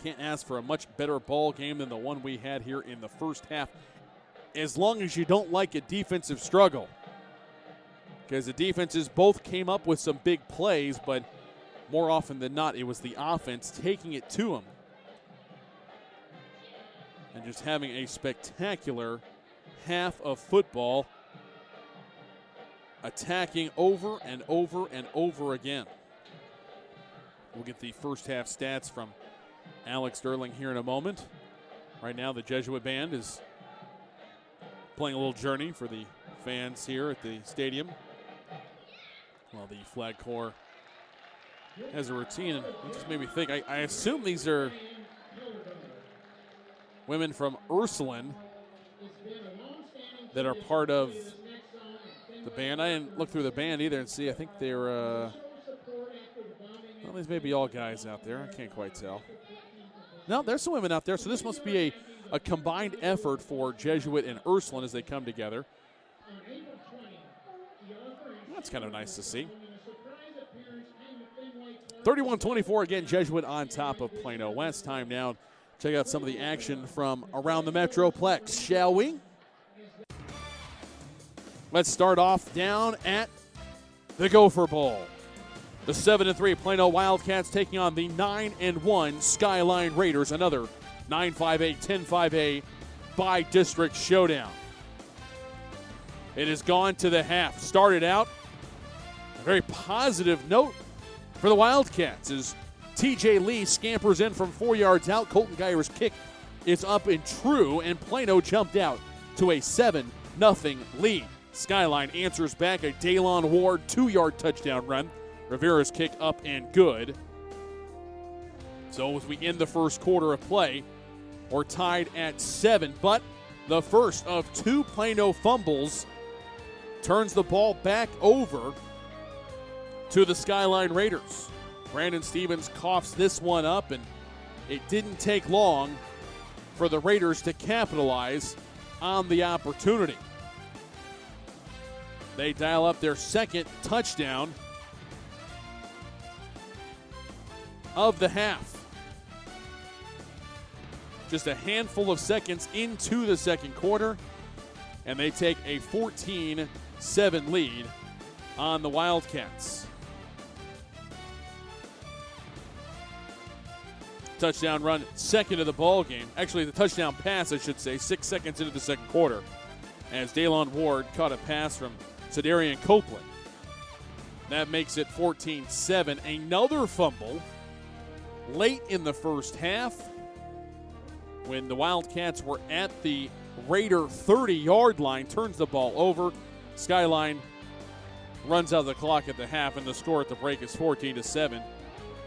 Can't ask for a much better ball game than the one we had here in the first half, as long as you don't like a defensive struggle. Because the defenses both came up with some big plays, but more often than not, it was the offense taking it to them and just having a spectacular half of football, attacking over and over and over again. We'll get the first half stats from Alex Sterling here in a moment. Right now, the Jesuit Band is playing a little journey for the fans here at the stadium, while the Flag Corps has a routine. And it just made me think, I assume these are women from Ursuline that are part of the band. I didn't look through the band either and see. I think they're, well, these may be all guys out there. I can't quite tell. No, there's some women out there, so this must be a combined effort for Jesuit and Ursuline as they come together. That's kind of nice to see. 31-24, again, Jesuit on top of Plano West. Time now. Check out some of the action from around the Metroplex, shall we? Let's start off down at the Gopher Bowl. The 7-3 Plano Wildcats taking on the 9-1 Skyline Raiders. Another 9-5A, 10-5A BiDistrict showdown. It has gone to the half. Started out a very positive note for the Wildcats as TJ Lee scampers in from 4 yards out. Colton Geyer's kick is up and true, and Plano jumped out to a 7-0 lead. Skyline answers back a Daylon Ward 2-yard touchdown run. Rivera's kick up and good. So as we end the first quarter of play, we're tied at 7, but the first of 2 Plano fumbles turns the ball back over to the Skyline Raiders. Brandon Stevens coughs this one up, and it didn't take long for the Raiders to capitalize on the opportunity. They dial up their second touchdown of the half. Just a handful of seconds into the second quarter, and they take a 14-7 lead on the Wildcats. Touchdown run, second of the ball game. Actually, the touchdown pass, I should say, 6 seconds into the second quarter, as Daylon Ward caught a pass from Cedarian Copeland. That makes it 14-7. Another fumble late in the first half when the Wildcats were at the Raider 30-yard line, turns the ball over. Skyline runs out the clock at the half, and the score at the break is 14-7.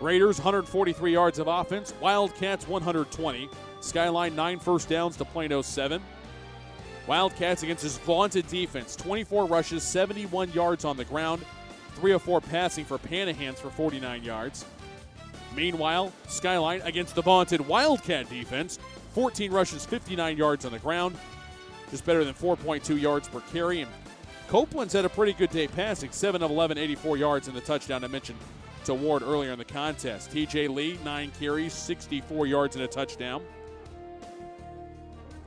Raiders 143 yards of offense, Wildcats 120. Skyline 9 first downs to Plano 7. Wildcats against his vaunted defense, 24 rushes, 71 yards on the ground, 3 of 4 passing for Panahans for 49 yards. Meanwhile, Skyline against the vaunted Wildcat defense, 14 rushes, 59 yards on the ground, just better than 4.2 yards per carry. And Copeland's had a pretty good day passing, 7 of 11, 84 yards in the touchdown I mentioned to Ward earlier in the contest. TJ Lee, 9 carries, 64 yards and a touchdown.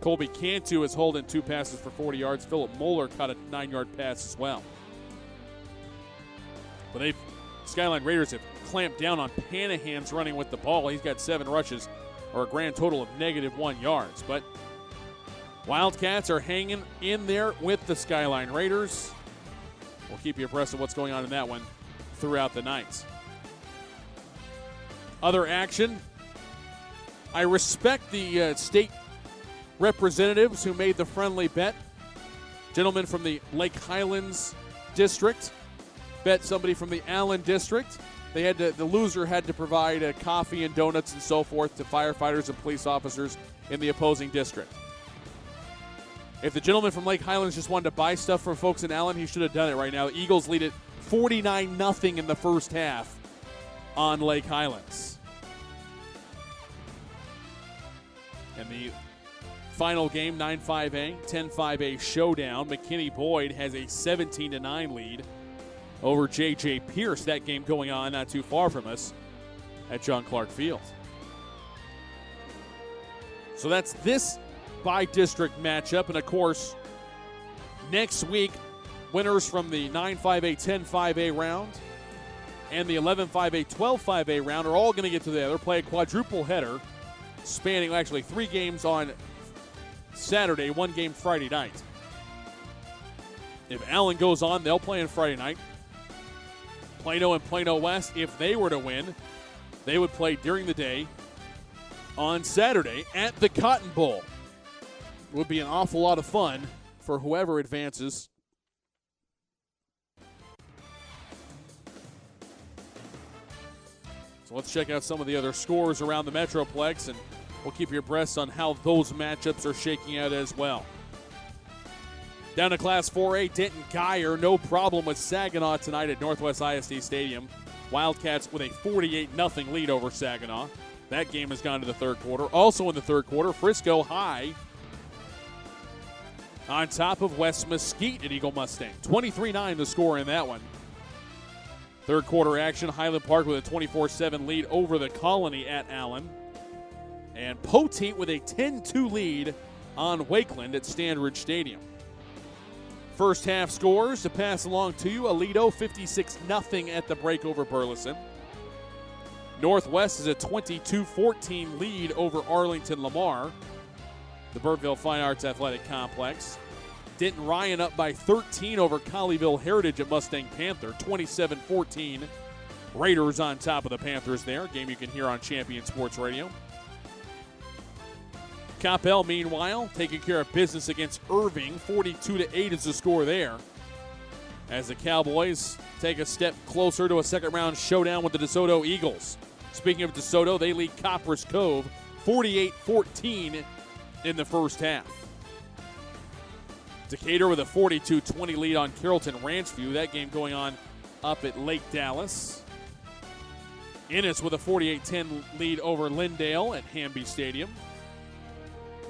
Colby Cantu has holding 2 passes for 40 yards. Philip Moeller caught a 9-yard pass as well. But Skyline Raiders have clamped down on Panahans running with the ball. He's got 7 rushes, or a grand total of -1 yards. But Wildcats are hanging in there with the Skyline Raiders. We'll keep you abreast of what's going on in that one throughout the night. Other action. I respect the state representatives who made the friendly bet. Gentlemen from the Lake Highlands district bet somebody from the Allen district. The loser had to provide coffee and donuts and so forth to firefighters and police officers in the opposing district. If the gentleman from Lake Highlands just wanted to buy stuff from folks in Allen, he should have done it right now. The Eagles lead it 49-0 in the first half on Lake Highlands. And the final game, 9-5A, 10-5A showdown. McKinney Boyd has a 17-9 lead over J.J. Pierce. That game going on not too far from us at John Clark Field. So that's this by-district matchup. And, of course, next week, winners from the 9-5A, 10-5A round and the 11-5A, 12-5A round are all going to get together, play a quadruple header spanning actually 3 games on Saturday, 1 game Friday night. If Allen goes on, they'll play on Friday night. Plano and Plano West, if they were to win, they would play during the day on Saturday at the Cotton Bowl. It would be an awful lot of fun for whoever advances. So let's check out some of the other scores around the Metroplex, and we'll keep you abreast on how those matchups are shaking out as well. Down to Class 4A, Denton Geyer, no problem with Saginaw tonight at Northwest ISD Stadium. Wildcats with a 48-0 lead over Saginaw. That game has gone to the third quarter. Also in the third quarter, Frisco High on top of West Mesquite at Eagle Mustang. 23-9 the score in that one. Third quarter action, Highland Park with a 24-7 lead over the Colony at Allen. And Poteet with a 10-2 lead on Wakeland at Standridge Stadium. First half scores to pass along to you. Aledo 56-0 at the break over Burleson. Northwest is a 22-14 lead over Arlington Lamar, the Burtville Fine Arts Athletic Complex. Denton Ryan up by 13 over Colleyville Heritage at Mustang Panther, 27-14. Raiders on top of the Panthers there, game you can hear on Champion Sports Radio. Coppell, meanwhile, taking care of business against Irving. 42-8 is the score there, as the Cowboys take a step closer to a second-round showdown with the DeSoto Eagles. Speaking of DeSoto, they lead Copper's Cove 48-14 in the first half. Decatur with a 42-20 lead on Carrollton Ranchview. That game going on up at Lake Dallas. Ennis with a 48-10 lead over Lindale at Hamby Stadium.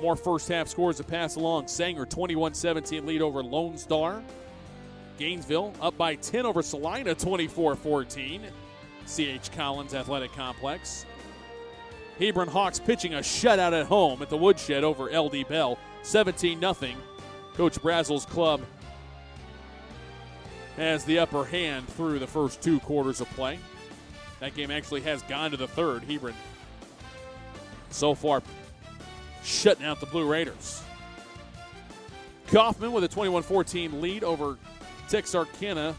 More first half scores to pass along. Sanger 21-17 lead over Lone Star. Gainesville up by 10 over Salina, 24-14. C.H. Collins Athletic Complex. Hebron Hawks pitching a shutout at home at the Woodshed over L.D. Bell, 17-0. Coach Brazel's club has the upper hand through the first 2 quarters of play. That game actually has gone to the third. Hebron so far shutting out the Blue Raiders. Kaufman with a 21-14 lead over Texarkana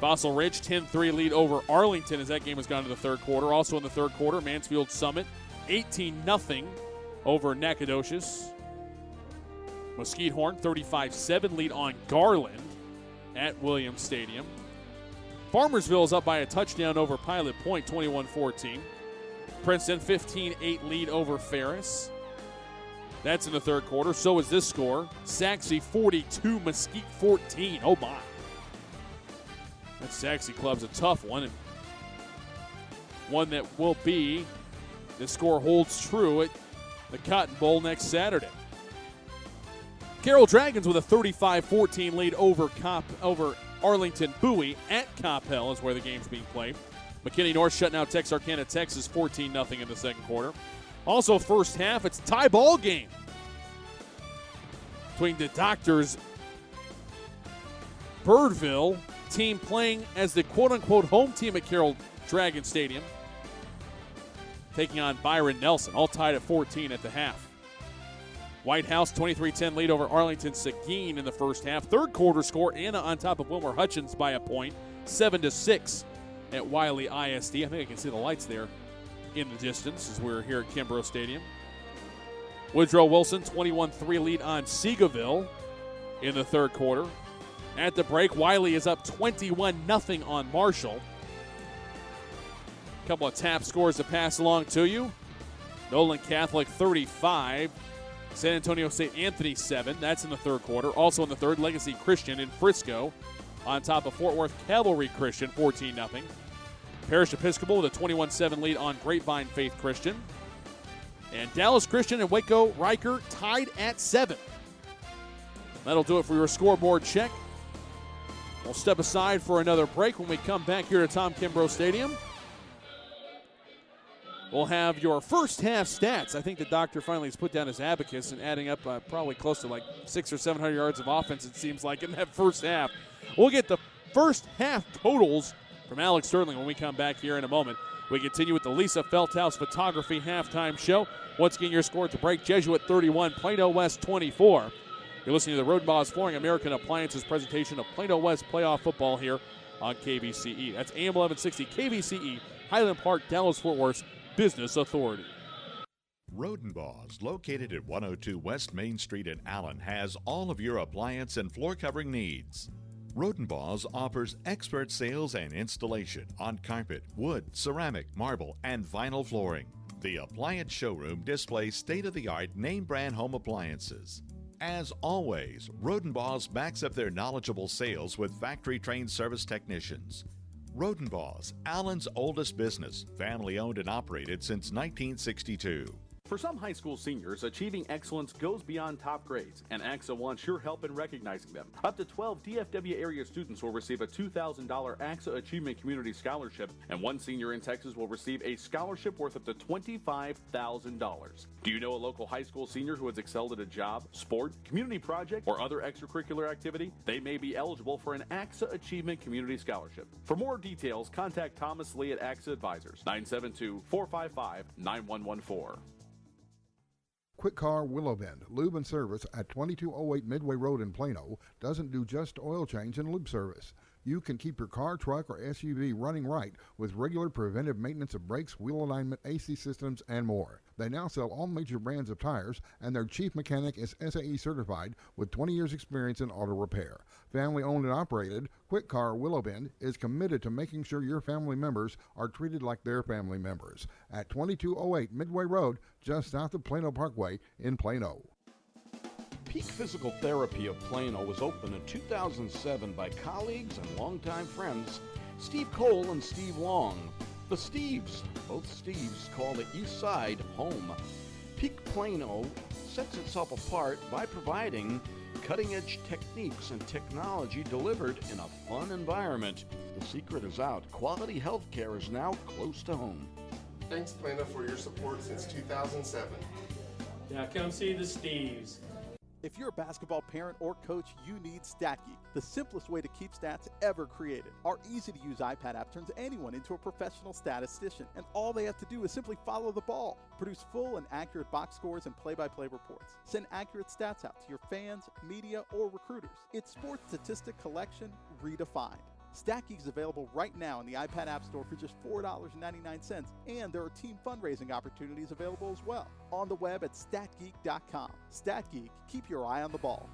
Fossil Ridge 10-3 lead over Arlington as that game has gone to the third quarter. Also in the third quarter, Mansfield Summit 18-0 over Nacogdoches. Mesquite Horn 35-7 lead on Garland at Williams Stadium. Farmersville is up by a touchdown over Pilot Point 21-14. Princeton 15-8 lead over Ferris. That's in the third quarter. So is this score. Saxe 42, Mesquite 14. Oh my. That Saxe Club's a tough one, and one that will be, the score holds true at the Cotton Bowl next Saturday. Carroll Dragons with a 35-14 lead over Arlington Bowie at Coppell is where the game's being played. McKinney North shutting out Texarkana, Texas 14-0 in the second quarter. Also first half, it's a tie ball game between the Doctors Birdville team playing as the quote-unquote home team at Carroll Dragon Stadium, taking on Byron Nelson, all tied at 14 at the half. White House 23-10 lead over Arlington Seguin in the first half. Third quarter score, Anna on top of Wilmer Hutchins by a point, 7-6 at Wiley ISD. I think I can see the lights there in the distance as we're here at Kimbrough Stadium. Woodrow Wilson 21-3 lead on Seagoville in the third quarter. At the break, Wiley is up 21-0 on Marshall. A couple of tap scores to pass along to you. Nolan Catholic 35. San Antonio St. Anthony 7. That's in the third quarter. Also in the third, Legacy Christian in Frisco on top of Fort Worth Cavalry Christian 14-0. Parish Episcopal with a 21-7 lead on Grapevine Faith Christian. And Dallas Christian and Waco Riker tied at 7. That'll do it for your scoreboard check. We'll step aside for another break. When we come back here to Tom Kimbrough Stadium, we'll have your first half stats. I think the doctor finally has put down his abacus and adding up probably close to like 600 or 700 yards of offense, it seems like, in that first half. We'll get the first half totals from Alex Sterling when we come back here in a moment. We continue with the Lisa Feldhaus Photography halftime show. Once again, your score at the break, Jesuit 31, Plano West 24. You're listening to the Road Boss Flooring American Appliances presentation of Plano West playoff football here on KVCE. That's AM 1160 KVCE, Highland Park, Dallas-Fort Worth Business Authority. Rodenbaugh's, located at 102 West Main Street in Allen, has all of your appliance and floor covering needs. Rodenbaugh's offers expert sales and installation on carpet, wood, ceramic, marble, and vinyl flooring. The appliance showroom displays state-of-the-art name-brand home appliances. As always, Rodenbaugh's backs up their knowledgeable sales with factory-trained service technicians. Rodenbaugh's, Allen's oldest business, family-owned and operated since 1962. For some high school seniors, achieving excellence goes beyond top grades, and AXA wants your help in recognizing them. Up to 12 DFW area students will receive a $2,000 AXA Achievement Community Scholarship, and one senior in Texas will receive a scholarship worth up to $25,000. Do you know a local high school senior who has excelled at a job, sport, community project, or other extracurricular activity? They may be eligible for an AXA Achievement Community Scholarship. For more details, contact Thomas Lee at AXA Advisors, 972-455-9114. Quick Car Willow Bend Lube and Service at 2208 Midway Road in Plano doesn't do just oil change and lube service. You can keep your car, truck, or SUV running right with regular preventive maintenance of brakes, wheel alignment, AC systems, and more. They now sell all major brands of tires, and their chief mechanic is SAE certified with 20 years experience in auto repair. Family owned and operated, Quick Car Willow Bend is committed to making sure your family members are treated like their family members. At 2208 Midway Road, just south of Plano Parkway in Plano. Peak Physical Therapy of Plano was opened in 2007 by colleagues and longtime friends Steve Cole and Steve Long. The Steves, both Steves, call the East Side home. Peak Plano sets itself apart by providing cutting-edge techniques and technology delivered in a fun environment. The secret is out. Quality health care is now close to home. Thanks, Plano, for your support since 2007. Now come see the Steves. If you're a basketball parent or coach, you need StatGeek, the simplest way to keep stats ever created. Our easy-to-use iPad app turns anyone into a professional statistician, and all they have to do is simply follow the ball. Produce full and accurate box scores and play-by-play reports. Send accurate stats out to your fans, media, or recruiters. It's sports statistic collection redefined. StatGeek is available right now in the iPad App Store for just $4.99, and there are team fundraising opportunities available as well. On the web at statgeek.com. StatGeek, keep your eye on the ball.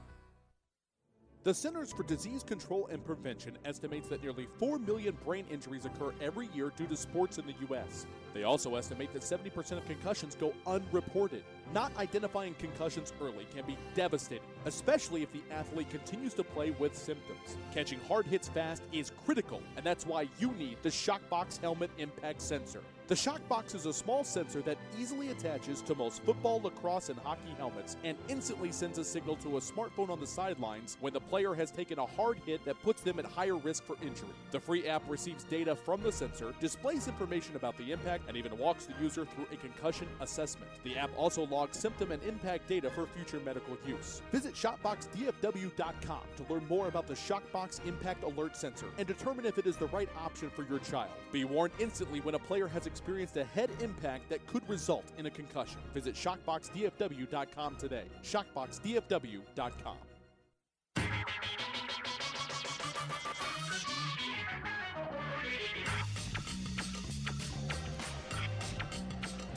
The Centers for Disease Control and Prevention estimates that nearly 4 million brain injuries occur every year due to sports in the U.S. They also estimate that 70% of concussions go unreported. Not identifying concussions early can be devastating, especially if the athlete continues to play with symptoms. Catching hard hits fast is critical, and that's why you need the Shockbox Helmet Impact Sensor. The Shockbox is a small sensor that easily attaches to most football, lacrosse, and hockey helmets and instantly sends a signal to a smartphone on the sidelines when the player has taken a hard hit that puts them at higher risk for injury. The free app receives data from the sensor, displays information about the impact, and even walks the user through a concussion assessment. The app also logs symptom and impact data for future medical use. Visit ShopboxDFW.com to learn more about the Shockbox Impact Alert Sensor and determine if it is the right option for your child. Be warned instantly when a player has experienced a head impact that could result in a concussion. Visit ShockboxDFW.com today. ShockboxDFW.com.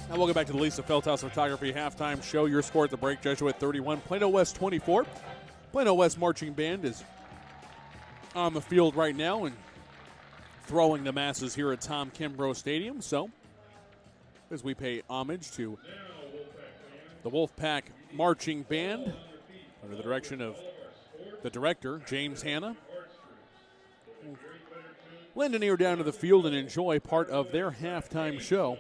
Now welcome back to the Lisa Feldhaus Photography Halftime Show. Your score at the break, Jesuit 31, Plano West 24. Plano West Marching Band is on the field right now and throwing the masses here at Tom Kimbrough Stadium. So, as we pay homage to the Wolfpack Marching Band under the direction of the director, James Hanna, lend an ear down to the field and enjoy part of their halftime show.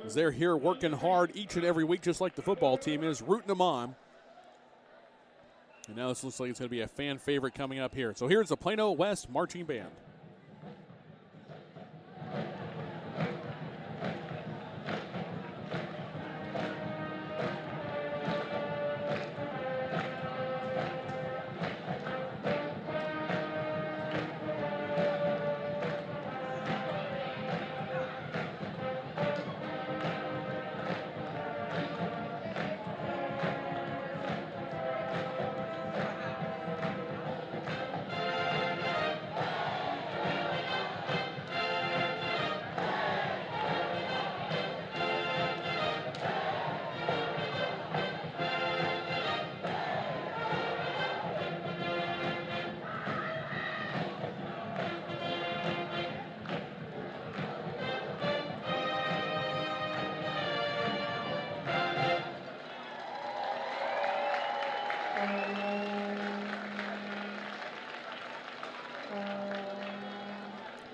As they're here working hard each and every week, just like the football team is, rooting them on. And now this looks like it's going to be a fan favorite coming up here. So here's the Plano West Marching Band.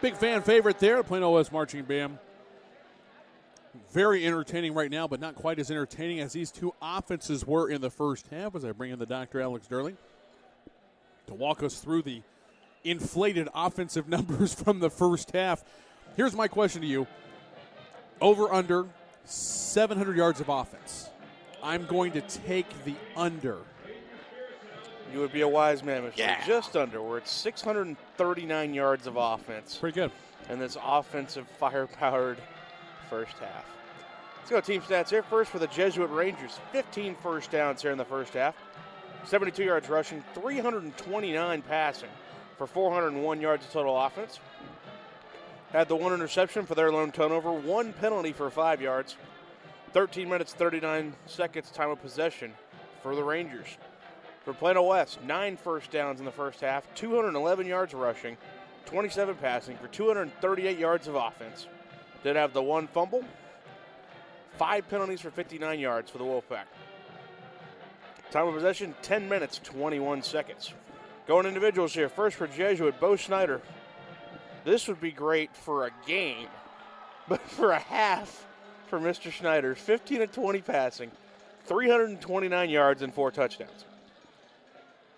Big fan favorite there, Plano West Marching Band. Very entertaining right now, but not quite as entertaining as these two offenses were in the first half, as I bring in the Dr. Alex Durling to walk us through the inflated offensive numbers from the first half. Here's my question to you. Over, under, 700 yards of offense. I'm going to take the under. You would be a wise man, Michelle. Yeah. Just under. We're at 639 yards of offense. Pretty good. And this offensive fire-powered first half. Let's go team stats here. First for the Jesuit Rangers. 15 first downs here in the first half. 72 yards rushing, 329 passing for 401 yards of total offense. Had the one interception for their lone turnover, one penalty for 5 yards. 13 minutes, 39 seconds time of possession for the Rangers. For Plano West, 9 first downs in the first half, 211 yards rushing, 27 passing for 238 yards of offense. Did have the one fumble, 5 penalties for 59 yards for the Wolfpack. Time of possession, 10 minutes, 21 seconds. Going individuals here. First for Jesuit, Bo Snyder. This would be great for a game, but for a half for Mr. Snyder. 15 of 20 passing, 329 yards and 4 touchdowns.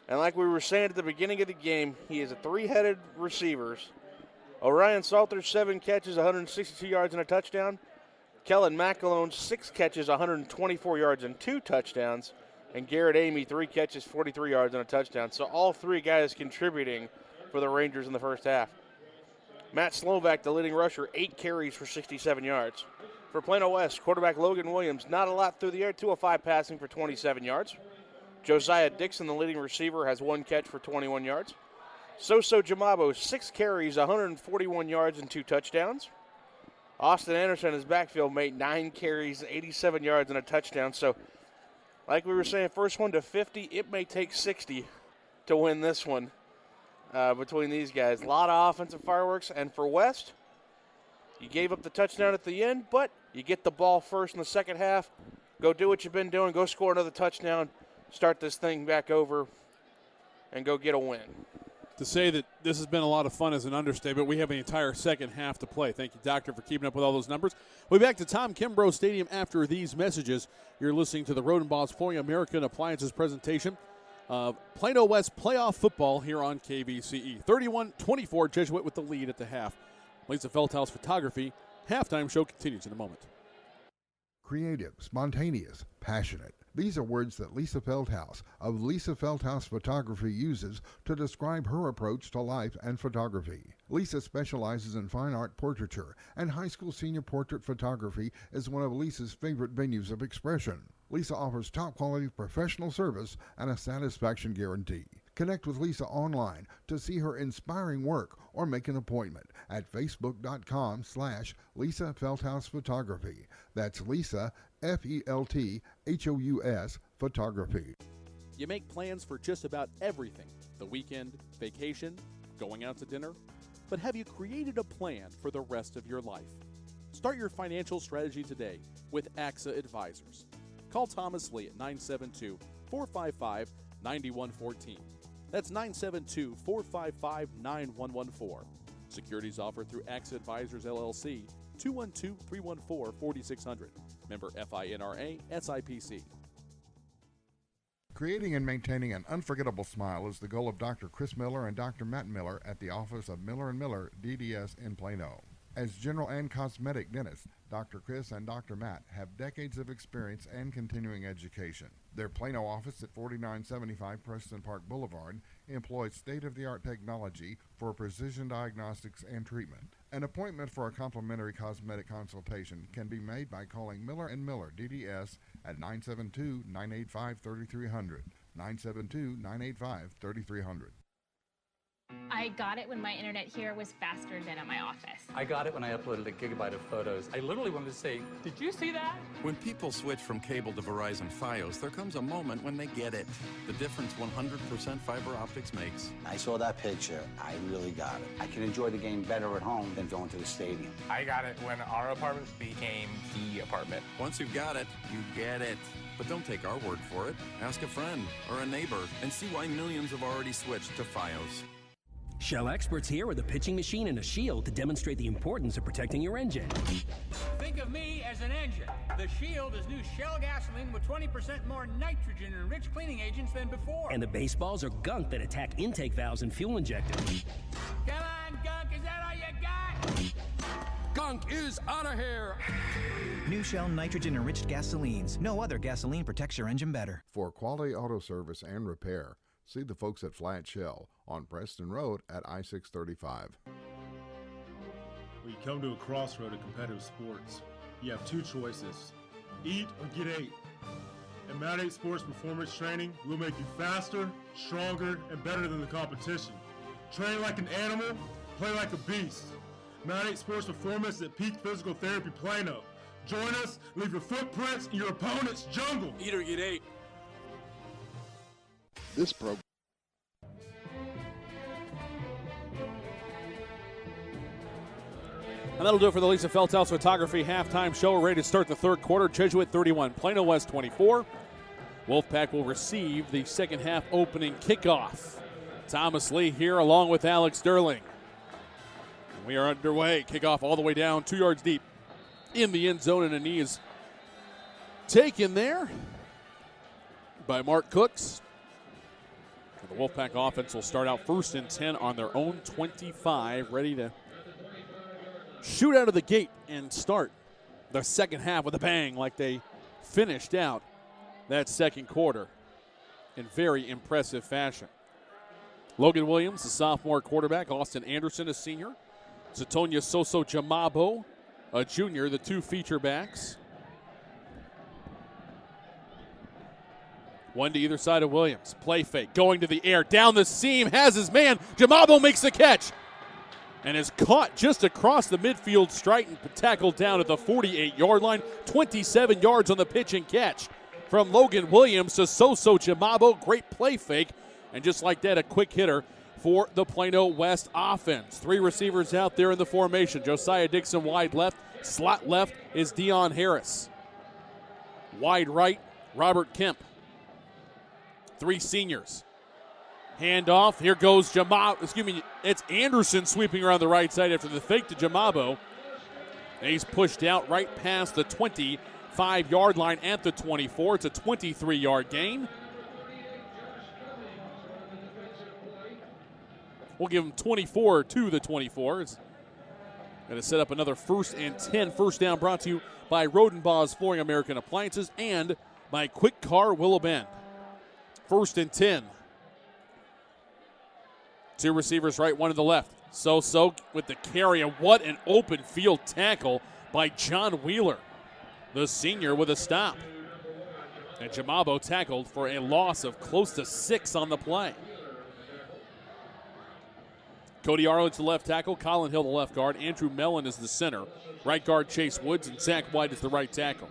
And like we were saying at the beginning of the game, he is a 3-headed receivers. Orion Salter, 7 catches, 162 yards and a touchdown. Kellen McAlone, 6 catches, 124 yards and 2 touchdowns. And Garrett Amy, 3 catches, 43 yards and a touchdown. So all 3 guys contributing for the Rangers in the first half. Matt Slovak, the leading rusher, 8 carries for 67 yards. For Plano West, quarterback Logan Williams, not a lot through the air, 205 passing for 27 yards. Josiah Dixon, the leading receiver, has 1 catch for 21 yards. Soso Jamabo, 6 carries, 141 yards, and 2 touchdowns. Austin Anderson, his backfield mate, 9 carries, 87 yards, and a touchdown. So, like we were saying, first one to 50, it may take 60 to win this one between these guys. A lot of offensive fireworks. And for West, you gave up the touchdown at the end, but you get the ball first in the second half. Go do what you've been doing. Go score another touchdown. Start this thing back over and go get a win. To say that this has been a lot of fun is an understatement. We have an entire second half to play. Thank you, Doctor, for keeping up with all those numbers. We'll be back to Tom Kimbrough Stadium after these messages. You're listening to the Roden Boss Flooring American Appliances presentation of Plano West playoff football here on KVCE. 31-24, Jesuit with the lead at the half. Lisa Feldhaus Photography. Halftime show continues in a moment. Creative, spontaneous, passionate. These are words that Lisa Feldhaus of Lisa Feldhaus Photography uses to describe her approach to life and photography. Lisa specializes in fine art portraiture, and high school senior portrait photography is one of Lisa's favorite venues of expression. Lisa offers top-quality professional service and a satisfaction guarantee. Connect with Lisa online to see her inspiring work or make an appointment at facebook.com/Lisa Feldhaus Photography. That's Lisa, Felthous Photography. You make plans for just about everything. The weekend, vacation, going out to dinner. But have you created a plan for the rest of your life? Start your financial strategy today with AXA Advisors. Call Thomas Lee at 972-455-9114. That's 972-455-9114. Securities offered through AXA Advisors, LLC, 212-314-4600. Member FINRA, SIPC. Creating and maintaining an unforgettable smile is the goal of Dr. Chris Miller and Dr. Matt Miller at the office of Miller & Miller, DDS in Plano. As general and cosmetic dentists, Dr. Chris and Dr. Matt have decades of experience and continuing education. Their Plano office at 4975 Preston Park Boulevard employs state-of-the-art technology for precision diagnostics and treatment. An appointment for a complimentary cosmetic consultation can be made by calling Miller & Miller, DDS, at 972-985-3300, 972-985-3300. I got it when my internet here was faster than at my office. I got it when I uploaded a gigabyte of photos. I literally wanted to say, did you see that? When people switch from cable to Verizon Fios, there comes a moment when they get it. The difference 100% fiber optics makes. I saw that picture. I really got it. I can enjoy the game better at home than going to the stadium. I got it when our apartment became the apartment. Once you've got it, you get it. But don't take our word for it. Ask a friend or a neighbor and see why millions have already switched to Fios. Shell experts here with a pitching machine and a shield to demonstrate the importance of protecting your engine. Think of me as an engine. The Shield is new Shell gasoline with 20% more nitrogen and rich cleaning agents than before. And the baseballs are gunk that attack intake valves and fuel injectors. Come on, gunk, is that all you got? Gunk is out of here. New Shell nitrogen-enriched gasolines. No other gasoline protects your engine better. For quality auto service and repair, see the folks at Flat Shell on Preston Road at I-635. When you come to a crossroad of competitive sports, you have two choices: eat or get ate. At Mount 8 Sports Performance Training, we'll make you faster, stronger, and better than the competition. Train like an animal, play like a beast. Mount 8 Sports Performance at Peak Physical Therapy Plano. Join us, leave your footprints in your opponent's jungle. Eat or get ate. This program. And that'll do it for the Lisa Feldhaus Photography halftime show. We're ready to start the third quarter. Jesuit 31, Plano West 24. Wolfpack will receive the second half opening kickoff. Thomas Lee here along with Alex Sterling. And we are underway. Kickoff all the way down 2 yards deep in the end zone, and a knee is taken there by Mark Cooks. And the Wolfpack offense will start out 1st and 10 on their own 25, ready to shoot out of the gate and start the second half with a bang like they finished out that second quarter in very impressive fashion. Logan Williams, the sophomore quarterback. Austin Anderson, a senior. Satonia Soso Jamabo, a junior, the two feature backs. One to either side of Williams. Play fake, going to the air, down the seam, has his man. Jamabo makes the catch and is caught just across the midfield stripe and tackled down at the 48-yard line. 27 yards on the pitch and catch from Logan Williams to Soso Jamabo. Great play fake, and just like that, a quick hitter for the Plano West offense. 3 receivers out there in the formation. Josiah Dixon wide left. Slot left is Dion Harris. Wide right, Robert Kemp. 3 seniors. Handoff. Here goes Jamabo. It's Anderson sweeping around the right side after the fake to Jamabo. And he's pushed out right past the 25-yard line at the 24. It's a 23-yard gain. We'll give him 24 to the 24. It's going to set up another 1st and 10. First down brought to you by Rodenbaugh's Flooring American Appliances and by Quick Car Willow Bend. 1st and 10. 2 receivers right, 1 to the left. So with the carry, and what an open field tackle by John Wheeler, the senior, with a stop. And Jamabo tackled for a loss of close to 6 on the play. Cody Arledge, the left tackle. Colin Hill, the left guard. Andrew Mellon is the center. Right guard, Chase Woods, and Zach White is the right tackle.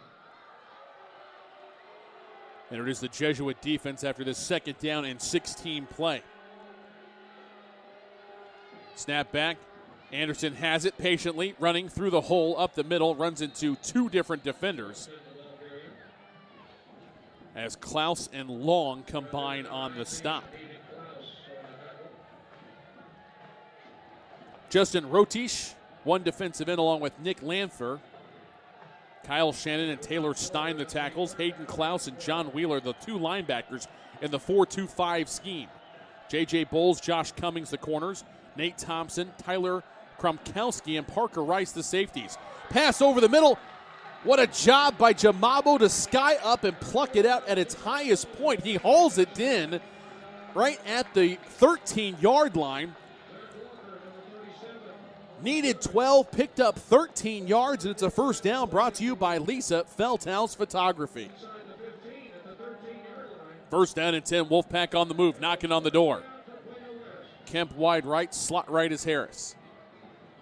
And it is the Jesuit defense after this 2nd down and 16 play. Snap back. Anderson has it patiently, running through the hole up the middle, runs into 2 different defenders as Klaus and Long combine on the stop. Justin Rotish, 1 defensive end along with Nick Lanther. Kyle Shannon and Taylor Stein, the tackles. Hayden Klaus and John Wheeler, the 2 linebackers in the 4-2-5 scheme. J.J. Bowles, Josh Cummings, the corners. Nate Thompson, Tyler Kromkowski, and Parker Rice, the safeties. Pass over the middle. What a job by Jamabo to sky up and pluck it out at its highest point. He hauls it in right at the 13-yard line. Needed 12, picked up 13 yards, and it's a 1st down brought to you by Lisa Feldhaus Photography. 1st down and 10, Wolfpack on the move, knocking on the door. Kemp wide right, slot right is Harris.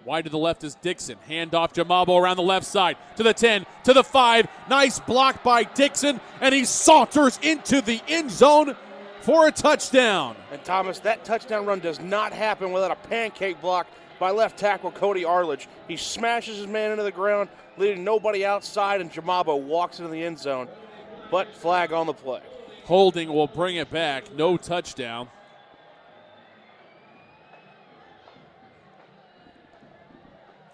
Wide to the left is Dixon. Handoff Jamabo around the left side to the 10, to the 5. Nice block by Dixon, and he saunters into the end zone for a touchdown. And Thomas, that touchdown run does not happen without a pancake block by left tackle Cody Arledge. He smashes his man into the ground, leaving nobody outside, and Jamabo walks into the end zone. But flag on the play. Holding will bring it back. No touchdown.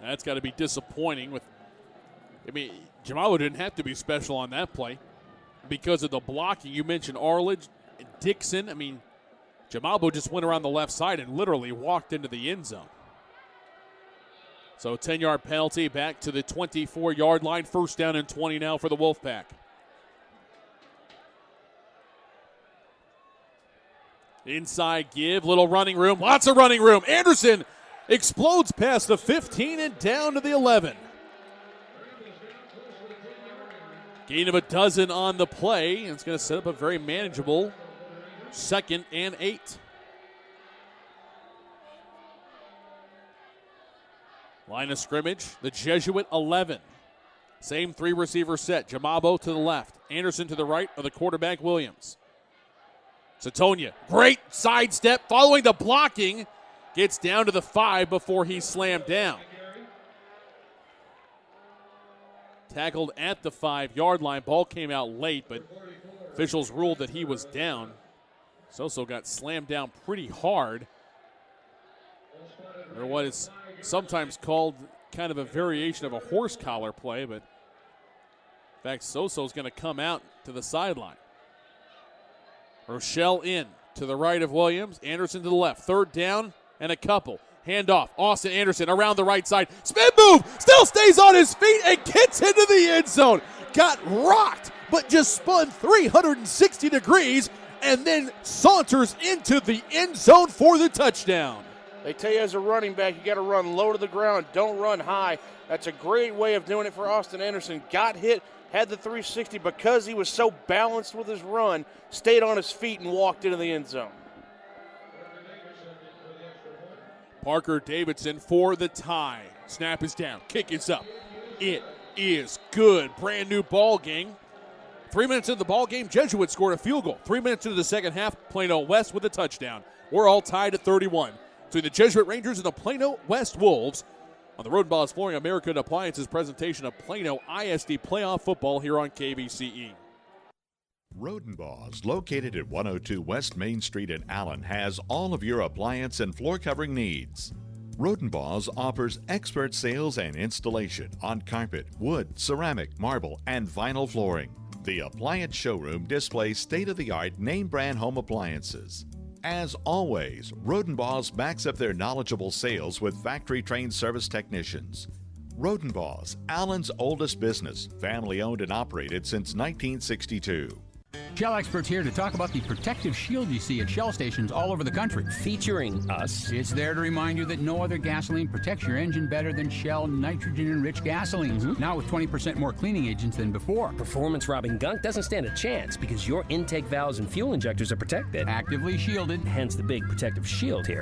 That's got to be disappointing. Jamabo didn't have to be special on that play because of the blocking. You mentioned Arledge, Dixon. Jamabo just went around the left side and literally walked into the end zone. So 10-yard penalty back to the 24-yard line. 1st down and 20 now for the Wolfpack. Inside give, little running room, lots of running room. Anderson explodes past the 15 and down to the 11. Gain of a dozen on the play, and it's going to set up a very manageable 2nd and 8. Line of scrimmage, the Jesuit 11. Same 3 receiver set. Jamabo to the left, Anderson to the right of the quarterback Williams. Satonia, great sidestep following the blocking. Gets down to the 5 before he's slammed down. Tackled at the 5-yard line. Ball came out late, but officials ruled that he was down. Soso got slammed down pretty hard. Or what is sometimes called kind of a variation of a horse collar play, but in fact, Soso's going to come out to the sideline. Rochelle in to the right of Williams. Anderson to the left. 3rd down and a couple. Handoff. Austin Anderson around the right side. Spin move. Still stays on his feet and gets into the end zone. Got rocked, but just spun 360 degrees and then saunters into the end zone for the touchdown. They tell you as a running back, you got to run low to the ground. Don't run high. That's a great way of doing it for Austin Anderson. Got hit, had the 360 because he was so balanced with his run, stayed on his feet and walked into the end zone. Parker Davidson for the tie. Snap is down. Kick is up. It is good. Brand new ball game. 3 minutes into the ball game, Jesuit scored a field goal. 3 minutes into the second half, Plano West with a touchdown. We're all tied at 31. Between the Jesuit Rangers and the Plano West Wolves on the Road Balls Flooring American Appliances presentation of Plano ISD playoff football here on KVCE. Rodenbaugh's, located at 102 West Main Street in Allen, has all of your appliance and floor covering needs. Rodenbaugh's offers expert sales and installation on carpet, wood, ceramic, marble, and vinyl flooring. The appliance showroom displays state-of-the-art name-brand home appliances. As always, Rodenbaugh's backs up their knowledgeable sales with factory-trained service technicians. Rodenbaugh's, Allen's oldest business, family-owned and operated since 1962. Shell experts here to talk about the protective shield you see at Shell stations all over the country. Featuring us. It's there to remind you that no other gasoline protects your engine better than Shell nitrogen-enriched gasolines. Now with 20% more cleaning agents than before. Performance-robbing gunk doesn't stand a chance because your intake valves and fuel injectors are protected. Actively shielded. Hence the big protective shield here.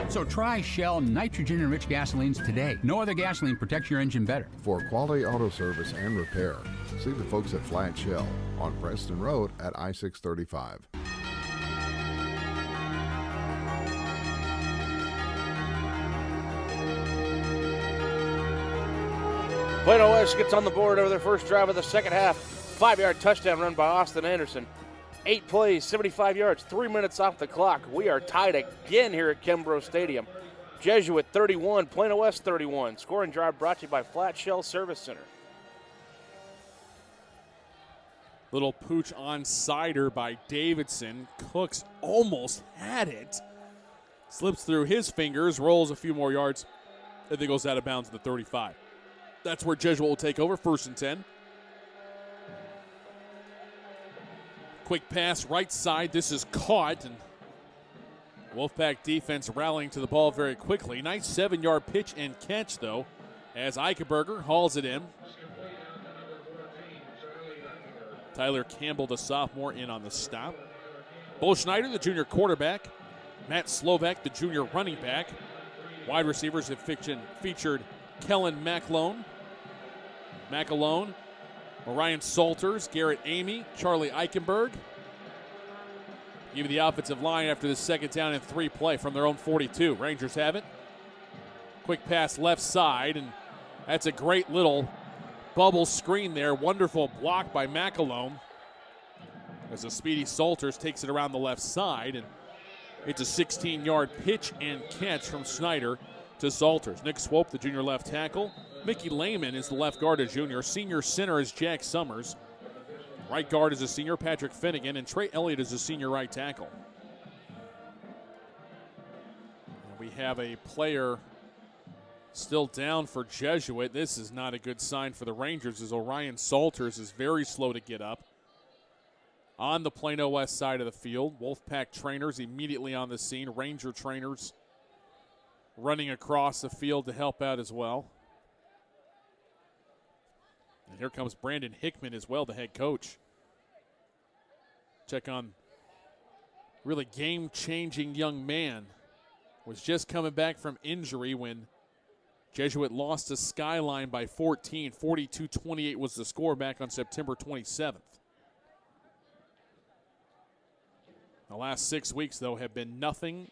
So try Shell nitrogen-enriched gasolines today. No other gasoline protects your engine better. For quality auto service and repair, see the folks at Flat Shell on Preston Road at I-635. Plano West gets on the board over their first drive of the second half. 5-yard touchdown run by Austin Anderson. 8 plays, 75 yards, 3 minutes off the clock. We are tied again here at Kimbrough Stadium. Jesuit 31, Plano West 31. Scoring drive brought to you by Flat Shell Service Center. Little pooch on cider by Davidson. Cooks almost had it. Slips through his fingers, rolls a few more yards, and then goes out of bounds at the 35. That's where Jesuit will take over, 1st and 10. Quick pass right side. This is caught, and Wolfpack defense rallying to the ball very quickly. Nice 7-yard pitch and catch, though, as Eichenberger hauls it in. Tyler Campbell, the sophomore, in on the stop. Bo Schneider, the junior quarterback. Matt Slovak, the junior running back. Wide receivers have featured Kellen McAlone, Orion Salters, Garrett Amy, Charlie Eichenberg. Give you the offensive line after the second down and 3 play from their own 42. Rangers have it. Quick pass left side, and that's a great little bubble screen there. Wonderful block by McAlone as a speedy Salters takes it around the left side, and it's a 16-yard pitch and catch from Snyder to Salters. Nick Swope, the junior left tackle. Mickey Lehman is the left guard, a junior. Senior center is Jack Summers. Right guard is a senior, Patrick Finnegan, and Trey Elliott is a senior right tackle. And we have a player still down for Jesuit. This is not a good sign for the Rangers, as Orion Salters is very slow to get up. On the Plano West side of the field, Wolfpack trainers immediately on the scene. Ranger trainers running across the field to help out as well. And here comes Brandon Hickman as well, the head coach. Check on really game-changing young man. Was just coming back from injury when Jesuit lost to Skyline by 14. 42-28 was the score back on September 27th. The last 6 weeks, though, have been nothing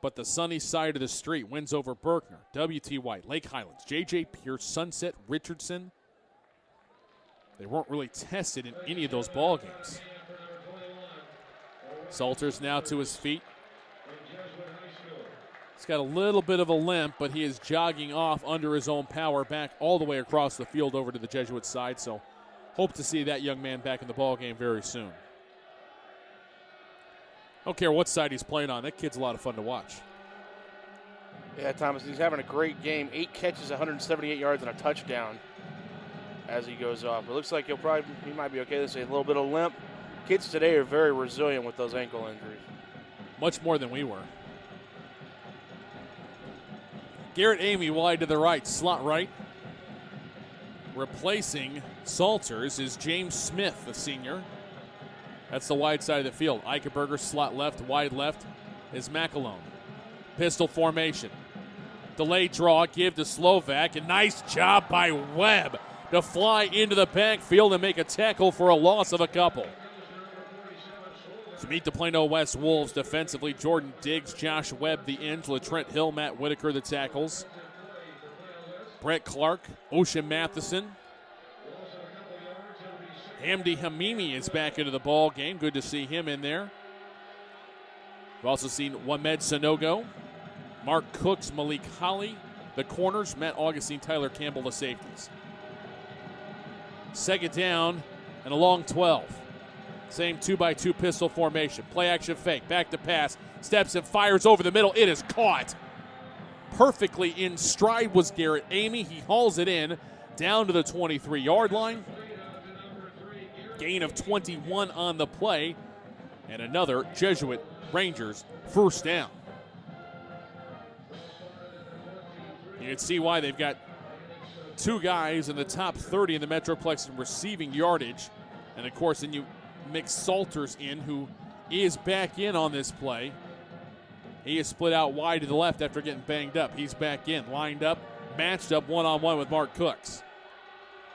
but the sunny side of the street. Wins over Berkner, W.T. White, Lake Highlands, J.J. Pierce, Sunset, Richardson. They weren't really tested in any of those ball games. Salters now to his feet. He's got a little bit of a limp, but he is jogging off under his own power back all the way across the field over to the Jesuit side. So hope to see that young man back in the ball game very soon. Don't care what side he's playing on. That kid's a lot of fun to watch. Yeah, Thomas, he's having a great game. 8 catches, 178 yards, and a touchdown as he goes off. It looks like he might be okay. There's a little bit of limp. Kids today are very resilient with those ankle injuries. Much more than we were. Garrett Amy wide to the right, slot right. Replacing Salters is James Smith, the senior. That's the wide side of the field. Eichenberger slot left, wide left is McAlone. Pistol formation. Delayed draw, give to Slovak. A nice job by Webb to fly into the backfield and make a tackle for a loss of a couple. To meet the Plano West Wolves defensively, Jordan Diggs, Josh Webb, the ends, LaTrent Hill, Matt Whitaker, the tackles. Brett Clark, Ocean Matheson. Hamdi Hamimi is back into the ball game. Good to see him in there. We've also seen Wamed Sanogo, Mark Cooks, Malik Holly, the corners, Matt Augustine, Tyler Campbell, the safeties. Second down and a long 12. Same 2x2 pistol formation. Play action fake, back to pass, steps and fires over the middle. It is caught. Perfectly in stride was Garrett Amy. He hauls it in down to the 23-yard line. Gain of 21 on the play. And another Jesuit Rangers first down. You can see why they've got two guys in the top 30 in the Metroplex in receiving yardage. And, of course, then you mix Salters in, who is back in on this play. He is split out wide to the left after getting banged up. He's back in, lined up, matched up one-on-one with Mark Cooks.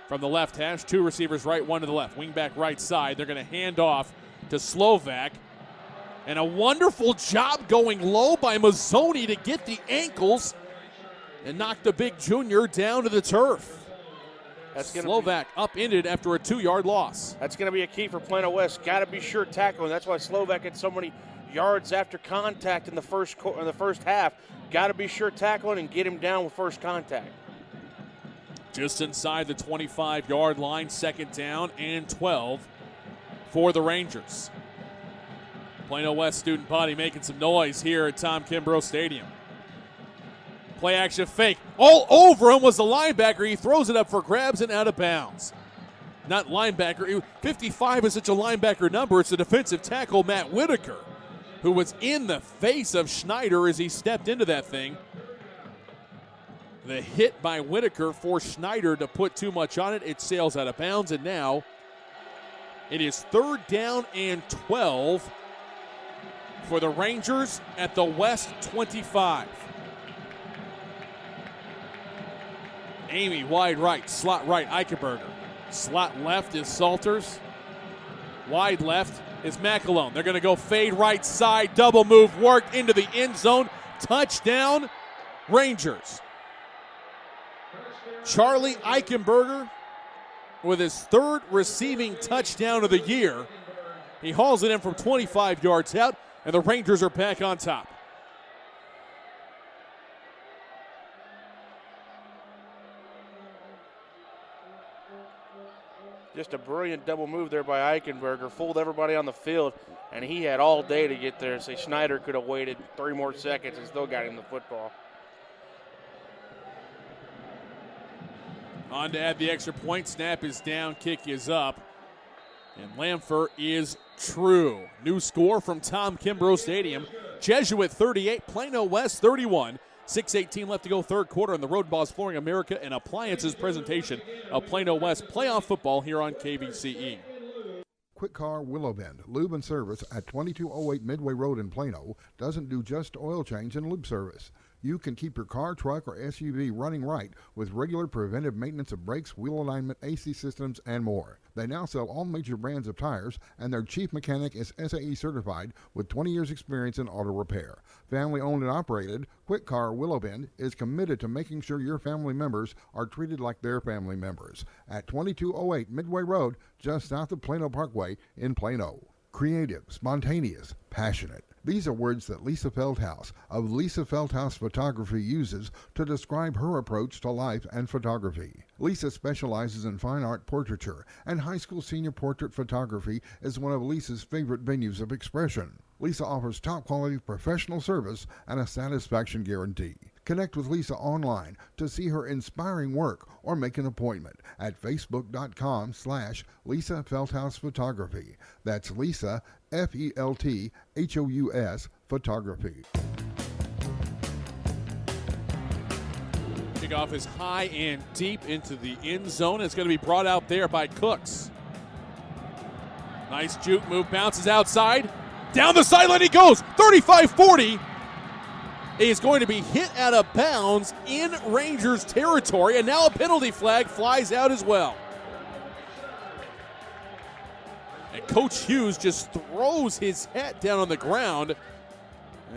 From the left hash, two receivers right, one to the left. Wing back right side. They're going to hand off to Slovak. And a wonderful job going low by Mazzoni to get the ankles and knock the big junior down to the turf. Slovak upended after a 2-yard loss. That's going to be a key for Plano West. Got to be sure tackling. That's why Slovak had so many yards after contact in the first half. Got to be sure tackling and get him down with first contact. Just inside the 25-yard line, second down and 12 for the Rangers. Plano West student body making some noise here at Tom Kimbrough Stadium. Play action fake. All over him was the linebacker. He throws it up for grabs and out of bounds. Not linebacker. 55 is such a linebacker number. It's the defensive tackle, Matt Whitaker, who was in the face of Schneider as he stepped into that thing. The hit by Whitaker forced Schneider to put too much on it. It sails out of bounds, and now it is third down and 12 for the Rangers at the West 25. Amy wide right, slot right, Eichenberger. Slot left is Salters. Wide left is McAlone. They're going to go fade right side, double move work into the end zone. Touchdown, Rangers. Charlie Eichenberger with his third receiving touchdown of the year. He hauls it in from 25 yards out, and the Rangers are back on top. Just a brilliant double move there by Eichenberger. Fooled everybody on the field, and he had all day to get there. Say Schneider could have waited 3 more seconds and still got him the football. On to add the extra point. Snap is down, kick is up. And Lamfer is true. New score from Tom Kimbrough Stadium. Jesuit 38, Plano West 31. 6:18 left to go, third quarter in the Road Boss Flooring America and Appliances presentation of Plano West playoff football here on KVCE. Quick Car Willow Bend Lube and Service at 2208 Midway Road in Plano doesn't do just oil change and lube service. You can keep your car, truck, or SUV running right with regular preventive maintenance of brakes, wheel alignment, AC systems, and more. They now sell all major brands of tires, and their chief mechanic is SAE certified with 20 years experience in auto repair. Family owned and operated, Quick Car Willow Bend is committed to making sure your family members are treated like their family members. At 2208 Midway Road, just south of Plano Parkway in Plano. Creative, spontaneous, passionate. These are words that Lisa Feldhaus of Lisa Feldhaus Photography uses to describe her approach to life and photography. Lisa specializes in fine art portraiture, and high school senior portrait photography is one of Lisa's favorite venues of expression. Lisa offers top-quality professional service and a satisfaction guarantee. Connect with Lisa online to see her inspiring work or make an appointment at facebook.com/Lisa Feldhaus Photography. That's Lisa, Felthous Photography. Kickoff is high and deep into the end zone. It's going to be brought out there by Cooks. Nice juke move, bounces outside. Down the sideline he goes, 35-40. He's going to be hit out of bounds in Rangers territory, and now a penalty flag flies out as well. And Coach Hughes just throws his hat down on the ground,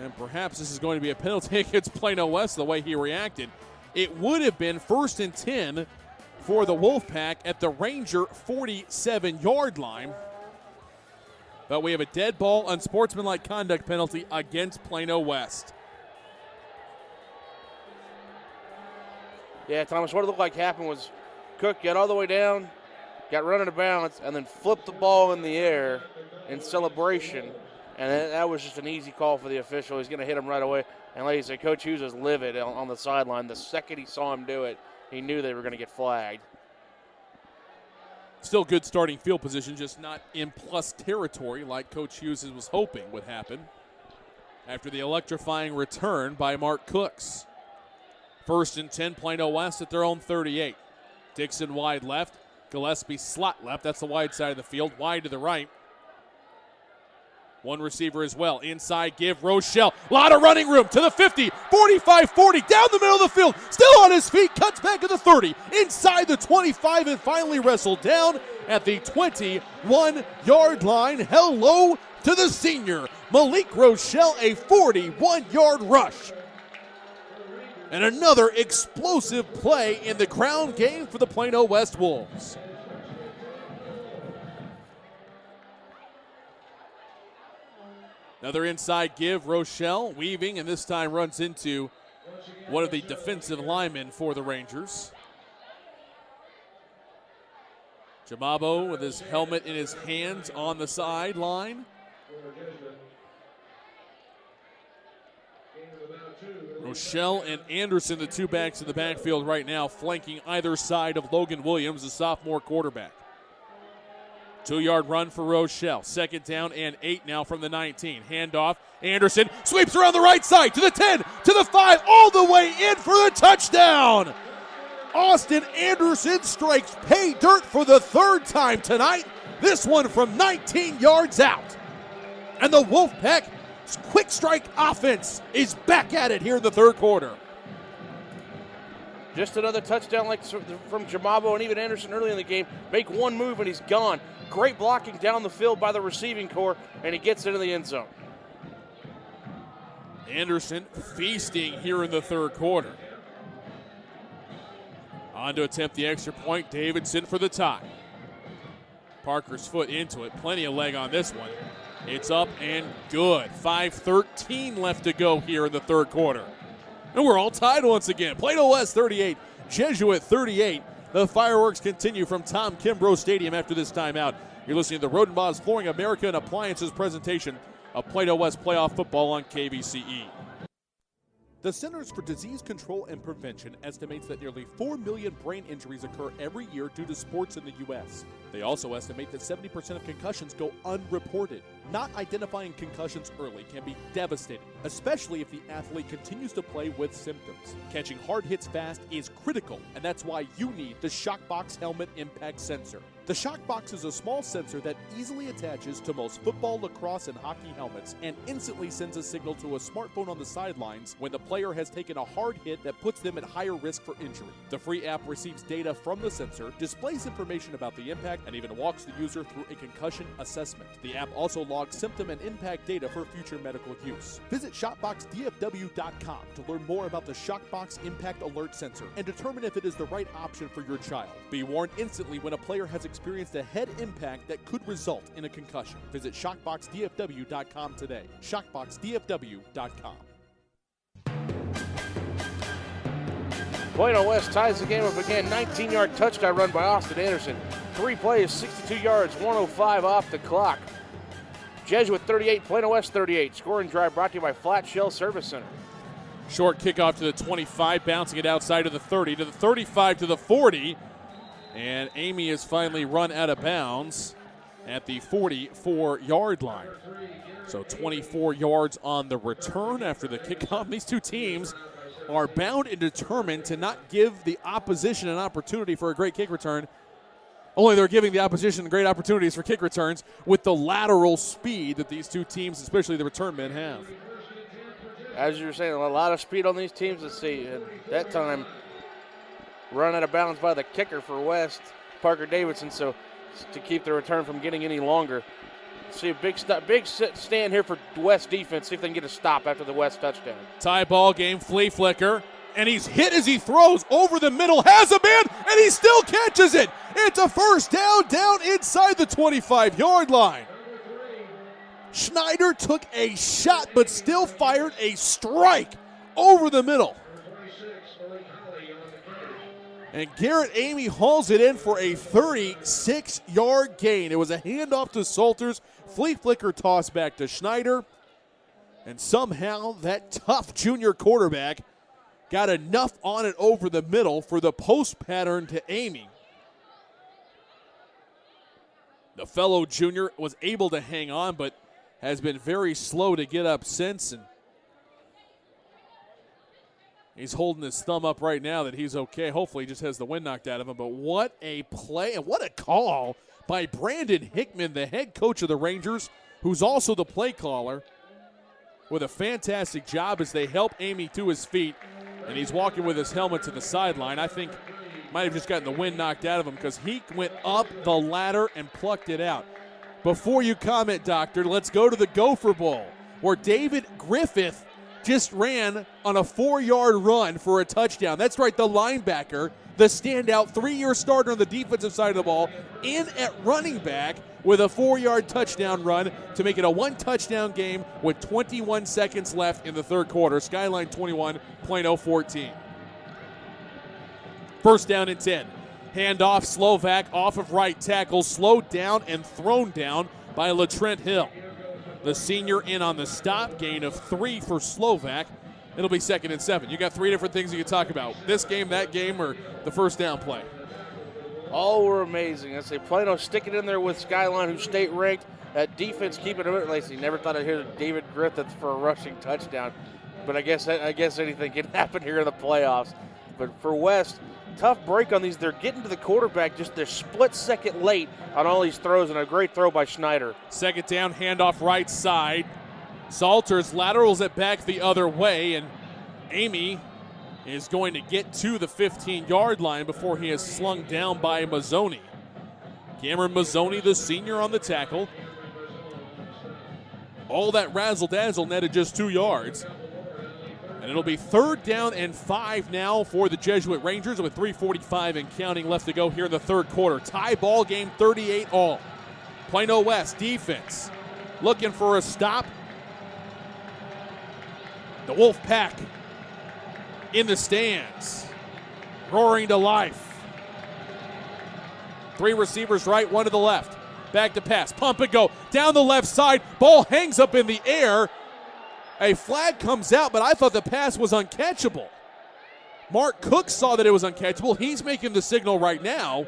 and perhaps this is going to be a penalty against Plano West the way he reacted. It would have been 1st and 10 for the Wolfpack at the Ranger 47-yard line. But we have a dead ball, unsportsmanlike conduct penalty against Plano West. Yeah, Thomas, what it looked like happened was Cook got all the way down, got run out of bounds, and then flipped the ball in the air in celebration. And that was just an easy call for the official. He's going to hit him right away. And like I said, Coach Hughes was livid on the sideline. The second he saw him do it, he knew they were going to get flagged. Still good starting field position, just not in plus territory like Coach Hughes was hoping would happen after the electrifying return by Mark Cooks. 1st and 10, Plano West at their own 38. Dixon wide left, Gillespie slot left. That's the wide side of the field, wide to the right. One receiver as well. Inside give, Rochelle. A lot of running room to the 50, 45, 40, down the middle of the field. Still on his feet, cuts back to the 30, inside the 25, and finally wrestled down at the 21-yard line. Hello to the senior, Malik Rochelle, a 41-yard rush. And another explosive play in the ground game for the Plano West Wolves. Another inside give, Rochelle weaving, and this time runs into one of the defensive linemen for the Rangers. Jamabo with his helmet in his hands on the sideline. Rochelle and Anderson, the two backs in the backfield right now, flanking either side of Logan Williams, the sophomore quarterback. 2-yard run for Rochelle. 2nd down and 8 now from the 19. Handoff. Anderson sweeps around the right side to the 10, to the 5, all the way in for the touchdown. Austin Anderson strikes pay dirt for the 3rd time tonight. This one from 19 yards out. And the Wolfpack quick strike offense is back at it here in the 3rd quarter. Just another touchdown like from Jamabo and even Anderson early in the game. Make one move and he's gone. Great blocking down the field by the receiving corps, and he gets into the end zone. Anderson feasting here in the 3rd quarter. On to attempt the extra point. Davidson for the tie. Parker's foot into it. Plenty of leg on this one. It's up and good. 5:13 left to go here in the 3rd quarter. And we're all tied once again. Plano West 38, Jesuit 38. The fireworks continue from Tom Kimbrough Stadium after this timeout. You're listening to the Rodenbaugh's Flooring America and Appliances presentation of Plano West playoff football on KVCE. The Centers for Disease Control and Prevention estimates that nearly 4 million brain injuries occur every year due to sports in the U.S. They also estimate that 70% of concussions go unreported. Not identifying concussions early can be devastating, especially if the athlete continues to play with symptoms. Catching hard hits fast is critical, and that's why you need the Shockbox Helmet Impact Sensor. The Shockbox is a small sensor that easily attaches to most football, lacrosse, and hockey helmets and instantly sends a signal to a smartphone on the sidelines when the player has taken a hard hit that puts them at higher risk for injury. The free app receives data from the sensor, displays information about the impact, and even walks the user through a concussion assessment. The app also logs symptom and impact data for future medical use. Visit ShopboxDFW.com to learn more about the Shockbox Impact Alert Sensor and determine if it is the right option for your child. Be warned instantly when a player has experienced a head impact that could result in a concussion. Visit ShockboxDFW.com today. ShockboxDFW.com. Plano West ties the game up again. 19-yard touchdown run by Austin Anderson. 3 plays, 62 yards, 105 off the clock. Jesuit 38, Plano West 38. Scoring drive brought to you by Flat Shell Service Center. Short kickoff to the 25, bouncing it outside to the 30, to the 35, to the 40. And Amy is finally run out of bounds at the 44-yard line. So 24 yards on the return after the kickoff. These two teams are bound and determined to not give the opposition an opportunity for a great kick return. Only they're giving the opposition great opportunities for kick returns with the lateral speed that these two teams, especially the return men, have. As you were saying, a lot of speed on these teams. Let's see, at that time, run out of bounds by the kicker for West, Parker Davidson, so to keep the return from getting any longer. See a big stand here for West defense, see if they can get a stop after the West touchdown. Tie ball game, flea flicker, and he's hit as he throws over the middle, has a man, and he still catches it. It's a first down inside the 25-yard line. Schneider took a shot but still fired a strike over the middle. And Garrett Amy hauls it in for a 36-yard gain. It was a handoff to Salters, flea flicker toss back to Schneider, and somehow that tough junior quarterback got enough on it over the middle for the post pattern to Amy. The fellow junior was able to hang on, but has been very slow to get up since. And he's holding his thumb up right now that he's okay. Hopefully he just has the wind knocked out of him. But what a play and what a call by Brandon Hickman, the head coach of the Rangers, who's also the play caller, with a fantastic job as they help Amy to his feet. And he's walking with his helmet to the sideline. I think might have just gotten the wind knocked out of him because he went up the ladder and plucked it out. Before you comment, Doctor, let's go to the Gopher Bowl, where David Griffith just ran on a 4-yard run for a touchdown. That's right, the linebacker, the standout 3-year starter on the defensive side of the ball, in at running back with a 4-yard touchdown run to make it a 1-touchdown game with 21 seconds left in the third quarter. Skyline 21, Plano 14. First down and 10. Handoff, Slovak off of right tackle, slowed down and thrown down by LaTrent Hill. The senior in on the stop, gain of 3 for Slovak. It'll be 2nd and 7. You got 3 different things you can talk about. This game, that game, or the first down play. All were amazing. I say Plano sticking in there with Skyline, who's state ranked. That defense keeping it. Lacey never thought I'd hear David Griffith for a rushing touchdown, but I guess anything can happen here in the playoffs. But for West, tough break on these. They're getting to the quarterback just a split second late on all these throws, and a great throw by Schneider. Second down, handoff right side. Salters laterals it back the other way, and Amy is going to get to the 15-yard line before he is slung down by Mazzoni. Cameron Mazzoni, the senior, on the tackle. All that razzle-dazzle netted just 2 yards. And it'll be 3rd down and 5 now for the Jesuit Rangers with 3:45 and counting left to go here in the third quarter. Tie ball game, 38-all. Plano West defense looking for a stop. The Wolf Pack in the stands, roaring to life. 3 receivers right, 1 to the left. Back to pass, pump and go. Down the left side, ball hangs up in the air. A flag comes out, but I thought the pass was uncatchable. Mark Cook saw that it was uncatchable. He's making the signal right now.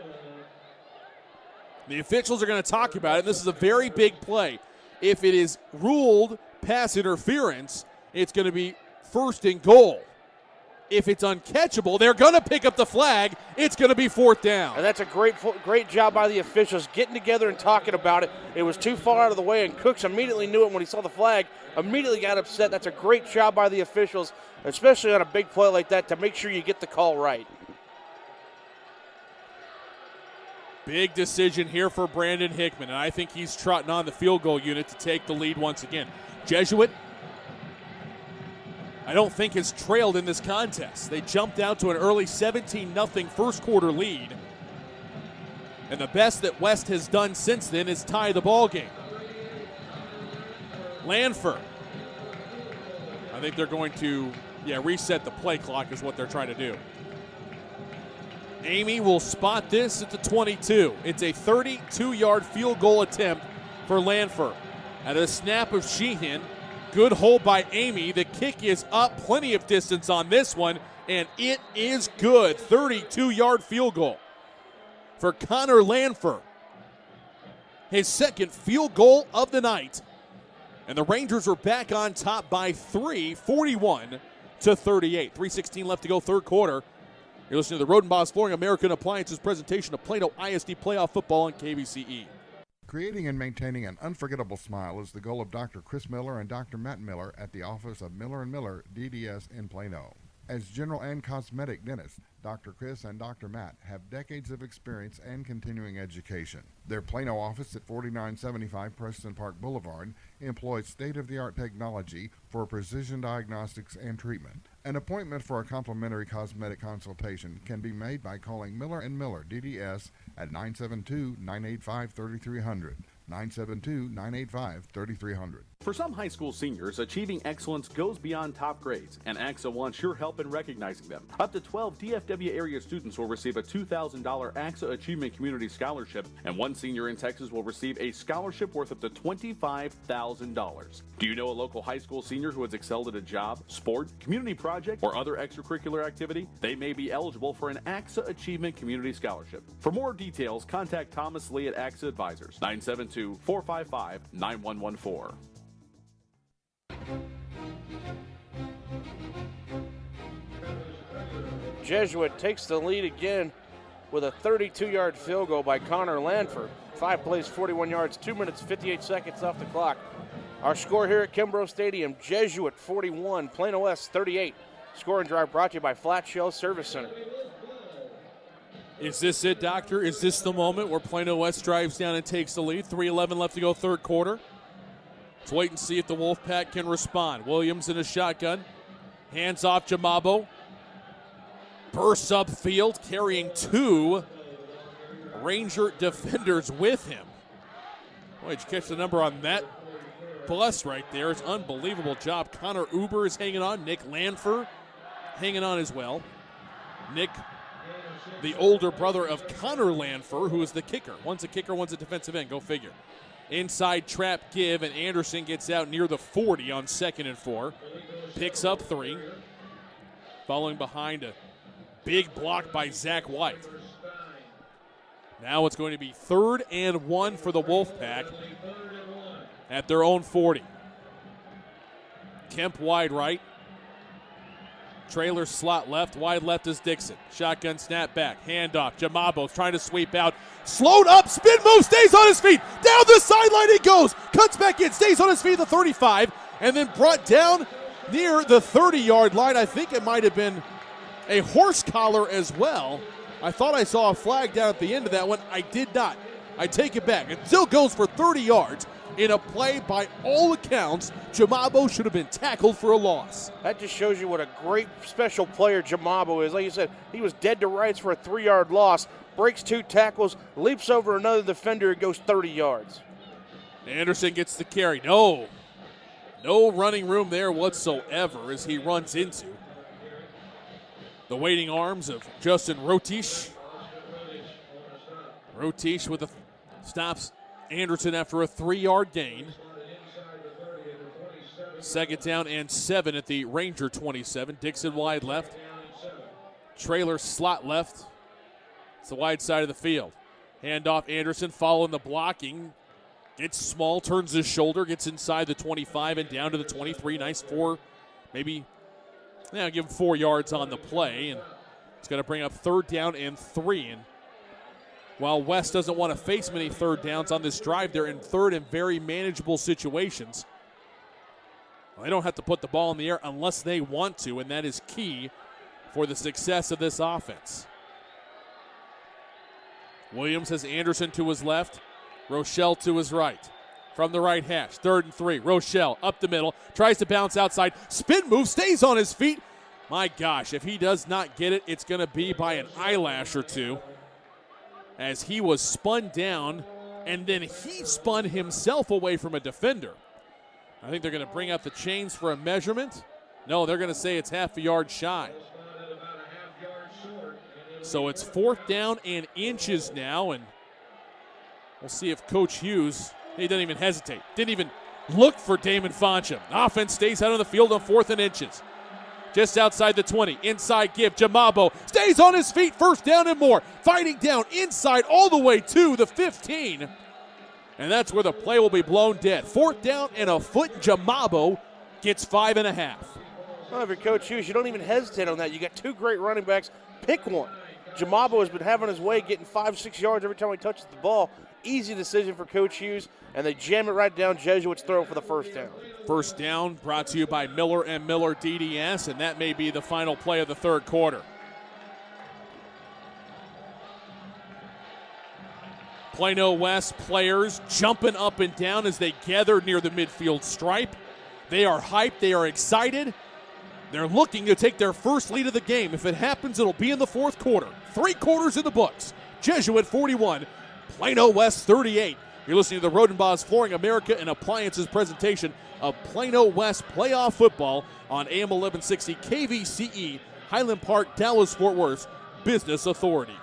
The officials are going to talk about it. This is a very big play. If it is ruled pass interference, it's going to be 1st and goal. If it's uncatchable, they're going to pick up the flag. It's going to be 4th down. And that's a great job by the officials getting together and talking about it. It was too far out of the way, and Cooks immediately knew it when he saw the flag, immediately got upset. That's a great job by the officials, especially on a big play like that, to make sure you get the call right. Big decision here for Brandon Hickman, and I think he's trotting on the field goal unit to take the lead once again. Jesuit, I don't think has trailed in this contest. They jumped out to an early 17-0 first quarter lead. And the best that West has done since then is tie the ball game. Lanford. I think they're going to, reset the play clock is what they're trying to do. Amy will spot this at the 22. It's a 32-yard field goal attempt for Lanford. At a snap of Sheehan. Good hold by Amy. The kick is up, plenty of distance on this one, and it is good. 32-yard field goal for Connor Lanford. His 2nd field goal of the night. And the Rangers are back on top by 3, 38. 3:16 left to go, third quarter. You're listening to the Rodenbos Flooring American Appliances presentation of Plano ISD playoff football on KVCE. Creating and maintaining an unforgettable smile is the goal of Dr. Chris Miller and Dr. Matt Miller at the office of Miller & Miller DDS in Plano. As general and cosmetic dentists, Dr. Chris and Dr. Matt have decades of experience and continuing education. Their Plano office at 4975 Preston Park Boulevard employs state-of-the-art technology for precision diagnostics and treatment. An appointment for a complimentary cosmetic consultation can be made by calling Miller & Miller DDS at 972-985-3300. 972-985-3300. For some high school seniors, achieving excellence goes beyond top grades, and AXA wants your help in recognizing them. Up to 12 DFW area students will receive a $2,000 AXA Achievement Community Scholarship, and one senior in Texas will receive a scholarship worth up to $25,000. Do you know a local high school senior who has excelled at a job, sport, community project, or other extracurricular activity? They may be eligible for an AXA Achievement Community Scholarship. For more details, contact Thomas Lee at AXA Advisors, 972-455-9114. Jesuit takes the lead again with a 32-yard field goal by Connor Lanford. 5 plays, 41 yards, 2 minutes, 58 seconds off the clock. Our score here at Kimbrough Stadium, Jesuit 41, Plano West 38. Scoring drive brought to you by Flat Shell Service Center. Is this it, Doctor? Is this the moment where Plano West drives down and takes the lead? 3:11 left to go, third quarter. Let's wait and see if the Wolfpack can respond. Williams in a shotgun. Hands off Jamabo. Bursts upfield, carrying 2 Ranger defenders with him. Boy, did you catch the number on that bus right there? It's an unbelievable job. Connor Uber is hanging on. Nick Lanford hanging on as well. Nick, the older brother of Connor Lanford, who is the kicker. One's a kicker, one's a defensive end. Go figure. Inside trap give, and Anderson gets out near the 40 on 2nd and 4. Picks up 3. Following behind a big block by Zach White. Now it's going to be 3rd and 1 for the Wolfpack at their own 40. Kemp wide right. Trailer slot left. Wide left is Dixon. Shotgun snap back. Handoff. Jamabo trying to sweep out. Slowed up. Spin move. Stays on his feet. Down the sideline he goes. Cuts back in. Stays on his feet at the 35. And then brought down near the 30-yard line. I think it might have been a horse collar as well. I thought I saw a flag down at the end of that one. I did not. I take it back. It still goes for 30 yards in a play by all accounts. Jamabo should have been tackled for a loss. That just shows you what a great special player Jamabo is. Like you said, he was dead to rights for a 3-yard loss. Breaks 2 tackles, leaps over another defender, and goes 30 yards. Anderson gets the carry. No running room there whatsoever as he runs into the waiting arms of Justin Rotish. Rotish with stops Anderson after a 3-yard gain. 2nd down and 7 at the Ranger 27. Dixon wide left. Trailer slot left. It's the wide side of the field. Handoff Anderson following the blocking. Gets small, turns his shoulder, gets inside the 25 and down to the 23. Nice 4, maybe, give him 4 yards on the play. And it's going to bring up 3rd down and 3. And while West doesn't want to face many 3rd downs on this drive, they're in 3rd and very manageable situations. Well, they don't have to put the ball in the air unless they want to, and that is key for the success of this offense. Williams has Anderson to his left, Rochelle to his right. From the right hash, 3rd and 3. Rochelle up the middle, tries to bounce outside. Spin move, stays on his feet. My gosh, if he does not get it, it's going to be by an eyelash or two, as he was spun down, and then he spun himself away from a defender. I think they're going to bring out the chains for a measurement. No, they're going to say it's half a yard shy. So it's 4th down and inches now, and we'll see if Coach Hughes, he doesn't even hesitate, didn't even look for Damon Foncham. Offense stays out on the field on 4th and inches. Just outside the 20, inside give, Jamabo stays on his feet, 1st down and more. Fighting down inside all the way to the 15. And that's where the play will be blown dead. 4th down and a foot, Jamabo gets 5.5. Well, if you're Coach Hughes, you don't even hesitate on that. You got two great running backs. Pick one. Jamabo has been having his way, getting 5-6 yards every time he touches the ball. Easy decision for Coach Hughes, and they jam it right down Jesuit's throat for the first down. First down brought to you by Miller & Miller DDS, and that may be the final play of the third quarter. Plano West players jumping up and down as they gather near the midfield stripe. They are hyped. They are excited. They're looking to take their first lead of the game. If it happens, it'll be in the fourth quarter. 3 quarters in the books. Jesuit 41, Plano West 38. You're listening to the Rodenbos Flooring America and Appliances presentation of Plano West playoff football on AM 1160 KVCE, Highland Park, Dallas-Fort Worth Business Authority.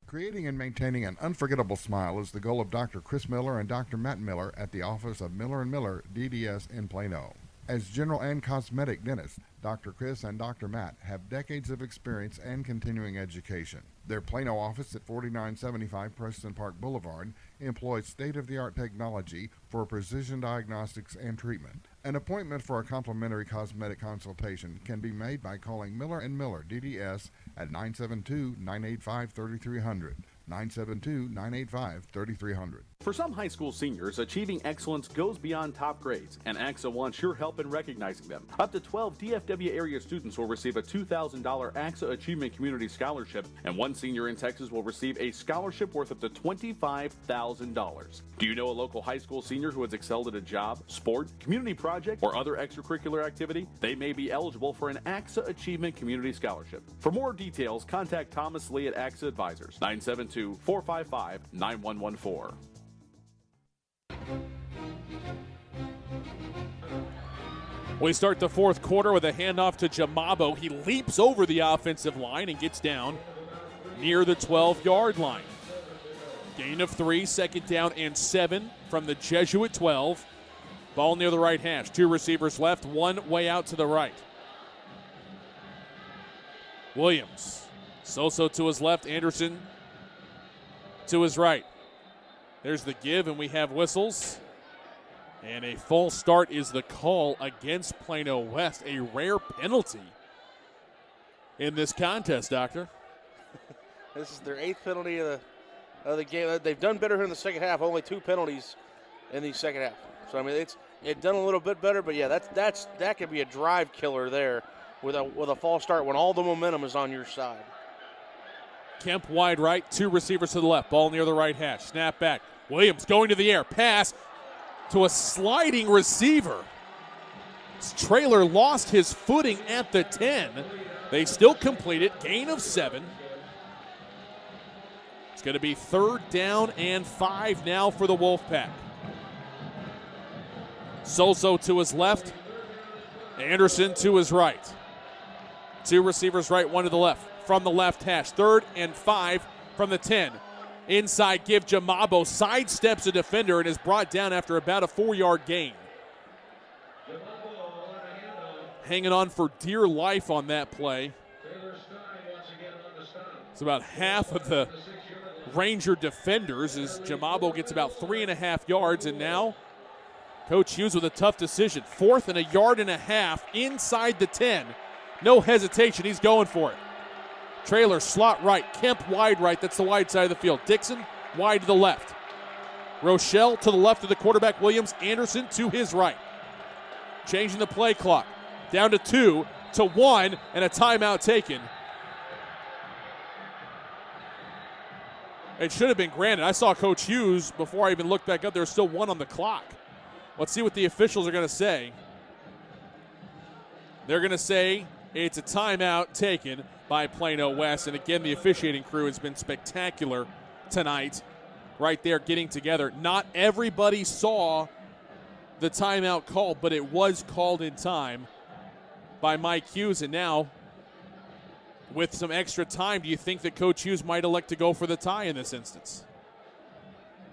Creating and maintaining an unforgettable smile is the goal of Dr. Chris Miller and Dr. Matt Miller at the office of Miller & Miller DDS in Plano. As general and cosmetic dentists, Dr. Chris and Dr. Matt have decades of experience and continuing education. Their Plano office at 4975 Preston Park Boulevard employs state-of-the-art technology for precision diagnostics and treatment. An appointment for a complimentary cosmetic consultation can be made by calling Miller & Miller DDS at 972-985-3300. 972-985-3300. For some high school seniors, achieving excellence goes beyond top grades, and AXA wants your help in recognizing them. Up to 12 DFW area students will receive a $2,000 AXA Achievement Community Scholarship, and one senior in Texas will receive a scholarship worth up to $25,000. Do you know a local high school senior who has excelled at a job, sport, community project, or other extracurricular activity? They may be eligible for an AXA Achievement Community Scholarship. For more details, contact Thomas Lee at AXA Advisors, 972-455-9114. We start the fourth quarter with a handoff to Jamabo. He leaps over the offensive line and gets down near the 12-yard line. Gain of 3, second down and 7 from the Jesuit 12. Ball near the right hash. 2 receivers left, 1 way out to the right. Williams. Soso to his left, Anderson to his right. There's the give, and we have whistles. And a false start is the call against Plano West. A rare penalty in this contest, Doctor. This is their 8th penalty of the game. They've done better here in the second half. Only 2 penalties in the second half. So I mean, it's done a little bit better. But yeah, that could be a drive killer there with a false start when all the momentum is on your side. Kemp wide right, 2 receivers to the left. Ball near the right hash. Snap back. Williams going to the air. Pass to a sliding receiver. This trailer lost his footing at the 10. They still complete it. Gain of 7. It's going to be 3rd down and 5 now for the Wolfpack. Soso to his left. Anderson to his right. 2 receivers right, 1 to the left. From the left hash. 3rd and 5 from the 10. Inside give, Jamabo sidesteps a defender and is brought down after about a 4-yard gain. Hanging on for dear life on that play. It's about half of the Ranger defenders as Jamabo gets about 3.5 yards, and now Coach Hughes with a tough decision. 4th and 1.5 yards inside the 10. No hesitation, he's going for it. Trailer slot right, Kemp wide right, that's the wide side of the field. Dixon wide to the left. Rochelle to the left of the quarterback, Williams. Anderson to his right. Changing the play clock. Down to 2 to 1, and a timeout taken. It should have been granted. I saw Coach Hughes before I even looked back up. There's still 1 on the clock. Let's see what the officials are going to say. They're going to say it's a timeout taken by Plano West. And again, the officiating crew has been spectacular tonight. Right there getting together. Not everybody saw the timeout called, but it was called in time by Mike Hughes. And now, with some extra time, do you think that Coach Hughes might elect to go for the tie in this instance?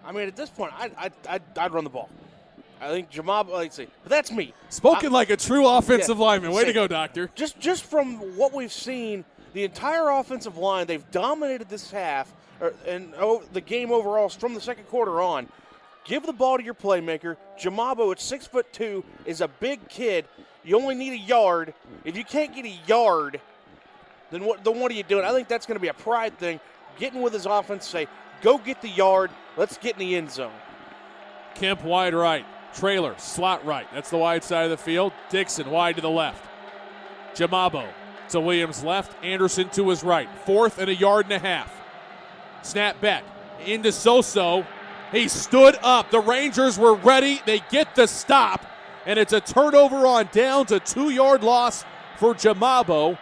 I mean, at this point, I'd run the ball. I think Jamabo, but that's me. Spoken like a true offensive lineman. Way to go, Doctor. Just from what we've seen, the entire offensive line, they've dominated this half, and the game overall from the second quarter on. Give the ball to your playmaker. Jamabo at 6'2" is a big kid. You only need a yard. If you can't get a yard, then what are you doing? I think that's going to be a pride thing. Getting with his offense, say, go get the yard. Let's get in the end zone. Kemp wide right. Trailer, slot right. That's the wide side of the field. Dixon wide to the left. Jamabo to Williams left. Anderson to his right. 4th and a yard and a half. Snap back into Soso. He stood up. The Rangers were ready. They get the stop. And it's a turnover on downs, a 2-yard loss for Jamabo.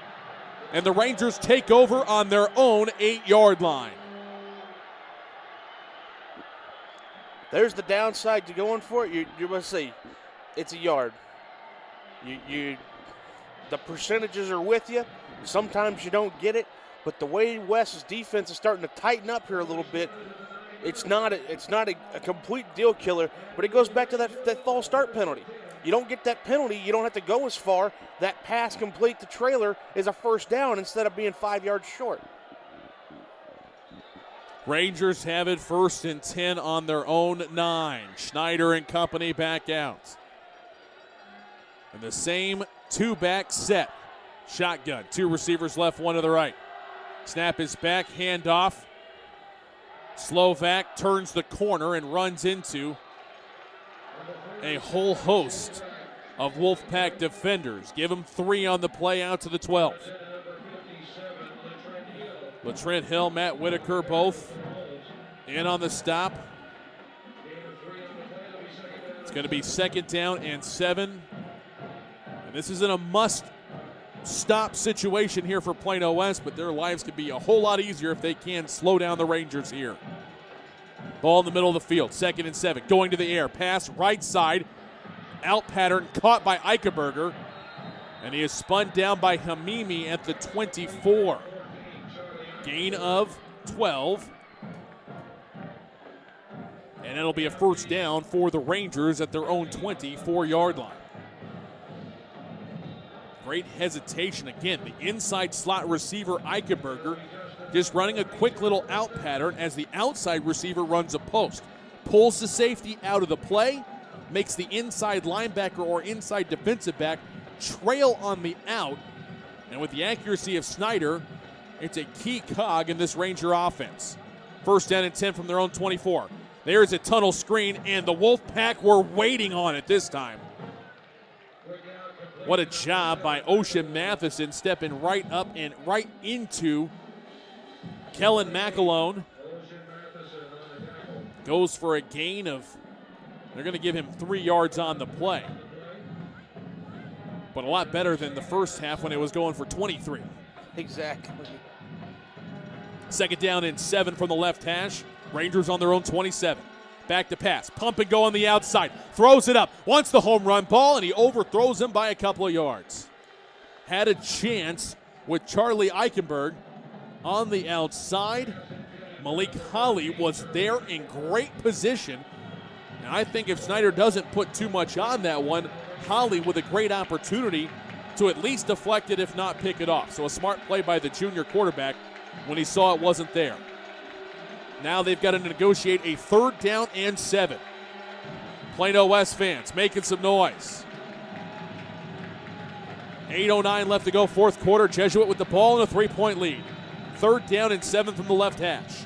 And the Rangers take over on their own 8-yard line. There's the downside to going for it. You must say it's a yard. The percentages are with you. Sometimes you don't get it, but the way West's defense is starting to tighten up here a little bit, it's not a complete deal killer. But it goes back to that false start penalty. You don't get that penalty, you don't have to go as far. That pass complete to Trailer is a first down instead of being 5 yards short. Rangers have it 1st and 10 on their own 9. Schneider and company back out. And the same 2-back set. Shotgun. 2 receivers left, 1 to the right. Snap is back, handoff. Slovak turns the corner and runs into a whole host of Wolfpack defenders. Give him 3 on the play out to the 12. LaTrent Hill, Matt Whitaker, both in on the stop. It's going to be 2nd down and 7. And this isn't a must-stop situation here for Plano West, but their lives could be a whole lot easier if they can slow down the Rangers here. Ball in the middle of the field, 2nd and 7. Going to the air, pass right side. Out pattern, caught by Eichenberger. And he is spun down by Hamimi at the 24. Gain of 12. And it'll be a first down for the Rangers at their own 24-yard line. Great hesitation again. The inside slot receiver, Eichenberger, just running a quick little out pattern as the outside receiver runs a post. Pulls the safety out of the play, makes the inside linebacker or inside defensive back trail on the out. And with the accuracy of Snyder, it's a key cog in this Ranger offense. 1st down and 10 from their own 24. There's a tunnel screen, and the Wolfpack were waiting on it this time. What a job by Ocean Matheson, stepping right up and right into Kellen McAlone. Goes for a gain of, they're going to give him 3 yards on the play. But a lot better than the first half when it was going for 23. Exactly. 2nd down and 7 from the left hash. Rangers on their own 27. Back to pass. Pump and go on the outside. Throws it up. Wants the home run ball, and he overthrows him by a couple of yards. Had a chance with Charlie Eichenberg on the outside. Malik Holly was there in great position. And I think if Snyder doesn't put too much on that one, Holly with a great opportunity to at least deflect it, if not pick it off. So a smart play by the junior quarterback when he saw it wasn't there. Now they've got to negotiate a 3rd down and 7. Plano West fans making some noise. 8:09 left to go, 4th quarter. Jesuit with the ball and a 3-point lead. 3rd down and 7 from the left hash.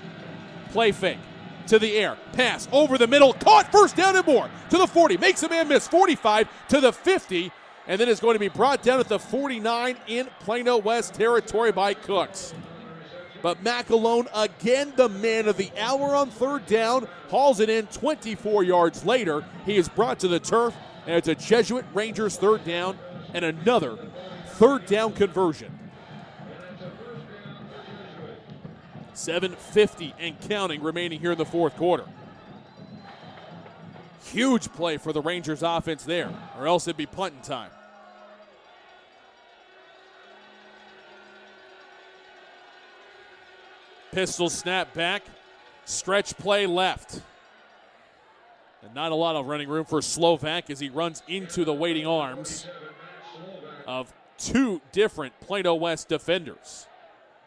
Play fake to the air. Pass over the middle. Caught. 1st down and more. To the 40. Makes a man miss. 45 to the 50. And then it's going to be brought down at the 49 in Plano West territory by Cooks. But McAlone, again the man of the hour on 3rd down, hauls it in 24 yards later. He is brought to the turf, and it's a Jesuit Rangers 3rd down and another 3rd down conversion. 7:50 and counting remaining here in the 4th quarter. Huge play for the Rangers offense there, or else it'd be punting time. Pistol snap back, stretch play left. And not a lot of running room for Slovak as he runs into the waiting arms of 2 different Plano West defenders.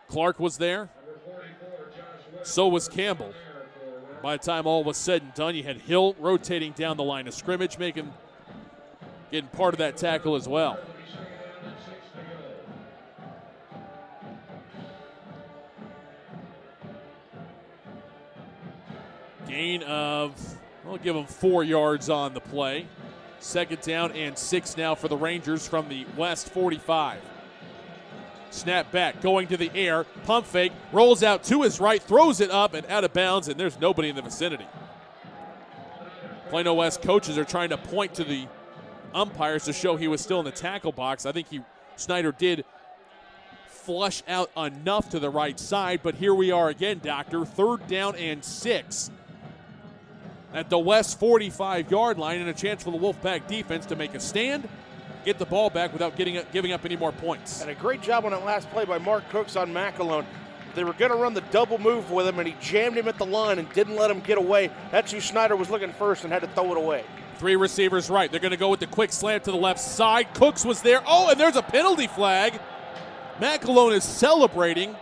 Clark was there. So was Campbell. By the time all was said and done, you had Hill rotating down the line of scrimmage, making getting part of that tackle as well. Gain of, we'll give them 4 yards on the play. 2nd down and 6 now for the Rangers from the West 45. Snap back, going to the air, pump fake, rolls out to his right, throws it up and out of bounds, and there's nobody in the vicinity. Plano West coaches are trying to point to the umpires to show he was still in the tackle box. I think Snyder did flush out enough to the right side, but here we are again, Doctor. 3rd down and 6 at the West 45-yard line, and a chance for the Wolfpack defense to make a stand, get the ball back without giving up any more points. And a great job on that last play by Mark Cooks on McAlone. They were going to run the double move with him, and he jammed him at the line and didn't let him get away. That's who Snyder was looking first and had to throw it away. 3 receivers right. They're going to go with the quick slant to the left side. Cooks was there. Oh, and there's a penalty flag. McAlone is celebrating.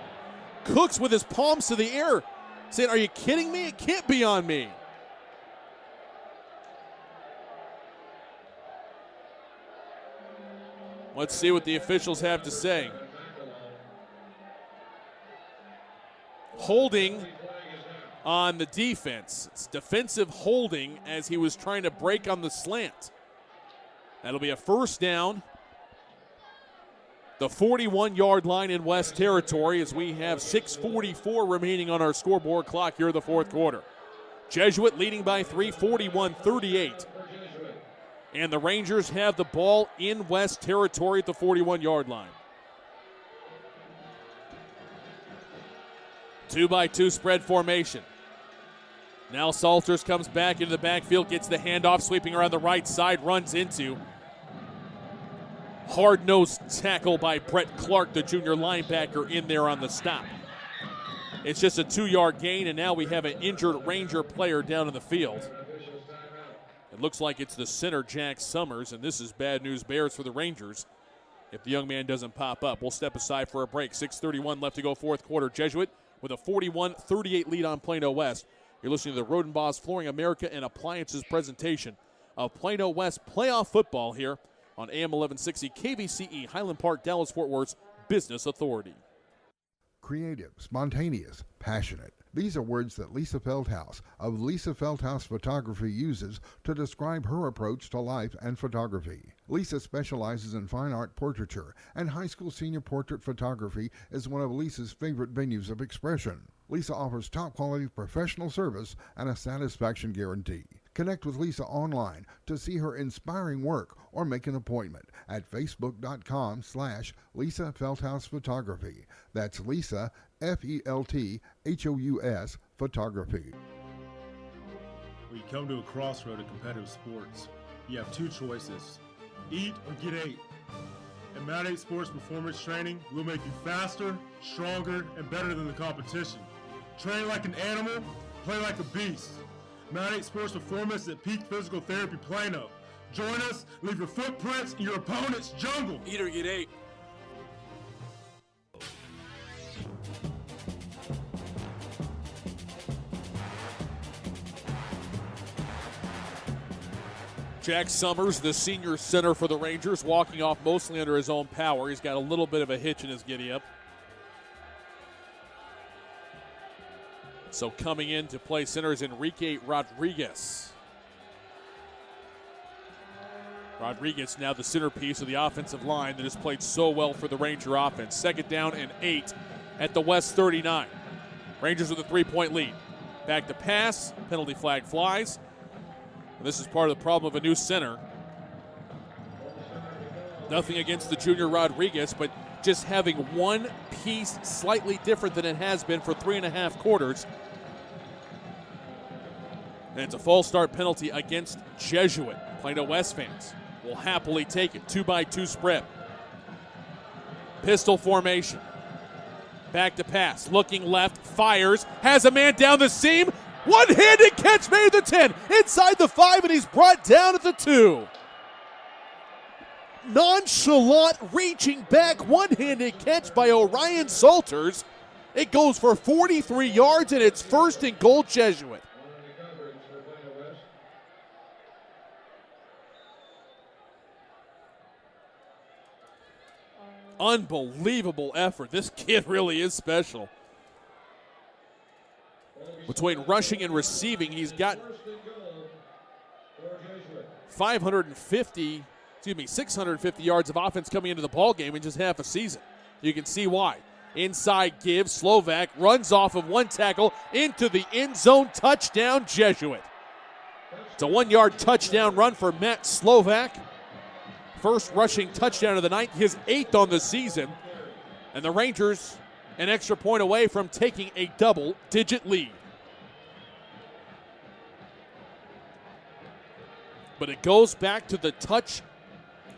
Cooks with his palms to the air, saying, "Are you kidding me? It can't be on me." Let's see what the officials have to say. Holding on the defense. It's defensive holding as he was trying to break on the slant. That'll be a 1st down. The 41-yard line in West Territory as we have 6:44 remaining on our scoreboard clock here in the 4th quarter. Jesuit leading by 3, 41-38. And the Rangers have the ball in West Territory at the 41-yard line. 2-by-2 spread formation. Now Salters comes back into the backfield, gets the handoff, sweeping around the right side, runs into hard-nosed tackle by Brett Clark, the junior linebacker, in there on the stop. It's just a 2-yard gain, and now we have an injured Ranger player down in the field. It looks like it's the center, Jack Summers, and this is bad news bears for the Rangers if the young man doesn't pop up. We'll step aside for a break. 6:31 left to go, 4th quarter. Jesuit with a 41-38 lead on Plano West. You're listening to the Rodenbos Flooring America and Appliances presentation of Plano West playoff football here on AM 1160 KVCE, Highland Park, Dallas-Fort Worth's Business Authority. Creative, spontaneous, passionate. These are words that Lisa Feldhaus of Lisa Feldhaus Photography uses to describe her approach to life and photography. Lisa specializes in fine art portraiture, and high school senior portrait photography is one of Lisa's favorite venues of expression. Lisa offers top-quality professional service and a satisfaction guarantee. Connect with Lisa online to see her inspiring work or make an appointment at facebook.com/Lisa Feldhaus Photography. That's Lisa, Felthous Photography. When you come to a crossroad of competitive sports, you have 2 choices: eat or get 8. At Mount 8 Sports Performance Training, we'll make you faster, stronger, and better than the competition. Train like an animal, play like a beast. Mount 8 Sports Performance at Peak Physical Therapy Plano. Join us, leave your footprints in your opponent's jungle. Eat or get 8. Jack Summers, the senior center for the Rangers, walking off mostly under his own power. He's got a little bit of a hitch in his giddy-up. So coming in to play center is Enrique Rodriguez. Rodriguez now the centerpiece of the offensive line that has played so well for the Ranger offense. 2nd down and 8 at the West 39. Rangers with a 3-point lead. Back to pass, penalty flag flies. And this is part of the problem of a new center. Nothing against the junior Rodriguez, but just having one piece slightly different than it has been for 3.5 quarters. And it's a false start penalty against Jesuit. Plano West fans will happily take it. 2-by-2 spread. Pistol formation. Back to pass. Looking left. Fires. Has a man down the seam. One-handed catch made the 10. Inside the 5, and he's brought down at the 2. Nonchalant reaching back. One-handed catch by Orion Salters. It goes for 43 yards, and it's 1st and goal Jesuit. Unbelievable effort. This kid really is special. Between rushing and receiving, he's got 650 yards of offense coming into the ball game in just half a season. You can see why. Inside give, Slovak runs off of one tackle into the end zone, touchdown, Jesuit. It's a 1-yard touchdown run for Matt Slovak. First rushing touchdown of the night, his 8th on the season. And the Rangers an extra point away from taking a double-digit lead. But it goes back to the touch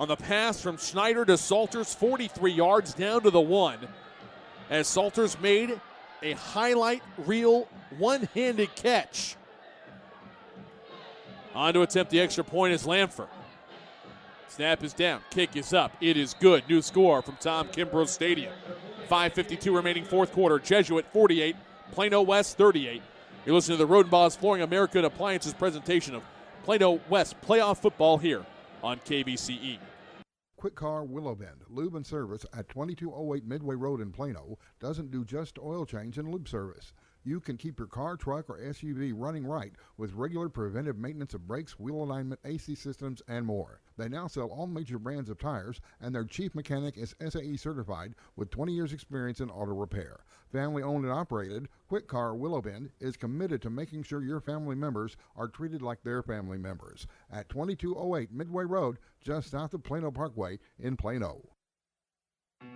on the pass from Schneider to Salters, 43 yards down to the 1, as Salters made a highlight reel one-handed catch. On to attempt the extra point is Lamfer. Snap is down, kick is up, it is good. New score from Tom Kimbrough Stadium. 5:52 remaining fourth quarter. Jesuit 48, Plano West 38. You're listening to the Rodenbaugh's Flooring America and Appliances presentation of Plano West playoff football here on KBCE. Quick Car Willow Bend Lube and Service at 2208 Midway Road in Plano doesn't do just oil change and lube service. You can keep your car, truck, or SUV running right with regular preventive maintenance of brakes, wheel alignment, AC systems, and more. They now sell all major brands of tires, and their chief mechanic is SAE certified with 20 years experience in auto repair. Family owned and operated, Quick Car Willow Bend is committed to making sure your family members are treated like their family members. At 2208 Midway Road, just south of Plano Parkway in Plano.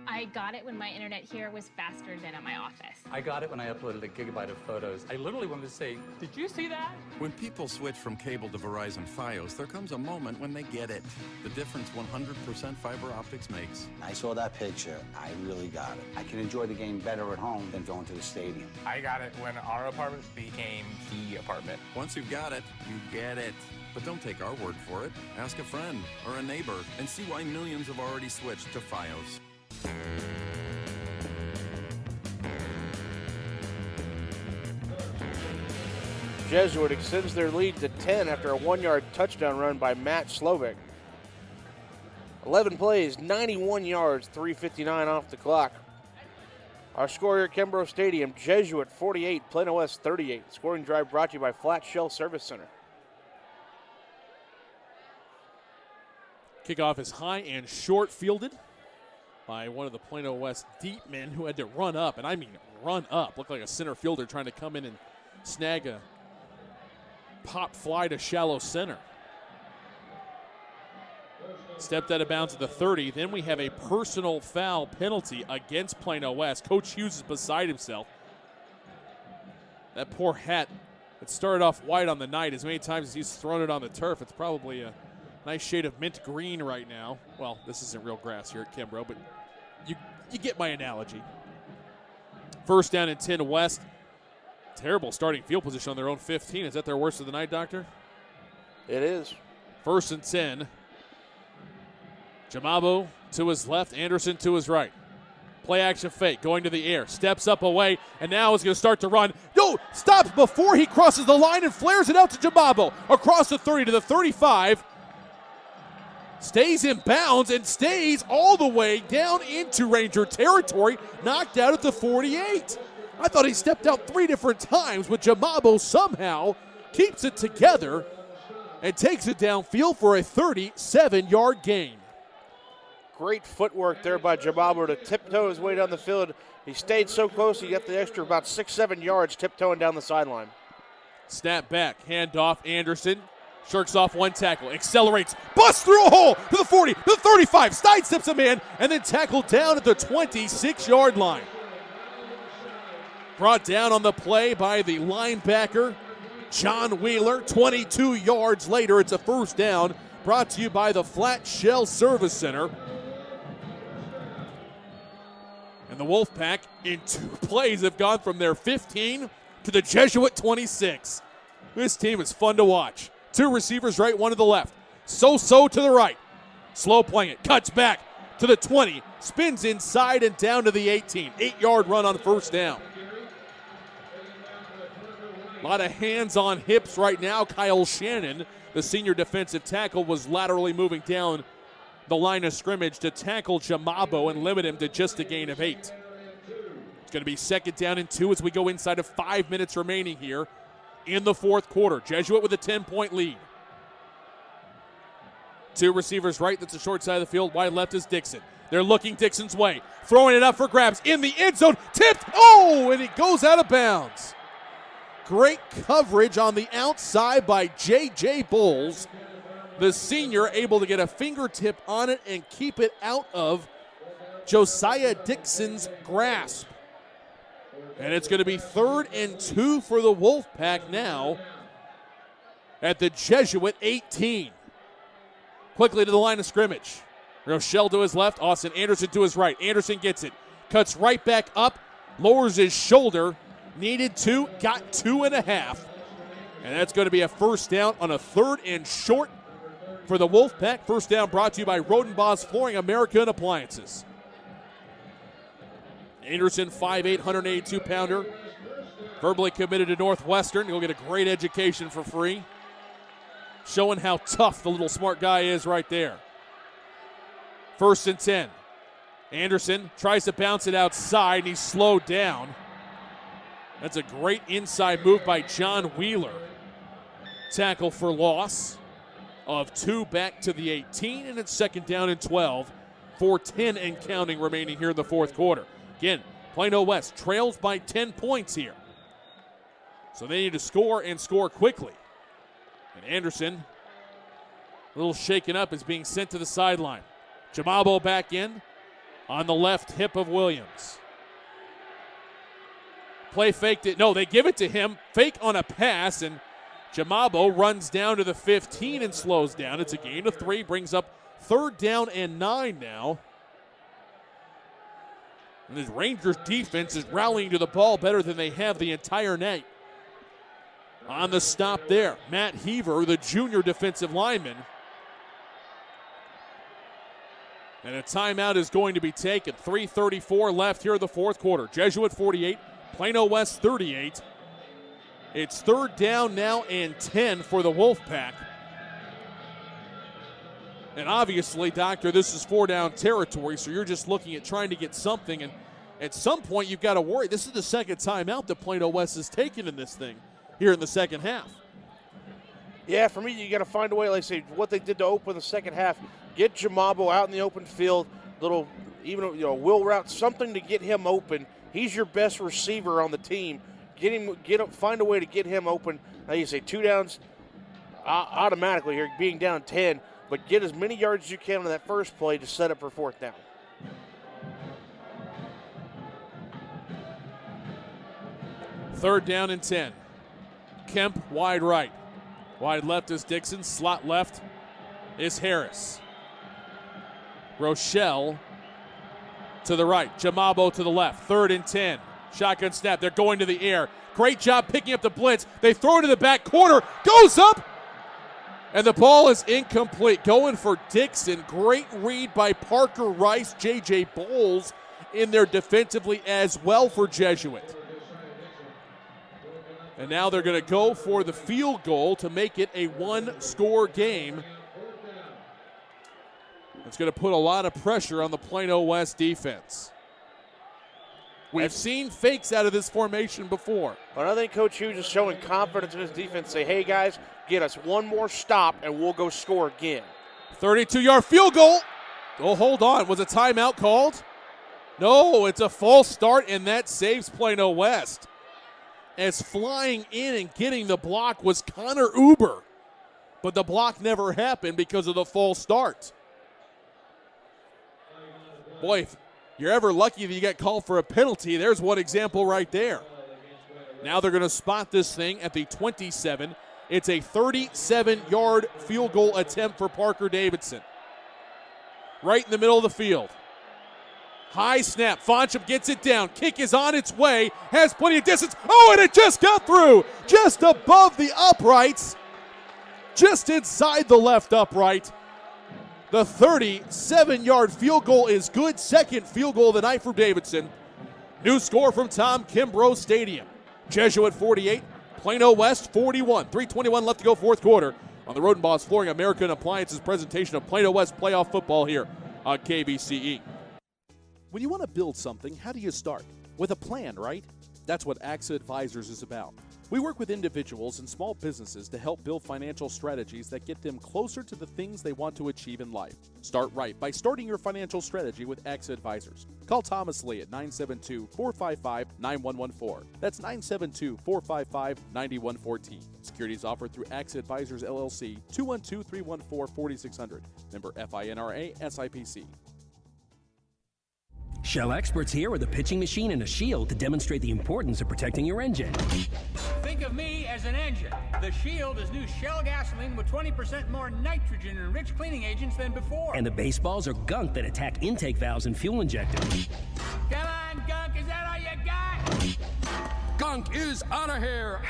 I got it when my internet here was faster than at my office. I got it when I uploaded a gigabyte of photos. I literally wanted to say, did you see that? When people switch from cable to Verizon Fios, there comes a moment when they get it. The difference 100% fiber optics makes. I saw that picture. I really got it. I can enjoy the game better at home than going to the stadium. I got it when our apartment became the apartment. Once you've got it, you get it. But don't take our word for it. Ask a friend or a neighbor and see why millions have already switched to Fios. Jesuit extends their lead to 10 after a 1-yard touchdown run by Matt Slovak. 11 plays, 91 yards, 3:59 off the clock. Our score here at Kimbrough Stadium, Jesuit 48, Plano West 38. Scoring drive brought to you by Flat Shell Service Center. Kickoff is high and short fielded by one of the Plano West deep men who had to run up, and I mean run up. Looked like a center fielder trying to come in and snag a pop fly to shallow center. Stepped out of bounds at the 30. Then we have a personal foul penalty against Plano West. Coach Hughes is beside himself. That poor hat that started off white on the night, as many times as he's thrown it on the turf, it's probably a nice shade of mint green right now. Well, this isn't real grass here at Kimbrough, but you get my analogy. First down and 10 West. Terrible starting field position on their own 15. Is that their worst of the night, Doctor? It is. First and 10. Jamabo to his left, Anderson to his right. Play action fake, going to the air, steps up away, and now is going to start to run. No, stops before he crosses the line and flares it out to Jamabo. Across the 30 to the 35. Stays in bounds and stays all the way down into Ranger territory, knocked out at the 48. I thought he stepped out 3 different times, but Jamabo somehow keeps it together and takes it downfield for a 37-yard gain. Great footwork there by Jamabo to tiptoe his way down the field. He stayed so close, he got the extra about 6-7 yards tiptoeing down the sideline. Snap back, handoff, Anderson. Shirks off one tackle, accelerates, busts through a hole to the 40, to the 35, sidesteps a man, and then tackled down at the 26-yard line. Brought down on the play by the linebacker, John Wheeler. 22 yards later, it's a first down, brought to you by the Flat Shell Service Center. And the Wolfpack, in 2 plays, have gone from their 15 to the Jesuit 26. This team is fun to watch. 2 receivers right, 1 to the left. So to the right. Slow playing it. Cuts back to the 20. Spins inside and down to the 18. 8-yard run on first down. A lot of hands on hips right now. Kyle Shannon, the senior defensive tackle, was laterally moving down the line of scrimmage to tackle Jamabo and limit him to just a gain of 8. It's going to be 2nd down and 2 as we go inside of 5 minutes remaining here in the fourth quarter. Jesuit with a 10-point lead. 2 receivers right, that's the short side of the field. Wide left is Dixon. They're looking Dixon's way. Throwing it up for grabs in the end zone. Tipped. Oh, and it goes out of bounds. Great coverage on the outside by J.J. Bowles. The senior able to get a fingertip on it and keep it out of Josiah Dixon's grasp. And it's going to be 3rd and 2 for the Wolfpack now at the Jesuit 18. Quickly to the line of scrimmage. Rochelle to his left, Austin Anderson to his right. Anderson gets it, cuts right back up, lowers his shoulder, needed 2, got 2.5. And that's going to be a first down on a 3rd and short for the Wolfpack. First down brought to you by Rodenbaugh's Flooring, America and Appliances. Anderson, 5'8", 182-pounder, verbally committed to Northwestern. He'll get a great education for free, showing how tough the little smart guy is right there. 1st and 10. Anderson tries to bounce it outside, and he's slowed down. That's a great inside move by John Wheeler. Tackle for loss of 2 back to the 18, and it's 2nd down and 12. 4:10 and counting remaining here in the fourth quarter. Again, Plano West trails by 10 points here. So they need to score and score quickly. And Anderson, a little shaken up, is being sent to the sideline. Jamabo back in on the left hip of Williams. Play faked it. No, they give it to him. Fake on a pass, and Jamabo runs down to the 15 and slows down. It's a gain of 3, brings up 3rd down and 9 now. And the Rangers defense is rallying to the ball better than they have the entire night. On the stop there, Matt Heaver, the junior defensive lineman. And a timeout is going to be taken. 3:34 left here in the fourth quarter. Jesuit 48, Plano West 38. It's 3rd down now and 10 for the Wolfpack. And obviously, Doctor, this is 4-down territory, so you're just looking at trying to get something. And at some point, you've got to worry. This is the 2nd timeout that Plano West has taken in this thing here in the second half. Yeah, for me, you got to find a way, like I say, what they did to open the second half. Get Jamabo out in the open field, little, even wheel route, something to get him open. He's your best receiver on the team. Find a way to get him open. Now you say 2 downs automatically here, being down 10, but get as many yards as you can on that first play to set up for 4th down. Third down and 10. Kemp wide right. Wide left is Dixon. Slot left is Harris. Rochelle to the right. Jamabo to the left. 3rd and 10. Shotgun snap. They're going to the air. Great job picking up the blitz. They throw it to the back corner. Goes up. And the ball is incomplete. Going for Dixon. Great read by Parker Rice. J.J. Bowles in there defensively as well for Jesuit. And now they're going to go for the field goal to make it a 1-score game. It's going to put a lot of pressure on the Plano West defense. We've seen fakes out of this formation before. But I think Coach Hughes is showing confidence in his defense. Say, hey, guys, get us one more stop, and we'll go score again. 32-yard field goal. Oh, hold on. Was a timeout called? No, it's a false start, and that saves Plano West. As flying in and getting the block was Connor Uber. But the block never happened because of the false start. Boy, if you're ever lucky that you get called for a penalty, there's one example right there. Now they're going to spot this thing at the 27. It's a 37-yard field goal attempt for Parker Davidson. Right in the middle of the field. High snap. Foncham gets it down. Kick is on its way. Has plenty of distance. Oh, and it just got through. Just above the uprights. Just inside the left upright. The 37-yard field goal is good. Second field goal of the night for Davidson. New score from Tom Kimbrough Stadium. Jesuit 48, Plano West 41. 3:21 left to go fourth quarter. on the Roden Boss Flooring American Appliances presentation of Plano West playoff football here on KVCE. When you want to build something, how do you start? With a plan, right? That's what AXA Advisors is about. We work with individuals and small businesses to help build financial strategies that get them closer to the things they want to achieve in life. Start right by starting your financial strategy with AXA Advisors. Call Thomas Lee at 972-455-9114. That's 972-455-9114. Securities offered through AXA Advisors LLC, 212-314-4600. Member FINRA SIPC. Shell experts here with a pitching machine and a shield to demonstrate the importance of protecting your engine. Think of me as an engine. The Shield is new Shell gasoline with 20% more nitrogen and rich cleaning agents than before. And the baseballs are gunk that attack intake valves and fuel injectors. Come on, Gunk, is that all you got? Gunk is out of here.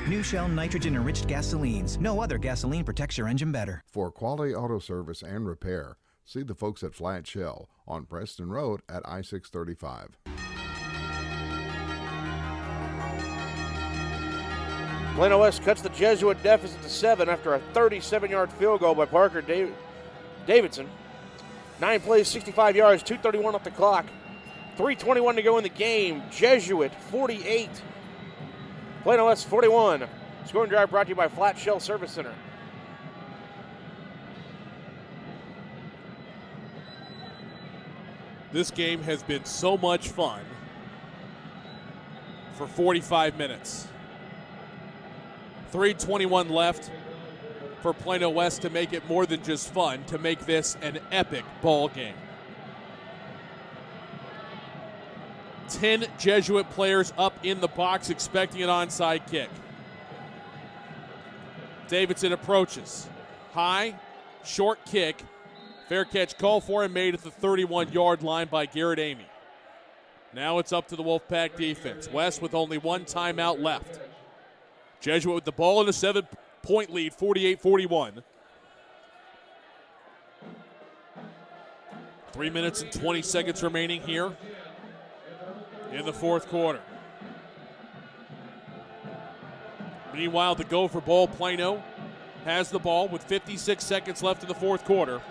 New Shell nitrogen-enriched gasolines. No other gasoline protects your engine better. For quality auto service and repair, see the folks at Flat Shell on Preston Road at I-635. Plano West cuts the Jesuit deficit to 7 after a 37-yard field goal by Parker Davidson. 9 plays, 65 yards, 2:31 off the clock. 3:21 to go in the game. Jesuit 48, Plano West 41. Scoring drive brought to you by Flat Shell Service Center. This game has been so much fun for 45 minutes. 3:21 left for Plano West to make it more than just fun, to make this an epic ball game. 10 Jesuit players up in the box expecting an onside kick. Davidson approaches. High, short kick. Fair catch called for and made at the 31-yard line by Garrett Amy. Now it's up to the Wolfpack defense. West with only one timeout left. Jesuit with the ball in a 7-point lead, 48-41. 3 minutes and 20 seconds remaining here in the fourth quarter. Meanwhile, the Gopher Bowl, Plano has the ball with 56 seconds left in the fourth quarter.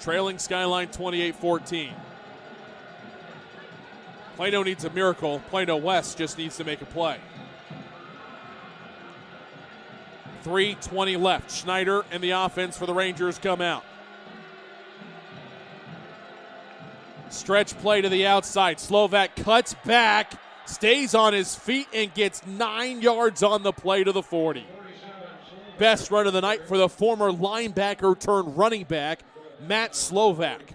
Trailing Skyline 28-14. Plano needs a miracle. Plano West just needs to make a play. 3:20 left. Schneider and the offense for the Rangers come out. Stretch play to the outside. Slovak cuts back, stays on his feet, and gets 9 yards on the play to the 40. Best run of the night for the former linebacker turned running back, Matt Slovak.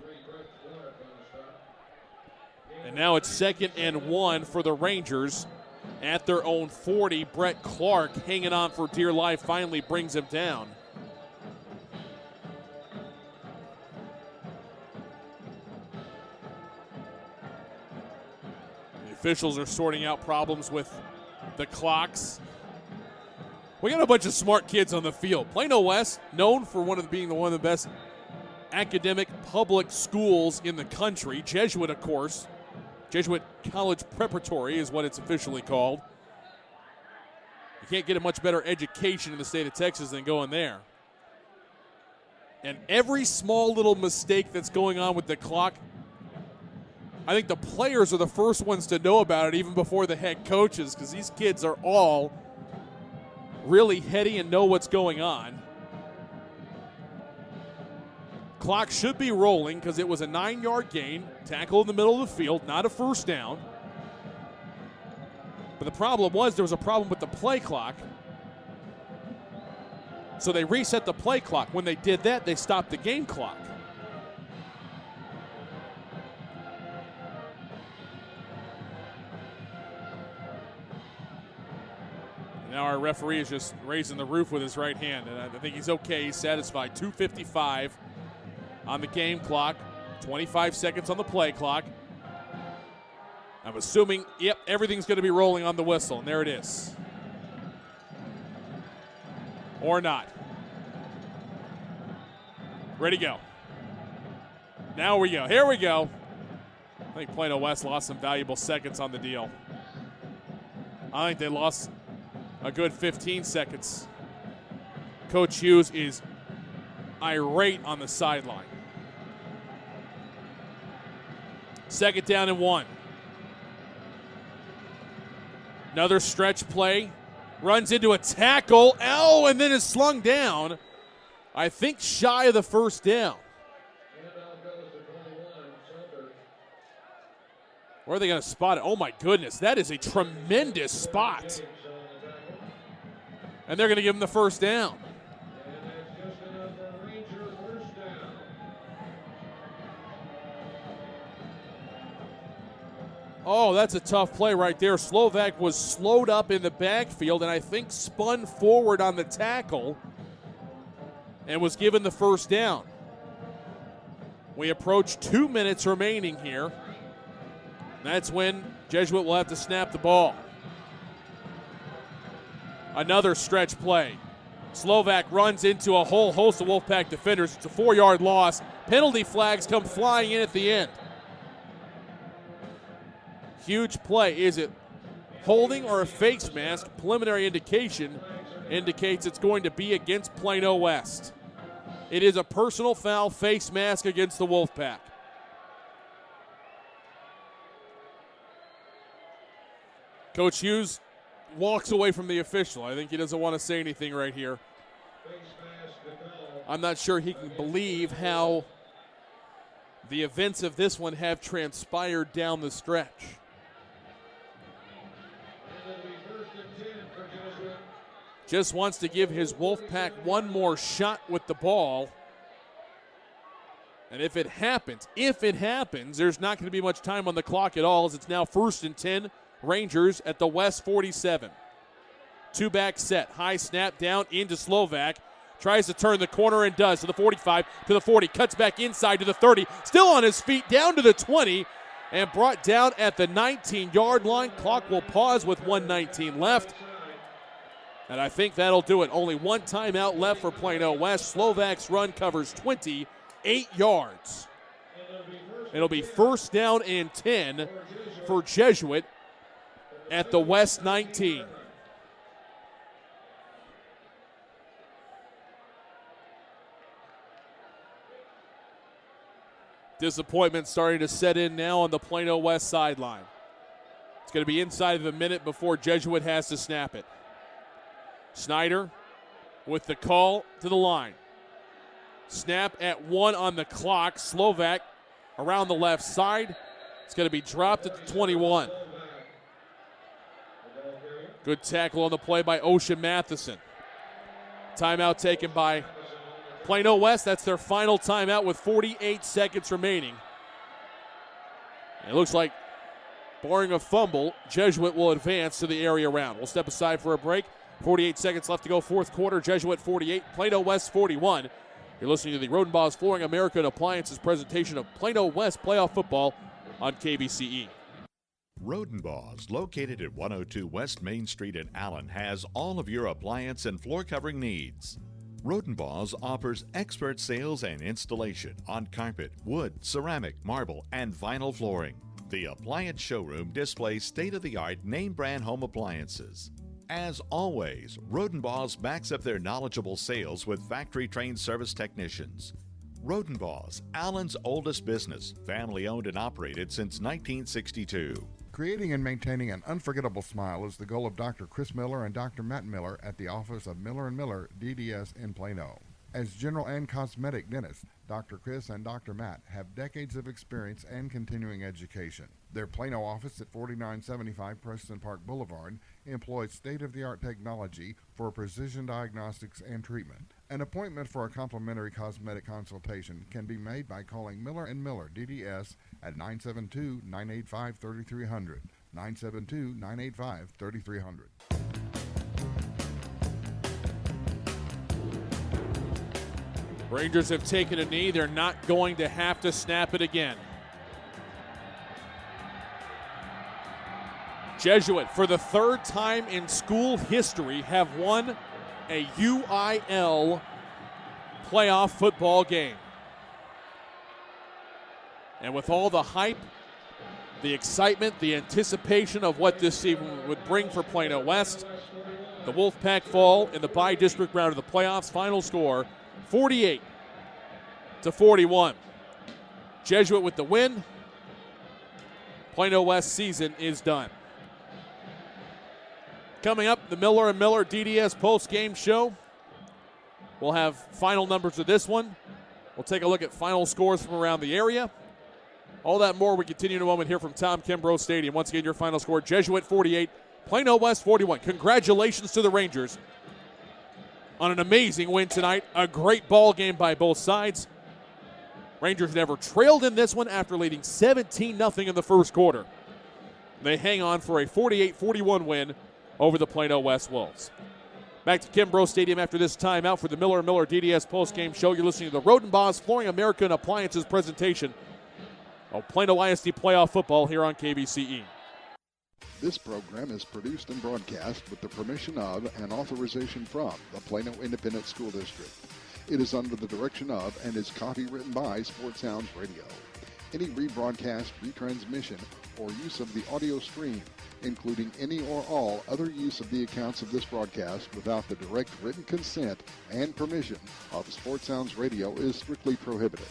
And now it's 2nd and 1 for the Rangers at their own 40. Brett Clark hanging on for dear life finally brings him down. The officials are sorting out problems with the clocks. We got a bunch of smart kids on the field. Plano West, known for being one of the best academic public schools in the country. Jesuit, of course. Jesuit College Preparatory is what it's officially called. You can't get a much better education in the state of Texas than going there. And every small little mistake that's going on with the clock, I think the players are the first ones to know about it even before the head coaches, because these kids are all really heady and know what's going on. Clock should be rolling because it was a 9-yard gain, tackle in the middle of the field, not a first down. But the problem was there was a problem with the play clock. So they reset the play clock. When they did that, they stopped the game clock. Now our referee is just raising the roof with his right hand, and I think he's okay. He's satisfied. 2:55 on the game clock, 25 seconds on the play clock. I'm assuming, yep, everything's going to be rolling on the whistle, and there it is. Or not. Ready to go. Now we go. Here we go. I think Plano West lost some valuable seconds on the deal. I think they lost a good 15 seconds. Coach Hughes is irate on the sideline. 2nd down and 1. Another stretch play. Runs into a tackle. And then is slung down. I think shy of the first down. Where are they going to spot it? Oh, my goodness. That is a tremendous spot. And they're going to give him the first down. Oh, that's a tough play right there. Slovak was slowed up in the backfield and I think spun forward on the tackle and was given the first down. We approach 2 minutes remaining here. That's when Jesuit will have to snap the ball. Another stretch play. Slovak runs into a whole host of Wolfpack defenders. It's a 4-yard loss. Penalty flags come flying in at the end. Huge play. Is it holding or a face mask? Preliminary indication indicates it's going to be against Plano West. It is a personal foul, face mask against the Wolfpack. Coach Hughes walks away from the official. I think he doesn't want to say anything right here. I'm not sure he can believe how the events of this one have transpired down the stretch. Just wants to give his Wolfpack one more shot with the ball. And if it happens, there's not going to be much time on the clock at all, as it's now 1st and 10. Rangers at the West 47. 2-back set. High snap down into Slovak. Tries to turn the corner and does to the 45, to the 40. Cuts back inside to the 30. Still on his feet down to the 20 and brought down at the 19-yard line. Clock will pause with 1:19 left. And I think that'll do it. Only one timeout left for Plano West. Slovak's run covers 28 yards. It'll be 1st down and 10 for Jesuit at the West 19. Disappointment starting to set in now on the Plano West sideline. It's going to be inside of a minute before Jesuit has to snap it. Snyder with the call to the line. Snap at 1 on the clock. Slovak around the left side. It's going to be dropped at the 21. Good tackle on the play by Ocean Matheson. Timeout taken by Plano West. That's their final timeout with 48 seconds remaining. It looks like, barring a fumble, Jesuit will advance to the area round. We'll step aside for a break. 48 seconds left to go, 4th quarter. Jesuit 48, Plano West 41. You're listening to the Rodenbaugh's Flooring America and Appliances presentation of Plano West playoff football on KBCE. Rodenbaugh's, located at 102 West Main Street in Allen, has all of your appliance and floor covering needs. Rodenbaugh's offers expert sales and installation on carpet, wood, ceramic, marble, and vinyl flooring. The appliance showroom displays state-of-the-art name-brand home appliances. As always, Rodenbaugh's backs up their knowledgeable sales with factory-trained service technicians. Rodenbaugh's, Allen's oldest business, family-owned and operated since 1962. Creating and maintaining an unforgettable smile is the goal of Dr. Chris Miller and Dr. Matt Miller at the office of Miller & Miller, DDS in Plano. As general and cosmetic dentists, Dr. Chris and Dr. Matt have decades of experience and continuing education. Their Plano office at 4975 Preston Park Boulevard employs state-of-the-art technology for precision diagnostics and treatment. An appointment for a complimentary cosmetic consultation can be made by calling Miller & Miller, DDS, at 972-985-3300, 972-985-3300. Rangers have taken a knee. They're not going to have to snap it again. Jesuit, for the 3rd time in school history, have won a UIL playoff football game. And with all the hype, the excitement, the anticipation of what this season would bring for Plano West, The Wolfpack fall in the BiDistrict round of the playoffs. Final score, 48-41. Jesuit with the win. Plano West season is done. Coming up, the Miller & Miller DDS post-game show. We'll have final numbers of this one. We'll take a look at final scores from around the area. All that more we continue in a moment here from Tom Kimbrough Stadium. Once again, your final score, Jesuit 48, Plano West 41. Congratulations to the Rangers on an amazing win tonight. A great ball game by both sides. Rangers never trailed in this one after leading 17-0 in the first quarter. They hang on for a 48-41 win over the Plano West Wolves. Back to Kimbrough Stadium after this timeout for the Miller & Miller DDS postgame show. You're listening to the Rodenbos Flooring America and Appliances presentation of Plano ISD playoff football here on KVCE. This program is produced and broadcast with the permission of and authorization from the Plano Independent School District. It is under the direction of and is copywritten by Sports Sounds Radio. Any rebroadcast, retransmission, or use of the audio stream, including any or all other use of the accounts of this broadcast without the direct written consent and permission of Sports Sounds Radio is strictly prohibited.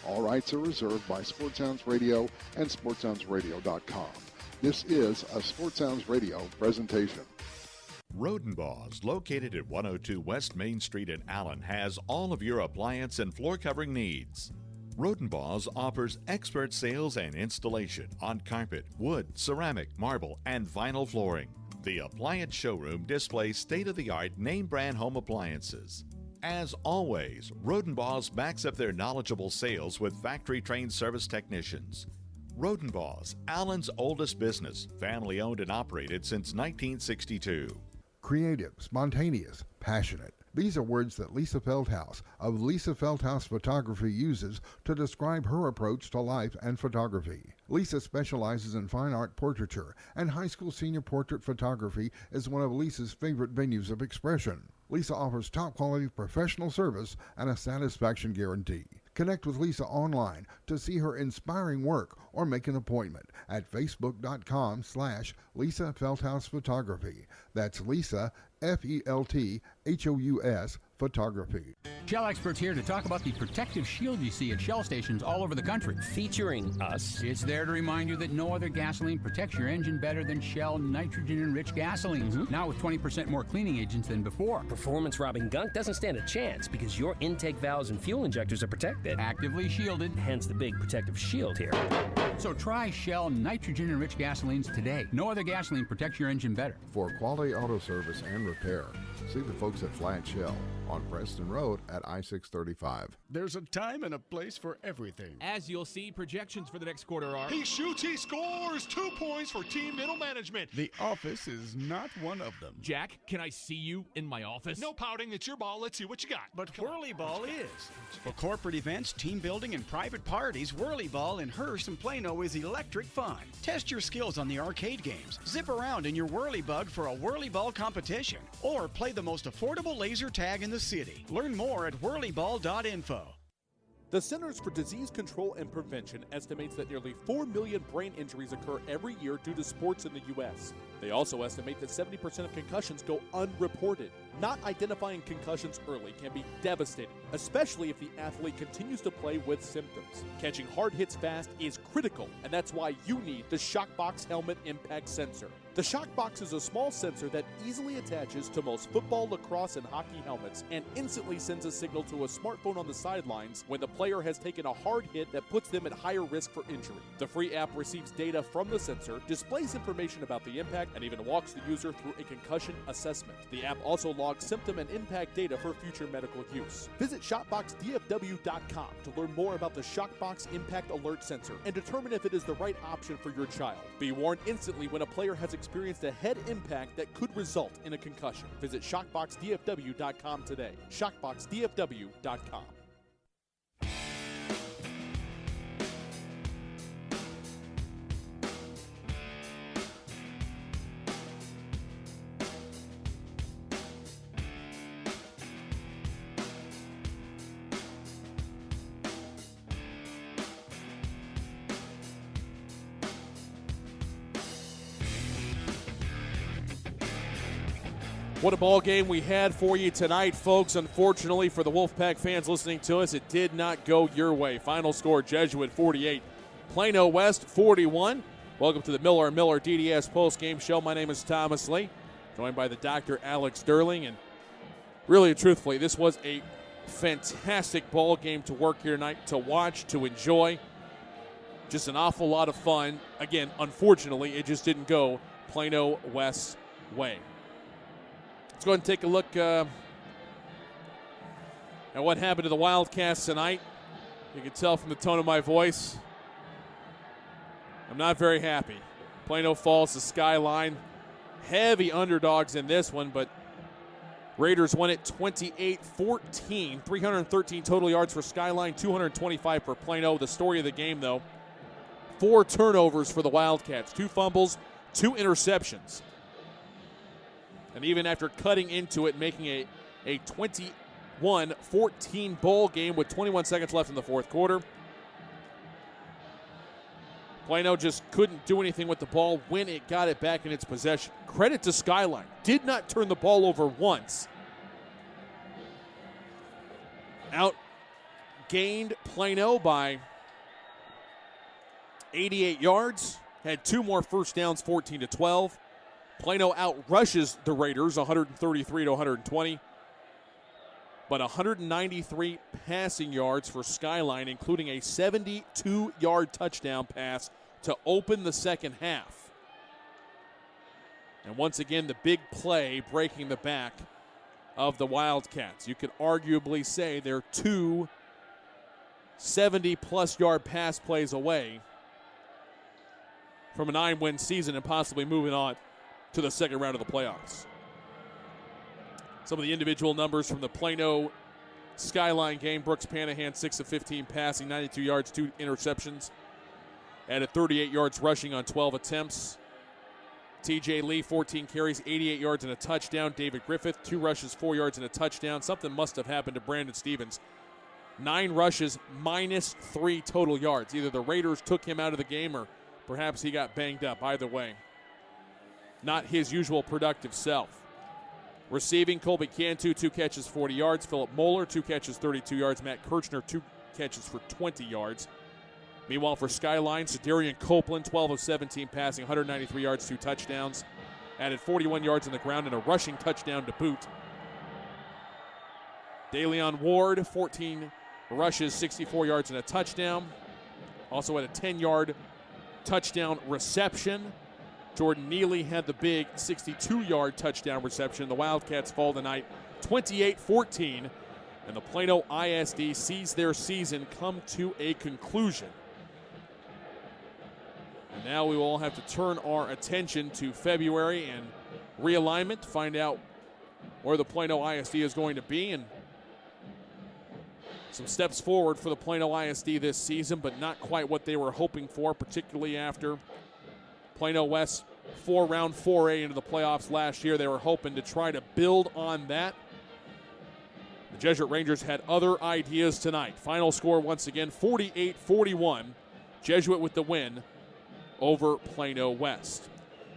All rights are reserved by Sports Sounds Radio and SportsSoundsRadio.com. This is a Sports Sounds Radio presentation. Rodenbos, located at 102 West Main Street in Allen, has all of your appliance and floor covering needs. Rodenbos offers expert sales and installation on carpet, wood, ceramic, marble, and vinyl flooring. The appliance showroom displays state-of-the-art name-brand home appliances. As always, Rodenbos backs up their knowledgeable sales with factory-trained service technicians. Rodenbos, Allen's oldest business, family-owned and operated since 1962. Creative, spontaneous, passionate. These are words that Lisa Feldhaus of Lisa Feldhaus Photography uses to describe her approach to life and photography. Lisa specializes in fine art portraiture, and high school senior portrait photography is one of Lisa's favorite venues of expression. Lisa offers top-quality professional service and a satisfaction guarantee. Connect with Lisa online to see her inspiring work or make an appointment at facebook.com/Lisa Feldhaus Photography. That's Lisa, Felthous Photography. Shell experts here to talk about the protective shield you see at Shell stations all over the country. Featuring us. It's there to remind you that no other gasoline protects your engine better than Shell nitrogen-enriched gasolines. Now with 20% more cleaning agents than before. Performance-robbing gunk doesn't stand a chance because your intake valves and fuel injectors are protected. Actively shielded. Hence the big protective shield here. So try Shell nitrogen-enriched gasolines today. No other gasoline protects your engine better. For quality auto service and repair, see the folks at Flat Shell on Preston Road at I-635. There's a time and a place for everything. As you'll see, projections for the next quarter are... He shoots, he scores! 2 points for team middle management. The office is not one of them. Jack, can I see you in my office? No pouting, it's your ball. Let's see what you got. But Whirly Ball is. For corporate events, team building, and private parties, Whirly Ball in Hearst and Plano is electric fun. Test your skills on the arcade games. Zip around in your Whirly Bug for a Whirly Ball competition. Or play the most affordable laser tag in the city. Learn more at whirlyball.info. The Centers for Disease Control and Prevention estimates that nearly 4 million brain injuries occur every year due to sports in the U.S. They also estimate that 70% of concussions go unreported. Not identifying concussions early can be devastating, especially if the athlete continues to play with symptoms. Catching hard hits fast is critical, and that's why you need the Shockbox Helmet Impact Sensor. The Shockbox is a small sensor that easily attaches to most football, lacrosse, and hockey helmets and instantly sends a signal to a smartphone on the sidelines when the player has taken a hard hit that puts them at higher risk for injury. The free app receives data from the sensor, displays information about the impact, and even walks the user through a concussion assessment. The app also logs symptom and impact data for future medical use. Visit ShopboxDFW.com to learn more about the Shockbox Impact Alert Sensor and determine if it is the right option for your child. Be warned instantly when a player has experienced a head impact that could result in a concussion. Visit ShockboxDFW.com today. ShockboxDFW.com. What a ball game we had for you tonight, folks. Unfortunately for the Wolfpack fans listening to us, it did not go your way. Final score, Jesuit 48, Plano West 41. Welcome to the Miller & Miller DDS postgame show. My name is Thomas Lee, joined by the Dr. Alex Sterling. And really and truthfully, this was a fantastic ball game to work here tonight, to watch, to enjoy. Just an awful lot of fun. Again, unfortunately, it just didn't go Plano West's way. Let's go ahead and take a look at what happened to the Wildcats tonight. You can tell from the tone of my voice, I'm not very happy. Plano falls to Skyline. Heavy underdogs in this one, but Raiders won it 28-14. 313 total yards for Skyline, 225 for Plano. The story of the game, though, 4 turnovers for the Wildcats, 2 fumbles, 2 interceptions. And even after cutting into it, making a 21-14 ball game with 21 seconds left in the fourth quarter, Plano just couldn't do anything with the ball when it got it back in its possession. Credit to Skyline. Did not turn the ball over once. Outgained Plano by 88 yards. Had 2 more first downs, 14-12. Plano outrushes the Raiders 133-120. But 193 passing yards for Skyline, including a 72-yard touchdown pass to open the second half. And once again, the big play breaking the back of the Wildcats. You could arguably say they're 2 70-plus yard pass plays away from a 9-win season and possibly moving on to the second round of the playoffs. Some of the individual numbers from the Plano Skyline game. Brooks Panahan, 6 of 15 passing, 92 yards, 2 interceptions. Added 38 yards rushing on 12 attempts. TJ Lee, 14 carries, 88 yards and a touchdown. David Griffith, 2 rushes, 4 yards and a touchdown. Something must have happened to Brandon Stevens. 9 rushes, minus 3 total yards. Either the Raiders took him out of the game or perhaps he got banged up. Either way, not his usual productive self. Receiving, Colby Cantu, 2 catches, 40 yards. Philip Moeller, 2 catches, 32 yards. Matt Kirchner, 2 catches for 20 yards. Meanwhile, for Skyline, Sedarian Copeland, 12 of 17 passing, 193 yards, 2 touchdowns. Added 41 yards on the ground and a rushing touchdown to boot. DeLeon Ward, 14 rushes, 64 yards and a touchdown. Also had a 10-yard touchdown reception. Jordan Neely had the big 62-yard touchdown reception. The Wildcats fall tonight 28-14, and the Plano ISD sees their season come to a conclusion. And now we will all have to turn our attention to February and realignment, find out where the Plano ISD is going to be, and some steps forward for the Plano ISD this season, but not quite what they were hoping for, particularly after Plano West 4-round 4A into the playoffs last year. They were hoping to try to build on that. The Jesuit Rangers had other ideas tonight. Final score once again, 48-41. Jesuit with the win over Plano West.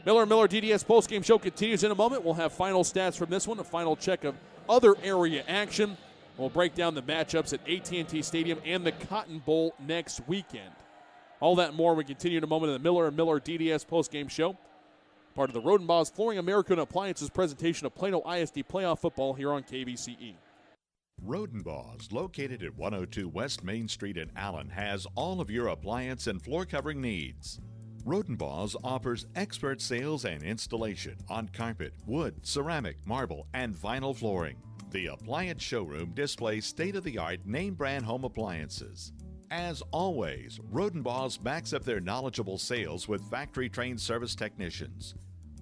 Miller & Miller DDS postgame show continues in a moment. We'll have final stats from this one, a final check of other area action. We'll break down the matchups at AT&T Stadium and the Cotton Bowl next weekend. All that and more, we continue in a moment in the Miller & Miller DDS postgame show. Part of the Rodenbaugh's Flooring American Appliances presentation of Plano ISD playoff football here on KVCE. Rodenbaugh's, located at 102 West Main Street in Allen, has all of your appliance and floor covering needs. Rodenbaugh's offers expert sales and installation on carpet, wood, ceramic, marble, and vinyl flooring. The appliance showroom displays state-of-the-art name-brand home appliances. As always, Rodenbaugh's backs up their knowledgeable sales with factory-trained service technicians.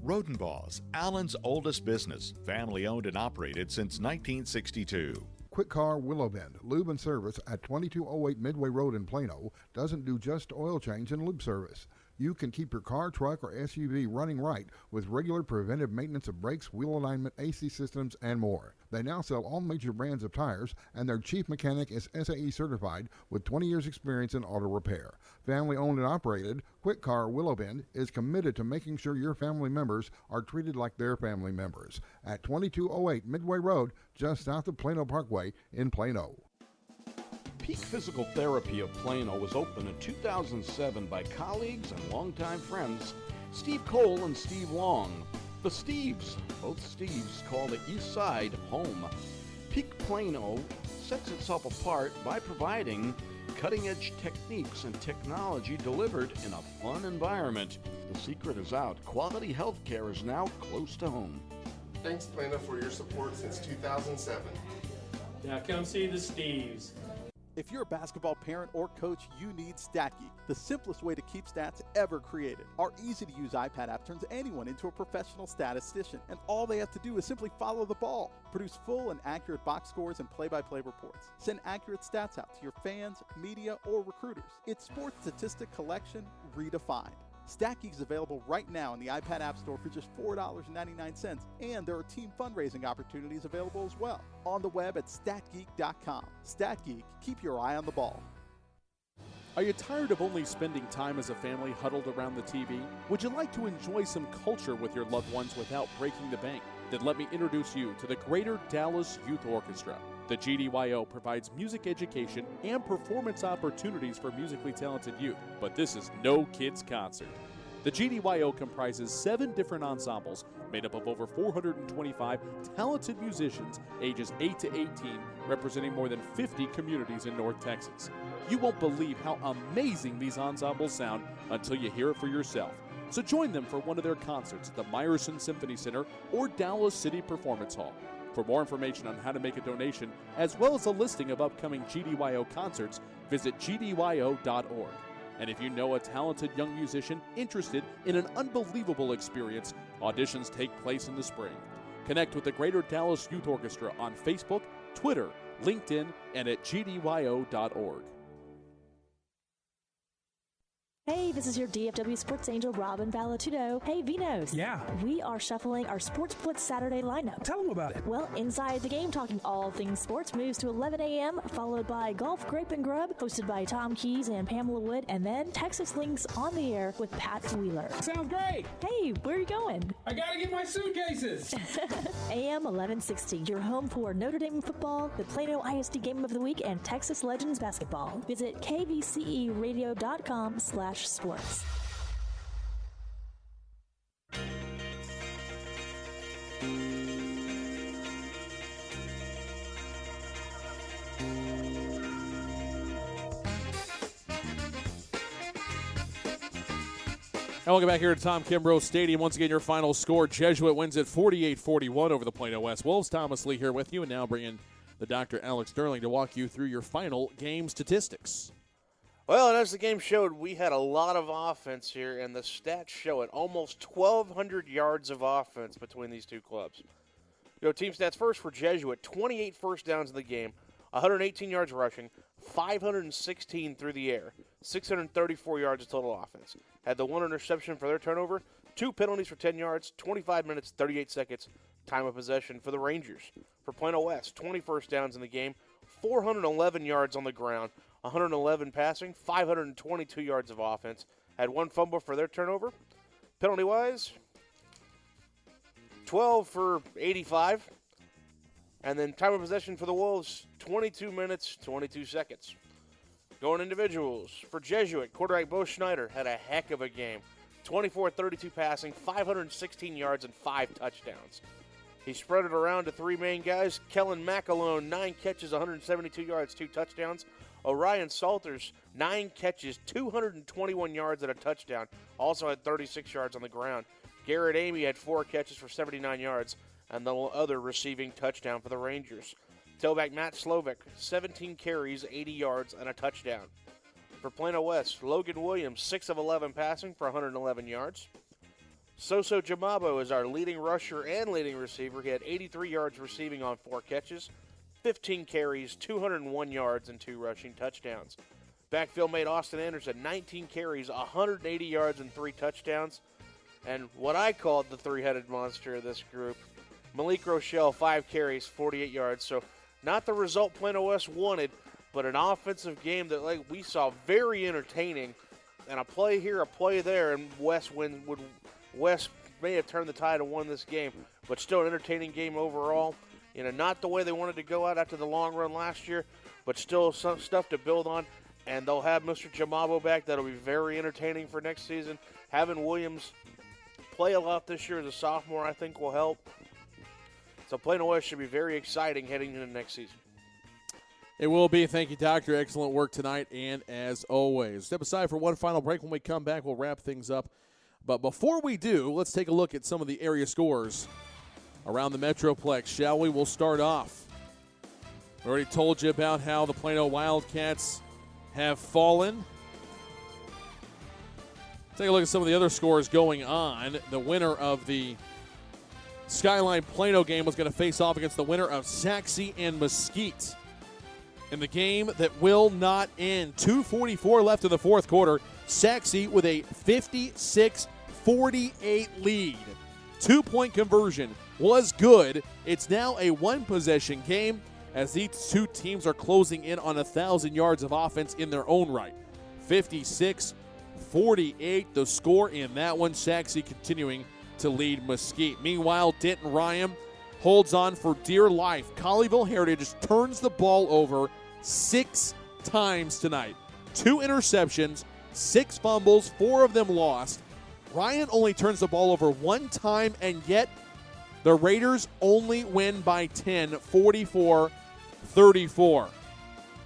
Rodenbaugh's, Allen's oldest business, family-owned and operated since 1962. Quick Car Willow Bend Lube and Service at 2208 Midway Road in Plano doesn't do just oil change and lube service. You can keep your car, truck, or SUV running right with regular preventive maintenance of brakes, wheel alignment, AC systems, and more. They now sell all major brands of tires, and their chief mechanic is SAE certified with 20 years experience in auto repair. Family owned and operated, Quick Car Willow Bend is committed to making sure your family members are treated like their family members. At 2208 Midway Road, just south of Plano Parkway in Plano. Peak Physical Therapy of Plano was opened in 2007 by colleagues and longtime friends Steve Cole and Steve Long. The Steves, both Steves, call the East Side home. Peak Plano sets itself apart by providing cutting-edge techniques and technology delivered in a fun environment. The secret is out. Quality health care is now close to home. Thanks, Plano, for your support since 2007. Now come see the Steves. If you're a basketball parent or coach, you need StatGeek, the simplest way to keep stats ever created. Our easy-to-use iPad app turns anyone into a professional statistician, and all they have to do is simply follow the ball. Produce full and accurate box scores and play-by-play reports. Send accurate stats out to your fans, media, or recruiters. It's sports statistic collection redefined. StatGeek is available right now in the iPad App Store for just $4.99, and there are team fundraising opportunities available as well. On the web at statgeek.com. StatGeek, keep your eye on the ball. Are you tired of only spending time as a family huddled around the TV? Would you like to enjoy some culture with your loved ones without breaking the bank? Then let me introduce you to the Greater Dallas Youth Orchestra. The GDYO provides music education and performance opportunities for musically talented youth, but this is no kids' concert. The GDYO comprises 7 different ensembles made up of over 425 talented musicians ages 8 to 18, representing more than 50 communities in North Texas. You won't believe how amazing these ensembles sound until you hear it for yourself. So join them for one of their concerts at the Meyerson Symphony Center or Dallas City Performance Hall. For more information on how to make a donation, as well as a listing of upcoming GDYO concerts, visit gdyo.org. And if you know a talented young musician interested in an unbelievable experience, auditions take place in the spring. Connect with the Greater Dallas Youth Orchestra on Facebook, Twitter, LinkedIn, and at gdyo.org. Hey, this is your DFW Sports Angel, Robin Valatudo. Hey, Vinos. Yeah. We are shuffling our Sports Blitz Saturday lineup. Tell them about it. Well, Inside the Game, talking all things sports, moves to 11 a.m., followed by Golf Grape and Grub, hosted by Tom Keys and Pamela Wood, and then Texas Links on the air with Pat Wheeler. Sounds great. Hey, where are you going? I gotta get my suitcases. AM 1160, your home for Notre Dame football, the Plano ISD Game of the Week, and Texas Legends basketball. Visit kvceradio.com/sports. And welcome back here to Tom Kimbrough Stadium. Once again, your final score, Jesuit wins at 48-41 over the Plano West Wolves. Thomas Lee here with you, and now bringing the Dr. Alex Sterling to walk you through your final game statistics. Well, and as the game showed, we had a lot of offense here, and the stats show it. Almost 1,200 yards of offense between these two clubs. Team stats first for Jesuit, 28 first downs in the game, 118 yards rushing, 516 through the air, 634 yards of total offense. Had the 1 interception for their turnover, 2 penalties for 10 yards, 25 minutes, 38 seconds, time of possession for the Rangers. For Plano West, 20 first downs in the game, 411 yards on the ground, 111 passing, 522 yards of offense. Had 1 fumble for their turnover. Penalty-wise, 12 for 85. And then time of possession for the Wolves, 22 minutes, 22 seconds. Going individuals, for Jesuit, quarterback Bo Schneider had a heck of a game. 24-32 passing, 516 yards, and 5 touchdowns. He spread it around to 3 main guys. Kellen Mack alone, 9 catches, 172 yards, 2 touchdowns. Orion Salters, 9 catches, 221 yards and a touchdown. Also had 36 yards on the ground. Garrett Amy had 4 catches for 79 yards and the other receiving touchdown for the Rangers. Tailback Matt Slovic, 17 carries, 80 yards, and a touchdown. For Plano West, Logan Williams, 6 of 11 passing for 111 yards. Soso Jamabo is our leading rusher and leading receiver. He had 83 yards receiving on 4 catches, 15 carries, 201 yards, and 2 rushing touchdowns. Backfield made Austin Anderson 19 carries, 180 yards, and 3 touchdowns. And what I called the three-headed monster of this group, Malik Rochelle, 5 carries, 48 yards. So not the result Plano West wanted, but an offensive game that we saw very entertaining. And a play here, a play there, and West may have turned the tide and won this game, but still an entertaining game overall. Not the way they wanted to go out after the long run last year, but still some stuff to build on. And they'll have Mr. Jamabo back. That'll be very entertaining for next season. Having Williams play a lot this year as a sophomore, I think, will help. So Plano West should be very exciting heading into next season. It will be. Thank you, Doctor. Excellent work tonight, and as always. Step aside for one final break. When we come back, we'll wrap things up. But before we do, let's take a look at some of the area scores around the Metroplex, shall we? We'll start off. We already told you about how the Plano Wildcats have fallen. Take a look at some of the other scores going on. The winner of the Skyline Plano game was going to face off against the winner of Sachse and Mesquite in the game that will not end. 2:44 left in the fourth quarter. Sachse with a 56-48 lead. 2-point conversion was good. It's now a one-possession game as these two teams are closing in on 1,000 yards of offense in their own right. 56-48 the score in that one. Sachse continuing to lead Mesquite. Meanwhile, Denton Ryan holds on for dear life. Colleyville Heritage turns the ball over 6 times tonight. 2 interceptions, 6 fumbles, 4 of them lost. Ryan only turns the ball over 1 time, and yet the Raiders only win by 10, 44-34.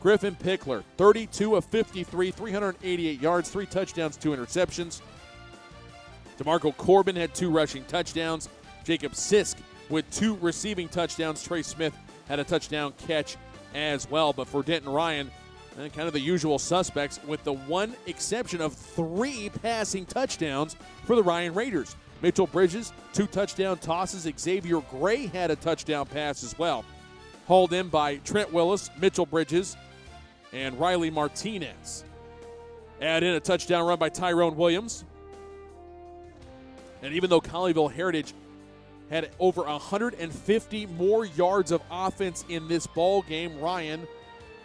Griffin Pickler, 32 of 53, 388 yards, 3 touchdowns, 2 interceptions. DeMarco Corbin had 2 rushing touchdowns. Jacob Sisk with 2 receiving touchdowns. Trey Smith had a touchdown catch as well. But for Denton Ryan, kind of the usual suspects, with the one exception of 3 passing touchdowns for the Ryan Raiders. Mitchell Bridges, 2 touchdown tosses. Xavier Gray had a touchdown pass as well. Hauled in by Trent Willis, Mitchell Bridges, and Riley Martinez. Add in a touchdown run by Tyrone Williams. And even though Colleyville Heritage had over 150 more yards of offense in this ball game, Ryan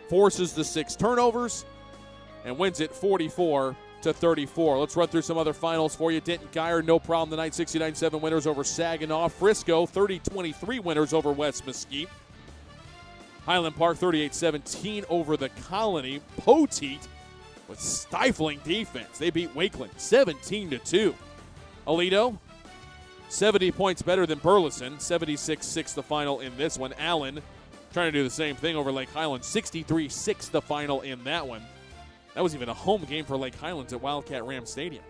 forces the 6 turnovers and wins it 44-34. Let's run through some other finals for you. Denton Geyer, no problem tonight, 69-7 winners over Saginaw. Frisco, 30-23 winners over West Mesquite. Highland Park, 38-17 over the Colony. Poteet with stifling defense. They beat Wakeland 17-2. Aledo, 70 points better than Burleson. 76-6 the final in this one. Allen trying to do the same thing over Lake Highlands. 63-6 the final in that one. That was even a home game for Lake Highlands at Wildcat Ram Stadium.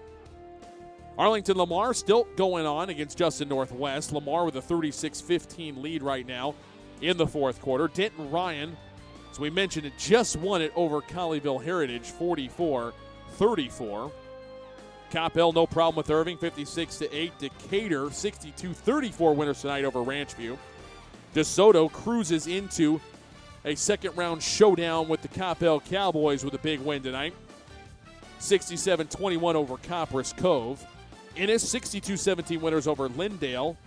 Arlington Lamar still going on against Justin Northwest. Lamar with a 36-15 lead right now in the fourth quarter. Denton Ryan, as we mentioned, it just won it over Colleyville Heritage, 44-34. Coppell, no problem with Irving, 56-8. Decatur, 62-34 winners tonight over Ranchview. DeSoto cruises into a second-round showdown with the Coppell Cowboys with a big win tonight. 67-21 over Copperas Cove. Ennis, 62-17 winners over Lindale.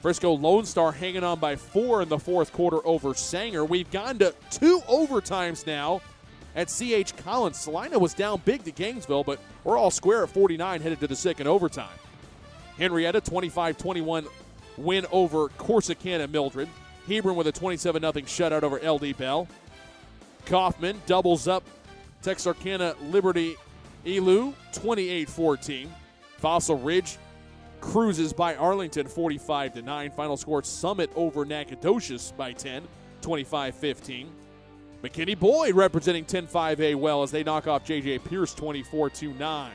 Frisco Lone Star hanging on by 4 in the fourth quarter over Sanger. We've gone to 2 overtimes now at C.H. Collins. Salina was down big to Gainesville, but we're all square at 49 headed to the second overtime. Henrietta, 25-21 win over Corsicana Mildred. Hebron with a 27-0 shutout over L.D. Bell. Kaufman doubles up Texarkana Liberty Elu, 28-14. Fossil Ridge cruises by Arlington, 45-9. Final score, Summit over Nacogdoches by 10, 25-15. McKinney Boyd representing 10-5A well as they knock off J.J. Pierce, 24-9.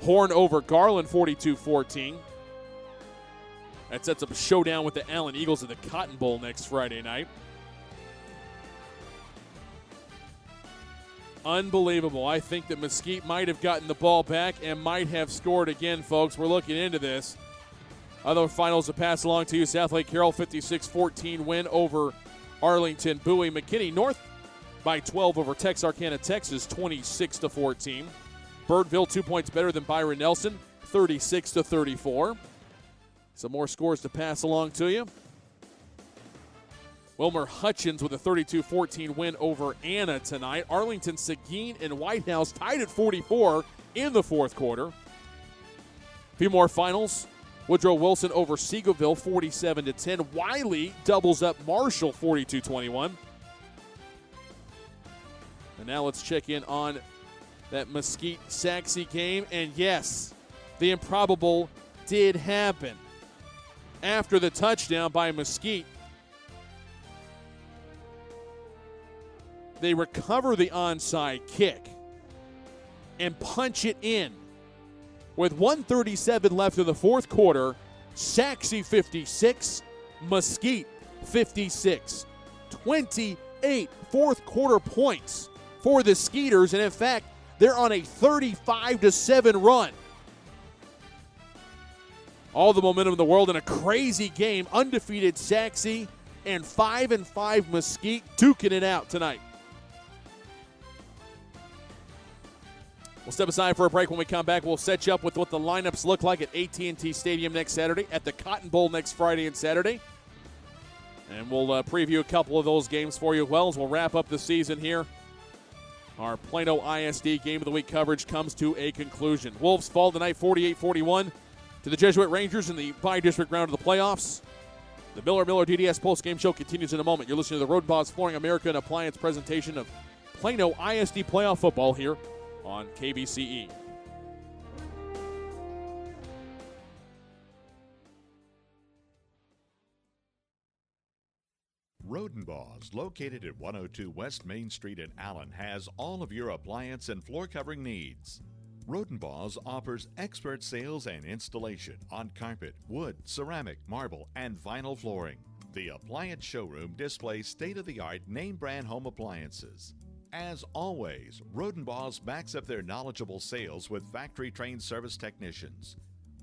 Horn over Garland, 42-14. That sets up a showdown with the Allen Eagles at the Cotton Bowl next Friday night. Unbelievable. I think that Mesquite might have gotten the ball back and might have scored again, folks. We're looking into this. Other finals to pass along to you. South Lake Carroll, 56-14 win over Arlington Bowie. McKinney North by 12 over Texarkana, Texas, 26-14. Birdville 2 points better than Byron Nelson, 36-34. Some more scores to pass along to you. Wilmer Hutchins with a 32-14 win over Anna tonight. Arlington, Seguin, and White House tied at 44 in the fourth quarter. A few more finals. Woodrow Wilson over Seagoville, 47-10. Wiley doubles up Marshall, 42-21. And now let's check in on that Mesquite-Saxe game. And yes, the improbable did happen. After the touchdown by Mesquite, they recover the onside kick and punch it in. With 1:37 left in the fourth quarter, Saxe 56, Mesquite 56. 28 fourth quarter points for the Skeeters, and in fact, they're on a 35-7 run. All the momentum in the world in a crazy game. Undefeated Saxe and 5-5 Mesquite duking it out tonight. We'll step aside for a break. When we come back, we'll set you up with what the lineups look like at AT&T Stadium next Saturday, at the Cotton Bowl next Friday and Saturday. And we'll preview a couple of those games for you as well as we'll wrap up the season here. Our Plano ISD Game of the Week coverage comes to a conclusion. Wolves fall tonight 48-41 to the Jesuit Rangers in the BiDistrict round of the playoffs. The Miller DDS postgame show continues in a moment. You're listening to the Road Boss Flooring America and Appliance presentation of Plano ISD playoff football here on KBCE. Rodenbaugh's, located at 102 West Main Street in Allen, has all of your appliance and floor covering needs. Rodenbaugh's offers expert sales and installation on carpet, wood, ceramic, marble, and vinyl flooring. The appliance showroom displays state-of-the-art name-brand home appliances. As always, Rodenbaugh's backs up their knowledgeable sales with factory-trained service technicians.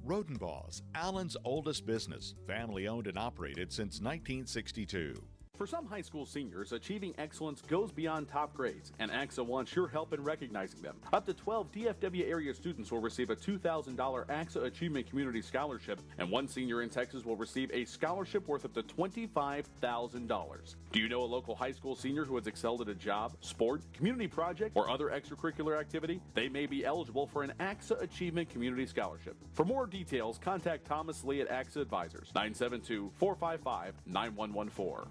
Rodenbaugh's, Allen's oldest business, family-owned and operated since 1962. For some high school seniors, achieving excellence goes beyond top grades, and AXA wants your help in recognizing them. Up to 12 DFW area students will receive a $2,000 AXA Achievement Community Scholarship, and one senior in Texas will receive a scholarship worth up to $25,000. Do you know a local high school senior who has excelled at a job, sport, community project, or other extracurricular activity? They may be eligible for an AXA Achievement Community Scholarship. For more details, contact Thomas Lee at AXA Advisors, 972-455-9114.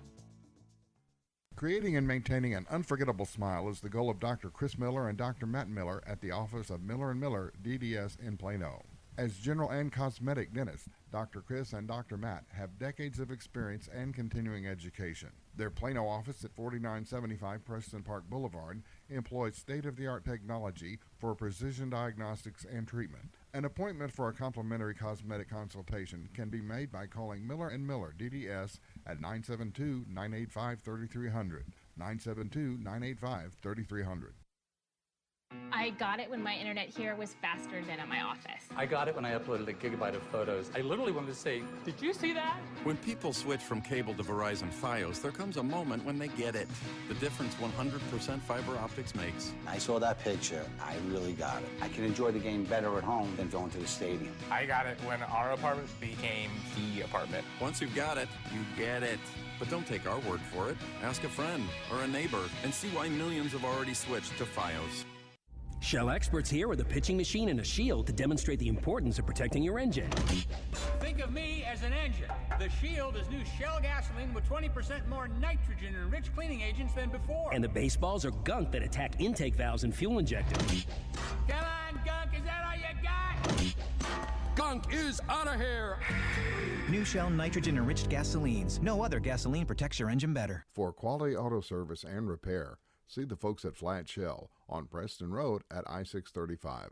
Creating and maintaining an unforgettable smile is the goal of Dr. Chris Miller and Dr. Matt Miller at the office of Miller & Miller DDS in Plano. As general and cosmetic dentists, Dr. Chris and Dr. Matt have decades of experience and continuing education. Their Plano office at 4975 Preston Park Boulevard employs state-of-the-art technology for precision diagnostics and treatment. An appointment for a complimentary cosmetic consultation can be made by calling Miller & Miller DDS at 972-985-3300, 972-985-3300. I got it when my internet here was faster than at my office. I got it when I uploaded a gigabyte of photos. I literally wanted to say, did you see that? When people switch from cable to Verizon Fios, there comes a moment when they get it. The difference 100% fiber optics makes. I saw that picture. I really got it. I can enjoy the game better at home than going to the stadium. I got it when our apartment became the apartment. Once you've got it, you get it. But don't take our word for it. Ask a friend or a neighbor and see why millions have already switched to Fios. Shell experts here with a pitching machine and a shield to demonstrate the importance of protecting your engine. Think of me as an engine. The Shield is new Shell gasoline with 20% more nitrogen and rich cleaning agents than before. And the baseballs are gunk that attack intake valves and fuel injectors. Come on, gunk, is that all you got? Gunk is out of here. New Shell nitrogen-enriched gasolines. No other gasoline protects your engine better. For quality auto service and repair, see the folks at Flat Shell on Preston Road at I-635.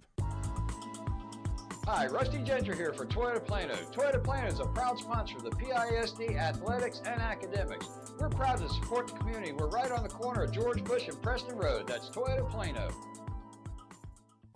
Hi, Rusty Genter here for Toyota Plano. Toyota Plano is a proud sponsor of the PISD athletics and academics. We're proud to support the community. We're right on the corner of George Bush and Preston Road. That's Toyota Plano.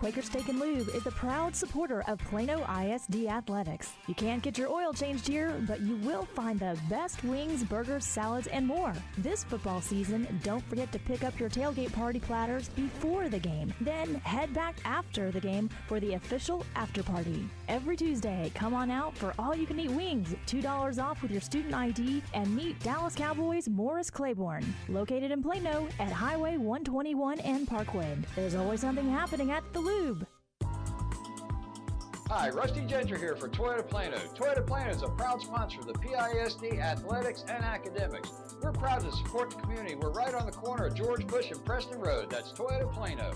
Quaker Steak and Lube is the proud supporter of Plano ISD Athletics. You can't get your oil changed here, but you will find the best wings, burgers, salads, and more. This football season, don't forget to pick up your tailgate party platters before the game. Then head back after the game for the official after party. Every Tuesday, come on out for all-you-can-eat wings, $2 off with your student ID, and meet Dallas Cowboys Morris Claiborne, located in Plano at Highway 121 and Parkwood. There's always something happening at the Lube. Hi, Rusty Ginger here for Toyota Plano. Toyota Plano is a proud sponsor of the PISD Athletics and Academics. We're proud to support the community. We're right on the corner of George Bush and Preston Road. That's Toyota Plano.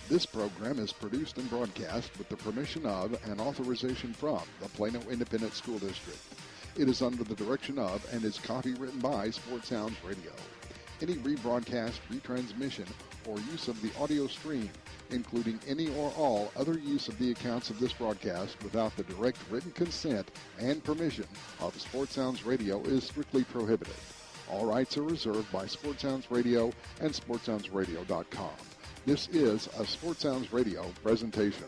This program is produced and broadcast with the permission of and authorization from the Plano Independent School District. It is under the direction of and is copywritten by Sports Sounds Radio. Any rebroadcast, retransmission, or use of the audio stream, including any or all other use of the accounts of this broadcast without the direct written consent and permission of Sports Sounds Radio is strictly prohibited. All rights are reserved by Sports Sounds Radio and SportsSoundsRadio.com. This is a Sports Sounds Radio presentation.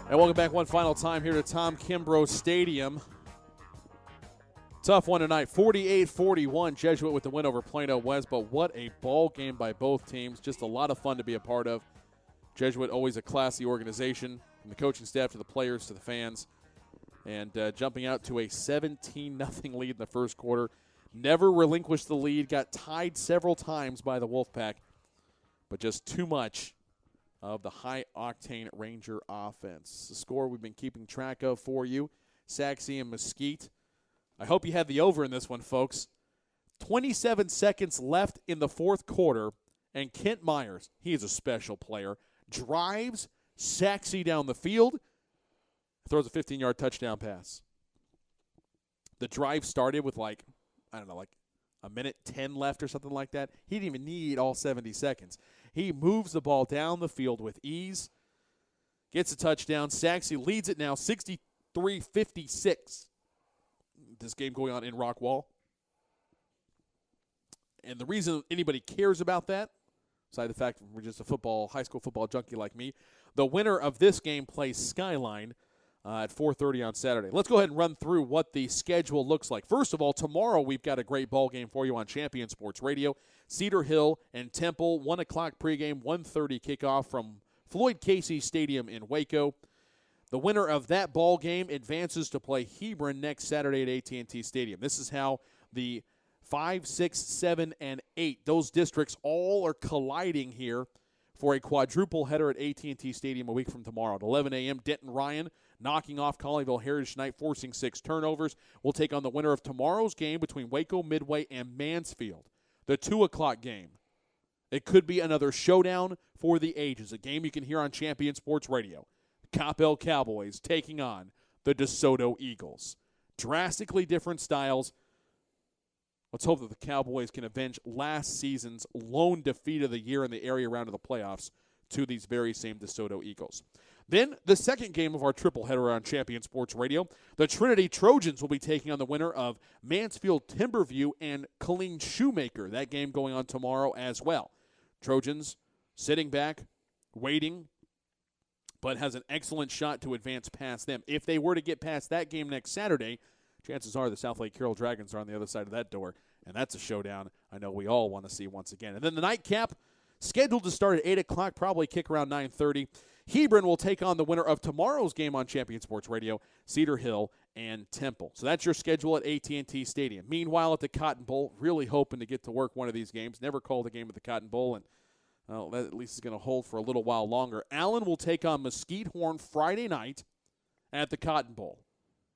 And welcome back one final time here to Tom Kimbrough Stadium. Tough one tonight, 48-41. Jesuit with the win over Plano West, but what a ball game by both teams. Just a lot of fun to be a part of. Jesuit always a classy organization, from the coaching staff to the players to the fans. And jumping out to a 17-0 lead in the first quarter. Never relinquished the lead, got tied several times by the Wolfpack, but just too much of the high-octane Ranger offense. The score we've been keeping track of for you, Saxe and Mesquite. I hope you had the over in this one, folks. 27 seconds left in the fourth quarter, and Kent Myers, he is a special player, drives Saxe down the field, throws a 15-yard touchdown pass. The drive started with like a minute 10 left or something like that. He didn't even need all 70 seconds. He moves the ball down the field with ease, gets a touchdown. Saxe leads it now 63-56. This game going on in Rockwall. And the reason anybody cares about that, aside the fact we're just a high school football junkie like me, the winner of this game plays Skyline at 4:30 on Saturday. Let's go ahead and run through what the schedule looks like. First of all, tomorrow we've got a great ball game for you on Champion Sports Radio. Cedar Hill and Temple, 1 o'clock pregame, 1:30 kickoff from Floyd Casey Stadium in Waco. The winner of that ball game advances to play Hebron next Saturday at AT&T Stadium. This is how the 5, 6, 7, and 8, those districts all are colliding here for a quadruple header at AT&T Stadium a week from tomorrow. At 11 a.m., Denton Ryan knocking off Colleyville Heritage tonight, forcing 6 turnovers. We'll take on the winner of tomorrow's game between Waco, Midway, and Mansfield. The 2 o'clock game. It could be another showdown for the ages, a game you can hear on Champion Sports Radio. Coppell Cowboys taking on the DeSoto Eagles. Drastically different styles. Let's hope that the Cowboys can avenge last season's lone defeat of the year in the area round of the playoffs to these very same DeSoto Eagles. Then the second game of our triple header on Champion Sports Radio, the Trinity Trojans will be taking on the winner of Mansfield Timberview and Killeen Shoemaker. That game going on tomorrow as well. Trojans sitting back, waiting, but has an excellent shot to advance past them. If they were to get past that game next Saturday, chances are the South Lake Carroll Dragons are on the other side of that door, and that's a showdown I know we all want to see once again. And then the nightcap, scheduled to start at 8 o'clock, probably kick around 9:30. Hebron will take on the winner of tomorrow's game on Champion Sports Radio, Cedar Hill and Temple. So that's your schedule at AT&T Stadium. Meanwhile, at the Cotton Bowl, really hoping to get to work one of these games. Never called a game at the Cotton Bowl, and that at least is going to hold for a little while longer. Allen will take on Mesquite Horn Friday night at the Cotton Bowl.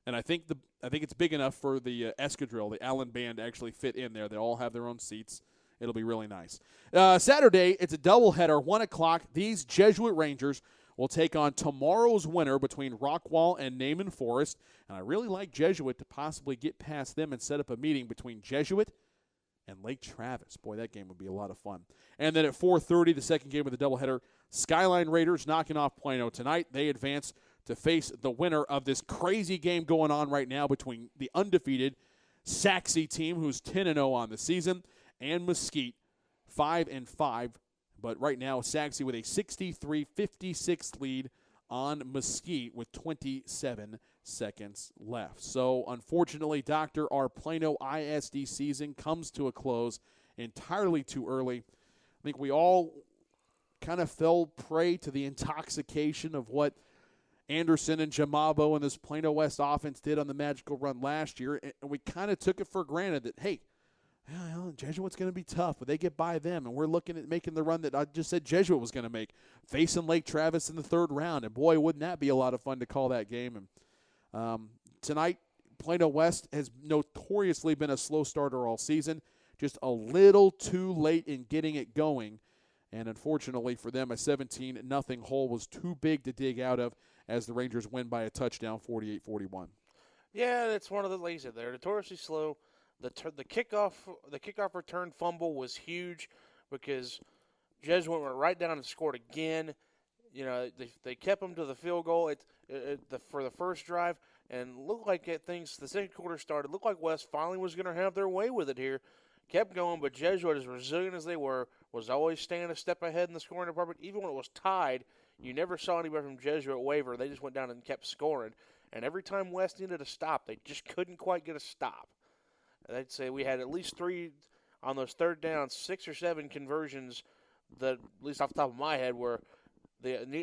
And I think it's big enough for the Escadrille, the Allen band, to actually fit in there. They all have their own seats. It'll be really nice. Saturday, it's a doubleheader, 1 o'clock. These Jesuit Rangers will take on tomorrow's winner between Rockwall and Naaman Forest. And I really like Jesuit to possibly get past them and set up a meeting between Jesuit and Lake Travis. Boy, that game would be a lot of fun. And then at 4:30, the second game of the doubleheader, Skyline Raiders knocking off Plano tonight. They advance to face the winner of this crazy game going on right now between the undefeated Saxe team, who's 10-0 on the season, and Mesquite, 5-5. But right now, Saxe with a 63-56 lead on Mesquite with 27 seconds left. So, unfortunately, Dr. Our Plano ISD season comes to a close entirely too early. I think we all kind of fell prey to the intoxication of what Anderson and Jamabo and this Plano West offense did on the magical run last year, and we kind of took it for granted that, hey, Jesuit's going to be tough, but they get by them, and we're looking at making the run that I just said Jesuit was going to make, facing Lake Travis in the third round, and boy, wouldn't that be a lot of fun to call that game. And tonight, Plano West has notoriously been a slow starter all season, just a little too late in getting it going, and unfortunately for them, a 17-0 hole was too big to dig out of as the Rangers win by a touchdown, 48-41. Yeah, it's one of the, like you said, they're notoriously slow. The kickoff return fumble was huge because Jesuit went right down and scored again. You know, they kept them to the field goal for the first drive, and looked like the second quarter started. Looked like West finally was going to have their way with it here. Kept going, but Jesuit, as resilient as they were, was always staying a step ahead in the scoring department. Even when it was tied, you never saw anybody from Jesuit waver. They just went down and kept scoring. And every time West needed a stop, they just couldn't quite get a stop. I'd say we had at least 3 on those third downs, 6 or 7 conversions that, at least off the top of my head, where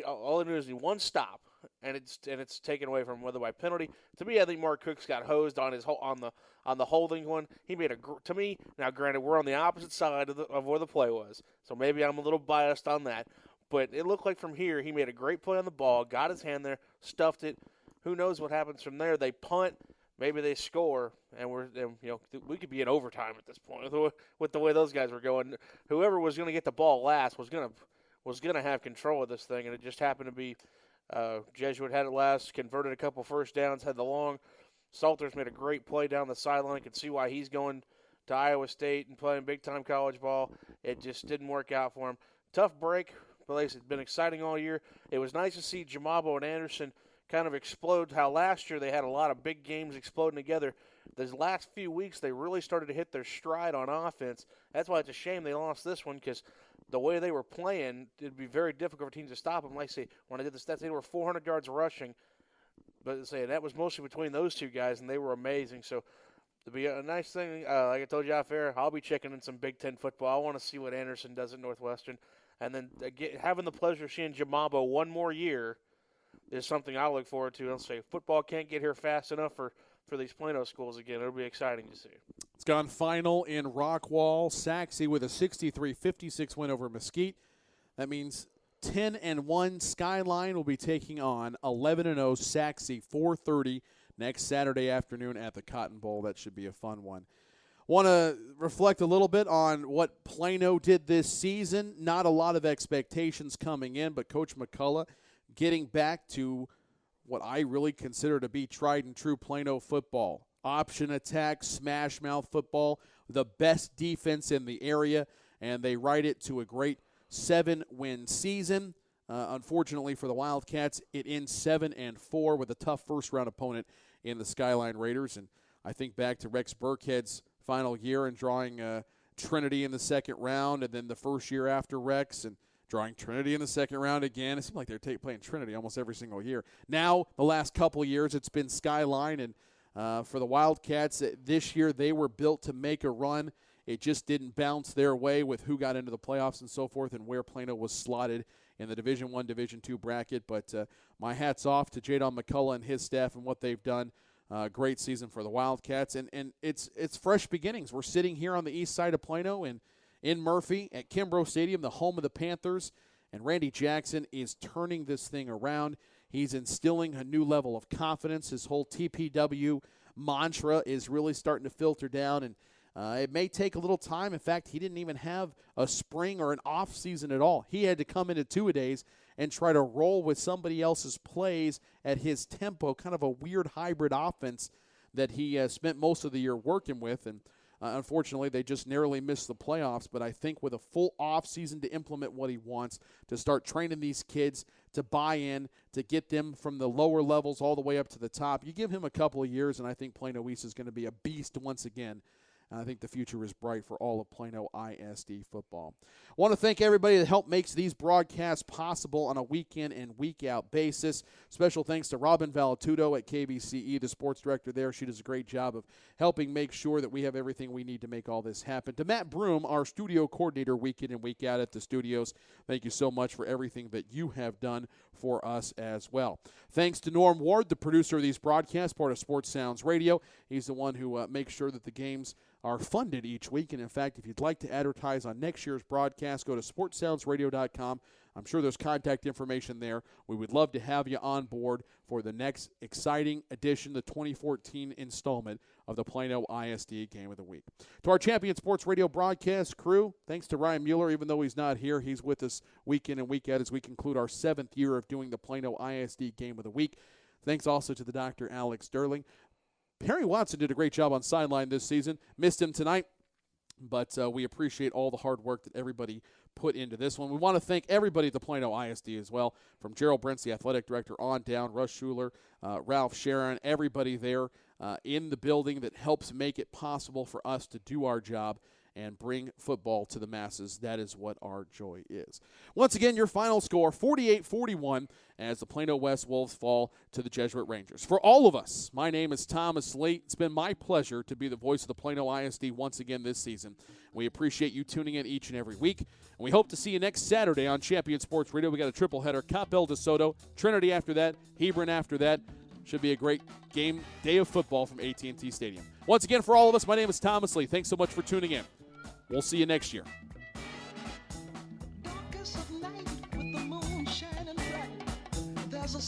all they need is one stop, and it's taken away from them, whether by penalty. To me, I think Mark Cooks got hosed on the holding one. He made to me. Now, granted, we're on the opposite side of where the play was, so maybe I'm a little biased on that. But it looked like from here he made a great play on the ball, got his hand there, stuffed it. Who knows what happens from there? They punt. Maybe they score, and we could be in overtime at this point with the way those guys were going. Whoever was going to get the ball last was going to have control of this thing, and it just happened to be Jesuit had it last, converted a couple first downs, had the long. Salters made a great play down the sideline. Could see why he's going to Iowa State and playing big-time college ball. It just didn't work out for him. Tough break, but like I said, it's been exciting all year. It was nice to see Jamabo and Anderson kind of explode. How last year they had a lot of big games exploding together. These last few weeks they really started to hit their stride on offense. That's why it's a shame they lost this one, because the way they were playing, it'd be very difficult for teams to stop them. Like I say, when I did the stats, they were 400 yards rushing. But that was mostly between those two guys, and they were amazing. So it'd be a nice thing. Like I told you off air, I'll be checking in some Big Ten football. I want to see what Anderson does at Northwestern. And then having the pleasure of seeing Jamabo one more year is something I look forward to. I'll say football can't get here fast enough for these Plano schools again. It'll be exciting to see. It's gone final in Rockwall. Saxe with a 63-56 win over Mesquite. That means 10-1 Skyline will be taking on 11-0 Saxe, 4:30 next Saturday afternoon at the Cotton Bowl. That should be a fun one. Want to reflect a little bit on what Plano did this season. Not a lot of expectations coming in, but Coach McCullough getting back to what I really consider to be tried and true Plano football. Option attack, smash mouth football, the best defense in the area, and they ride it to a great 7-win season. Unfortunately for the Wildcats, it ends 7-4 with a tough first-round opponent in the Skyline Raiders. And I think back to Rex Burkhead's final year and drawing Trinity in the second round, and then the first year after Rex, and drawing Trinity in the second round again. It seemed like they're playing Trinity almost every single year. Now, the last couple of years, it's been Skyline. And for the Wildcats, this year they were built to make a run. It just didn't bounce their way with who got into the playoffs and so forth and where Plano was slotted in the Division I, Division II bracket. But my hat's off to Jadon McCullough and his staff and what they've done. Great season for the Wildcats. And it's fresh beginnings. We're sitting here on the east side of Plano in Murphy at Kimbrough Stadium, the home of the Panthers, and Randy Jackson is turning this thing around. He's instilling a new level of confidence. His whole TPW mantra is really starting to filter down, and it may take a little time. In fact, he didn't even have a spring or an off season at all. He had to come into two-a-days and try to roll with somebody else's plays at his tempo, kind of a weird hybrid offense that he spent most of the year working with. And Unfortunately, they just narrowly missed the playoffs, but I think with a full offseason to implement what he wants, to start training these kids, to buy in, to get them from the lower levels all the way up to the top, you give him a couple of years, and I think Plano East is going to be a beast once again. And I think the future is bright for all of Plano ISD football. I want to thank everybody that helped makes these broadcasts possible on a week-in and week-out basis. Special thanks to Robin Valatudo at KBCE, the sports director there. She does a great job of helping make sure that we have everything we need to make all this happen. To Matt Broom, our studio coordinator week in and week out at the studios, thank you so much for everything that you have done for us as well. Thanks to Norm Ward, the producer of these broadcasts, part of Sports Sounds Radio. He's the one who makes sure that the games are funded each week. And, in fact, if you'd like to advertise on next year's broadcast, go to sportsoundsradio.com. I'm sure there's contact information there. We would love to have you on board for the next exciting edition, the 2014 installment of the Plano ISD Game of the Week. To our Champion Sports Radio broadcast crew, thanks to Ryan Mueller. Even though he's not here, he's with us week in and week out as we conclude our 7th year of doing the Plano ISD Game of the Week. Thanks also to the Dr. Alex Sterling. Perry Watson did a great job on sideline this season. Missed him tonight, but we appreciate all the hard work that everybody put into this one. We want to thank everybody at the Plano ISD as well, from Gerald Brentz, the athletic director, on down, Russ Schuler, Ralph Sharon, everybody there in the building that helps make it possible for us to do our job and bring football to the masses. That is what our joy is. Once again, your final score, 48-41, as the Plano West Wolves fall to the Jesuit Rangers. For all of us, my name is Thomas Lee. It's been my pleasure to be the voice of the Plano ISD once again this season. We appreciate you tuning in each and every week, and we hope to see you next Saturday on Champion Sports Radio. We got a triple header, Coppell DeSoto, Trinity after that, Hebron after that. Should be a great game, day of football from AT&T Stadium. Once again, for all of us, my name is Thomas Lee. Thanks so much for tuning in. We'll see you next year. Darkest of night with the moon shining bright. There's a